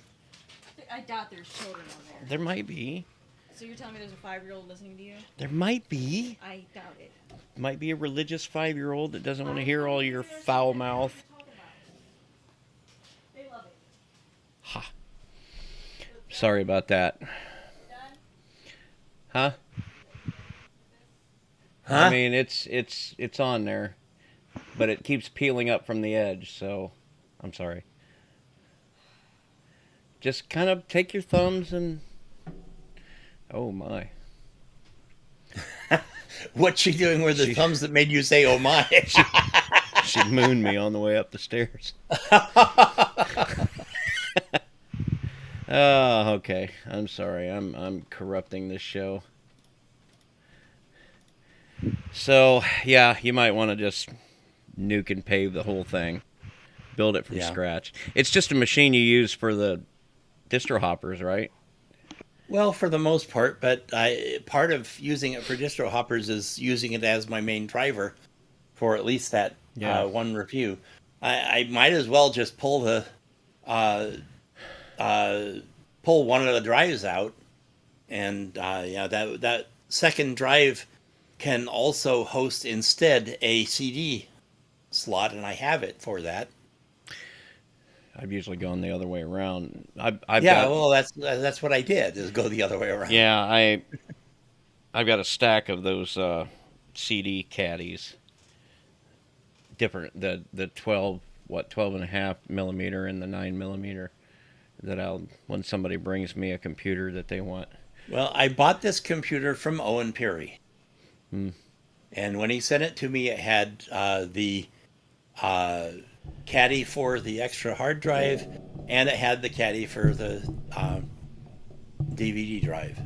Speaker 6: I doubt there's children on there.
Speaker 1: There might be.
Speaker 6: So you're telling me there's a 5-year-old listening to you?
Speaker 1: There might be.
Speaker 6: I doubt it.
Speaker 1: Might be a religious 5-year-old that doesn't want to hear all your foul mouth.
Speaker 6: They love it.
Speaker 1: Ha. Sorry about that. Huh?
Speaker 2: Huh?
Speaker 1: I mean, it's on there, but it keeps peeling up from the edge, so I'm sorry. Just kind of take your thumbs and... Oh, my.
Speaker 2: What's she doing with the thumbs that made you say, oh my?
Speaker 1: She mooned me on the way up the stairs. Oh, okay. I'm sorry. I'm corrupting this show. So, yeah, you might want to just nuke and pave the whole thing. Build it from scratch. It's just a machine you use for the distro hoppers, right?
Speaker 2: Well, for the most part, but part of using it for distro hoppers is using it as my main driver for at least that one review. I might as well just pull the pull one of the drives out, and that second drive can also host instead a CD slot, and I have it for that.
Speaker 1: I've usually gone the other way around.
Speaker 2: Well, that's what I did, is go the other way around.
Speaker 1: Yeah, I've got a stack of those CD caddies. Different, the 12 and a half millimeter and the 9 millimeter, that when somebody brings me a computer that they want.
Speaker 2: Well, I bought this computer from Owen Perry.
Speaker 1: Hmm.
Speaker 2: And when he sent it to me, it had the caddy for the extra hard drive, and it had the caddy for the DVD drive.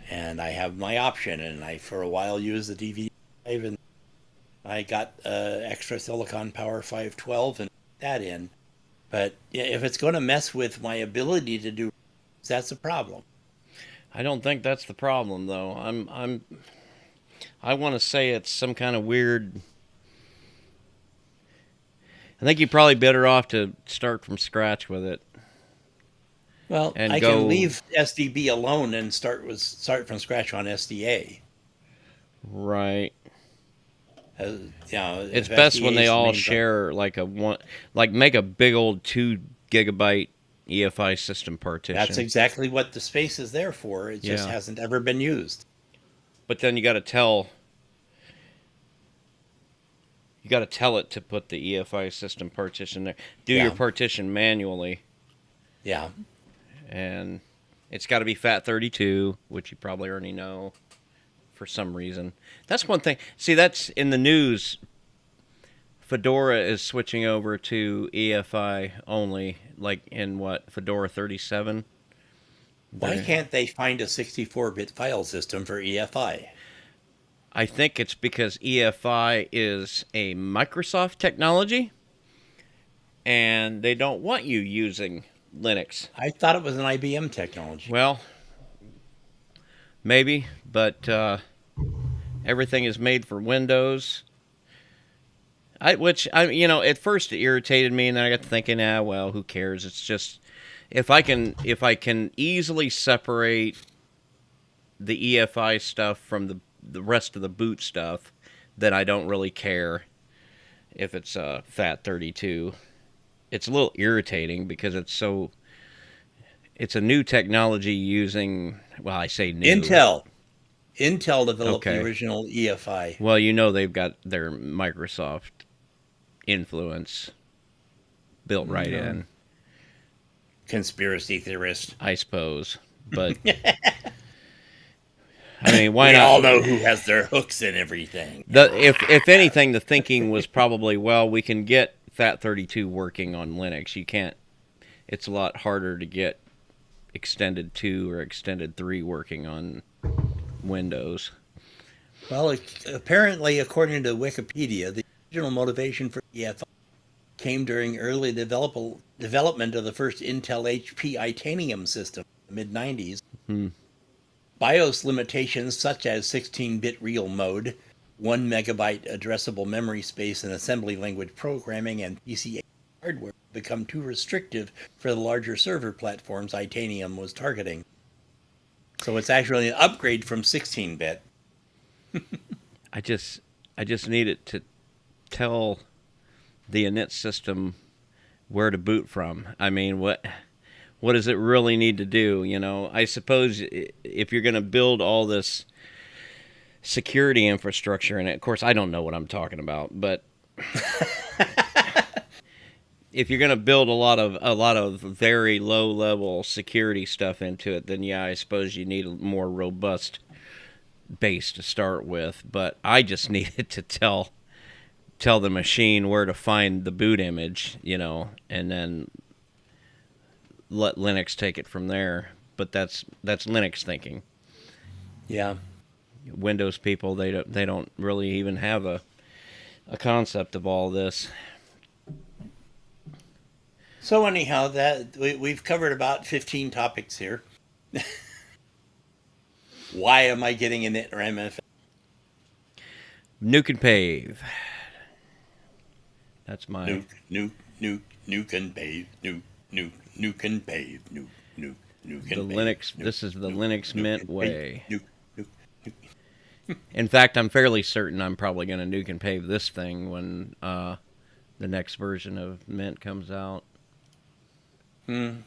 Speaker 2: And I have my option, and I for a while used the DVD drive, and I got extra Silicon Power 512 and that in. But if it's going to mess with my ability to do, that's a problem.
Speaker 1: I don't think that's the problem, though. I want to say it's some kind of weird. I think you're probably better off to start from scratch with it.
Speaker 2: Well,
Speaker 1: And
Speaker 2: I
Speaker 1: go-
Speaker 2: can leave SDB alone and start from scratch on SDA.
Speaker 1: Right. It's
Speaker 2: If
Speaker 1: best when
Speaker 2: SDA
Speaker 1: they
Speaker 2: is the
Speaker 1: all
Speaker 2: main
Speaker 1: share make a big old 2 gigabyte EFI system partition.
Speaker 2: That's exactly what the space is there for. It just
Speaker 1: Yeah.
Speaker 2: hasn't ever been used.
Speaker 1: But then you got to tell it to put the EFI system partition there. Do
Speaker 2: Yeah.
Speaker 1: your partition manually,
Speaker 2: Yeah.
Speaker 1: and it's got to be FAT32, which you probably already know for some reason. That's one thing. See, that's in the news. Fedora is switching over to EFI only, like in Fedora 37?
Speaker 2: Why can't they find a 64-bit file system for EFI?
Speaker 1: I think it's because EFI is a Microsoft technology, and they don't want you using Linux.
Speaker 2: I thought it was an IBM technology.
Speaker 1: Well, maybe, but everything is made for Windows. At first it irritated me, and then I got to thinking, well, who cares? It's just if I can easily separate the EFI stuff from the rest of the boot stuff, then I don't really care if it's FAT32. It's a little irritating because it's a new technology using, well, I say new.
Speaker 2: Intel developed
Speaker 1: Okay.
Speaker 2: the original EFI.
Speaker 1: Well, they've got their Microsoft influence built right in,
Speaker 2: Conspiracy theorist.
Speaker 1: I suppose. But I mean, why
Speaker 2: We
Speaker 1: not?
Speaker 2: all know who has their hooks in everything.
Speaker 1: If anything, the thinking was probably, well, we can get FAT32 working on Linux. You can't. It's a lot harder to get Extended 2 or Extended 3 working on Windows.
Speaker 2: Well, apparently, according to Wikipedia, the original motivation for EFI came during early development of the first Intel HP Itanium system in the mid-90s. BIOS limitations such as 16-bit real mode, 1 megabyte addressable memory space in assembly language programming, and PC hardware become too restrictive for the larger server platforms Itanium was targeting. So it's actually an upgrade from 16-bit.
Speaker 1: I just need it to tell the init system where to boot from. I mean, what does it really need to do? I suppose if you're going to build all this security infrastructure in it, of course, I don't know what I'm talking about, but if you're going to build a lot of very low level security stuff into it, then yeah, I suppose you need a more robust base to start with. But I just needed to tell the machine where to find the boot image, and then let Linux take it from there. But that's Linux thinking.
Speaker 2: Yeah.
Speaker 1: Windows people, they don't really even have a concept of all this.
Speaker 2: So anyhow, we've covered about 15 topics here. Why am I getting an MFA?
Speaker 1: Nuke and pave. That's my
Speaker 2: Nuke and pave. Nuke and pave. Nuke
Speaker 1: the
Speaker 2: and pave.
Speaker 1: Linux. This is the Linux Mint
Speaker 2: and
Speaker 1: way.
Speaker 2: Nuke.
Speaker 1: In fact, I'm fairly certain I'm probably going to nuke and pave this thing when the next version of Mint comes out.
Speaker 2: I'm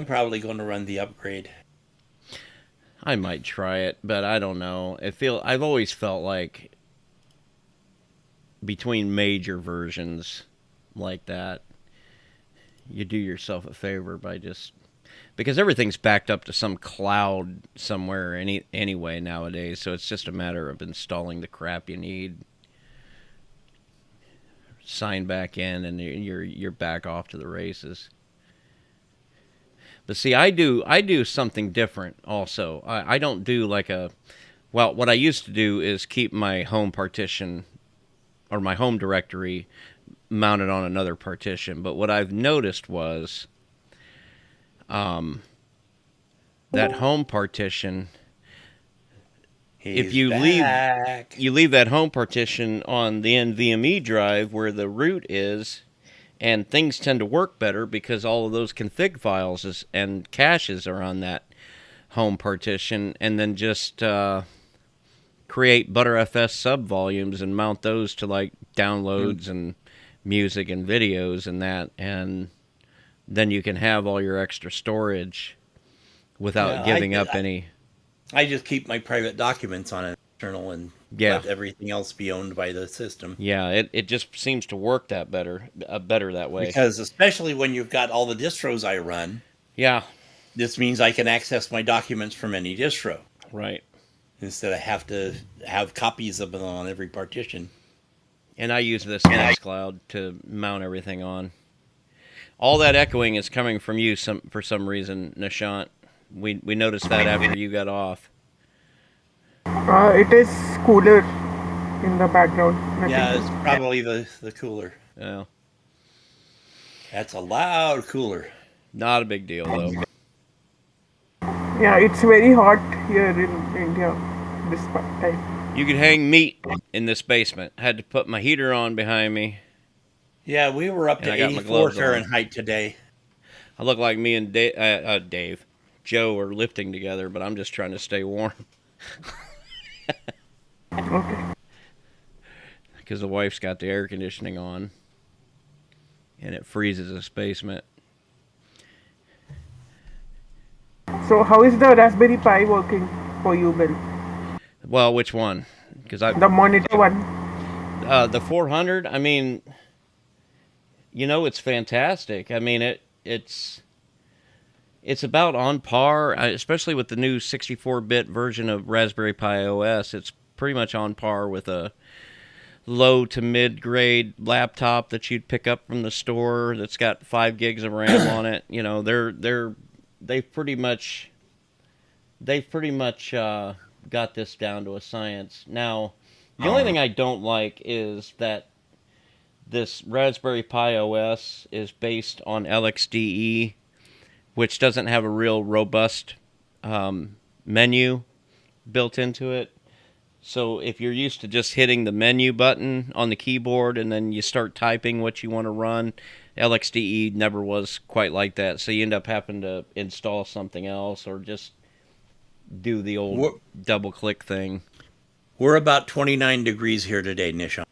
Speaker 2: probably going to run the upgrade.
Speaker 1: I might try it, but I don't know. I've always felt like between major versions like that, you do yourself a favor by because everything's backed up to some cloud somewhere anyway nowadays, so it's just a matter of installing the crap you need, sign back in, and you're back off to the races. But see, I do something different also. I don't do what I used to do is keep my home partition or my home directory mounted on another partition. But what I've noticed was that home partition, if you leave that home partition on the NVMe drive where the root is, and things tend to work better because all of those config files and caches are on that home partition, and then just create ButterFS subvolumes and mount those to like downloads and music and videos and that, and then you can have all your extra storage without giving up any.
Speaker 2: I just keep my private documents on an external and let everything else be owned by the system.
Speaker 1: Yeah, it just seems to work that better that way.
Speaker 2: Because especially when you've got all the distros I run, this means I can access my documents from any distro.
Speaker 1: Right.
Speaker 2: Instead of have to have copies of them on every partition.
Speaker 1: And I use this Nextcloud to mount everything on. All that echoing is coming from you for some reason, Nishant. We noticed that after you got off.
Speaker 3: It is cooler in the background.
Speaker 2: It's probably the cooler.
Speaker 1: Yeah.
Speaker 2: That's a loud cooler.
Speaker 1: Not a big deal, though.
Speaker 3: Yeah, it's very hot here in India this time.
Speaker 1: You could hang meat in this basement. I had to put my heater on behind me.
Speaker 2: Yeah, we were up to 84 Fahrenheit today.
Speaker 1: I look like me and Joe are lifting together, but I'm just trying to stay warm.
Speaker 3: Okay.
Speaker 1: Because the wife's got the air conditioning on, and it freezes this basement.
Speaker 3: So how is the Raspberry Pi working for you, Bill?
Speaker 1: Well, which one?
Speaker 3: The monitor one.
Speaker 1: The 400. I mean, it's fantastic. I mean, it's about on par, especially with the new 64-bit version of Raspberry Pi OS. It's pretty much on par with a low to mid-grade laptop that you'd pick up from the store that's got 5 gigs of RAM on it. They've pretty much got this down to a science. Now, the only thing I don't like is that this Raspberry Pi OS is based on LXDE, which doesn't have a real robust menu built into it. So if you're used to just hitting the menu button on the keyboard and then you start typing what you want to run, LXDE never was quite like that. So you end up having to install something else or just do the old double-click thing.
Speaker 2: We're about 29 degrees here today, Nishan.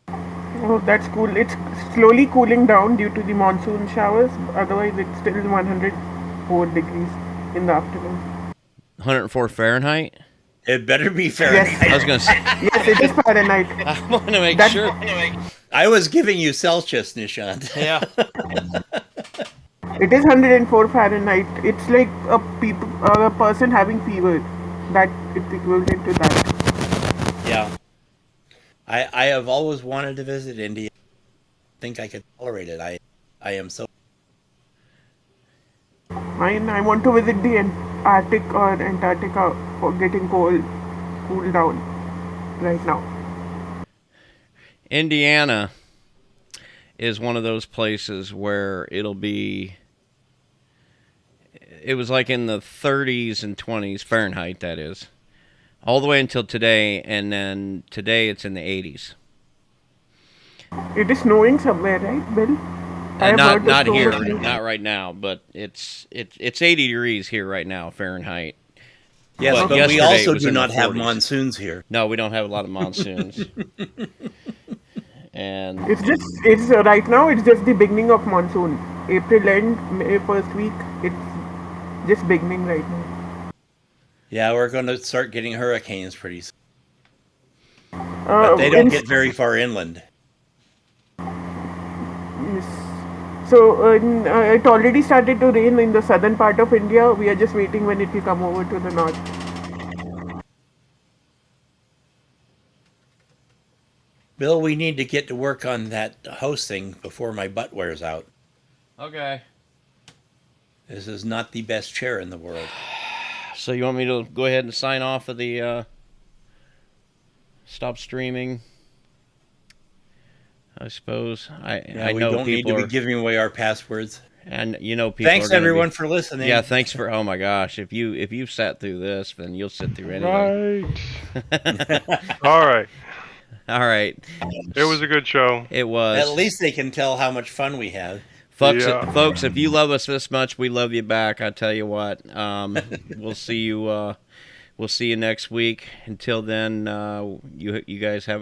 Speaker 3: Oh, that's cool. It's slowly cooling down due to the monsoon showers. Otherwise, it's still 104 degrees in the afternoon.
Speaker 1: 104 Fahrenheit?
Speaker 2: It better be Fahrenheit.
Speaker 3: Yes.
Speaker 1: I was going to say.
Speaker 3: Yes, it is Fahrenheit.
Speaker 1: I want to make sure.
Speaker 2: I was giving you Celsius, Nishant.
Speaker 1: Yeah.
Speaker 3: It is 104 Fahrenheit. It's like a person having fever. That it's equivalent to that.
Speaker 2: Yeah. I have always wanted to visit India. I think I could tolerate it. I am so.
Speaker 3: I want to visit the Arctic or Antarctica for getting cool down right now.
Speaker 1: Indiana is one of those places where it was like in the 30s and 20s Fahrenheit, that is, all the way until today, and then today it's in the 80s.
Speaker 3: It is snowing somewhere, right, Bill?
Speaker 1: Not here, not right now, but it's 80 degrees here right now, Fahrenheit.
Speaker 2: Yes, but we also do not have monsoons here.
Speaker 1: No, we don't have a lot of monsoons. And
Speaker 3: it's right now. It's just the beginning of monsoon. April end, May first week. It's just beginning right now.
Speaker 2: Yeah, we're going to start getting hurricanes pretty soon. But they don't get very far inland.
Speaker 3: Yes. So it already started to rain in the southern part of India. We are just waiting when it will come over to the north.
Speaker 2: Bill, we need to get to work on that hosting before my butt wears out.
Speaker 1: Okay.
Speaker 2: This is not the best chair in the world.
Speaker 1: So you want me to go ahead and sign off of the stop streaming? I suppose. I know
Speaker 2: we don't need
Speaker 1: people
Speaker 2: to be giving away our passwords.
Speaker 1: And you know, people.
Speaker 2: Thanks
Speaker 1: are gonna
Speaker 2: everyone
Speaker 1: be,
Speaker 2: for listening.
Speaker 1: Yeah, thanks for. Oh my gosh, if you've sat through this, then you'll sit through anything.
Speaker 4: Right. All right.
Speaker 1: All right.
Speaker 4: It was a good show.
Speaker 1: It was.
Speaker 2: At least they can tell how much fun we had.
Speaker 4: Yeah.
Speaker 1: Folks, if you love us this much, we love you back. I tell you what. We'll see you. We'll see you next week. Until then, you guys have.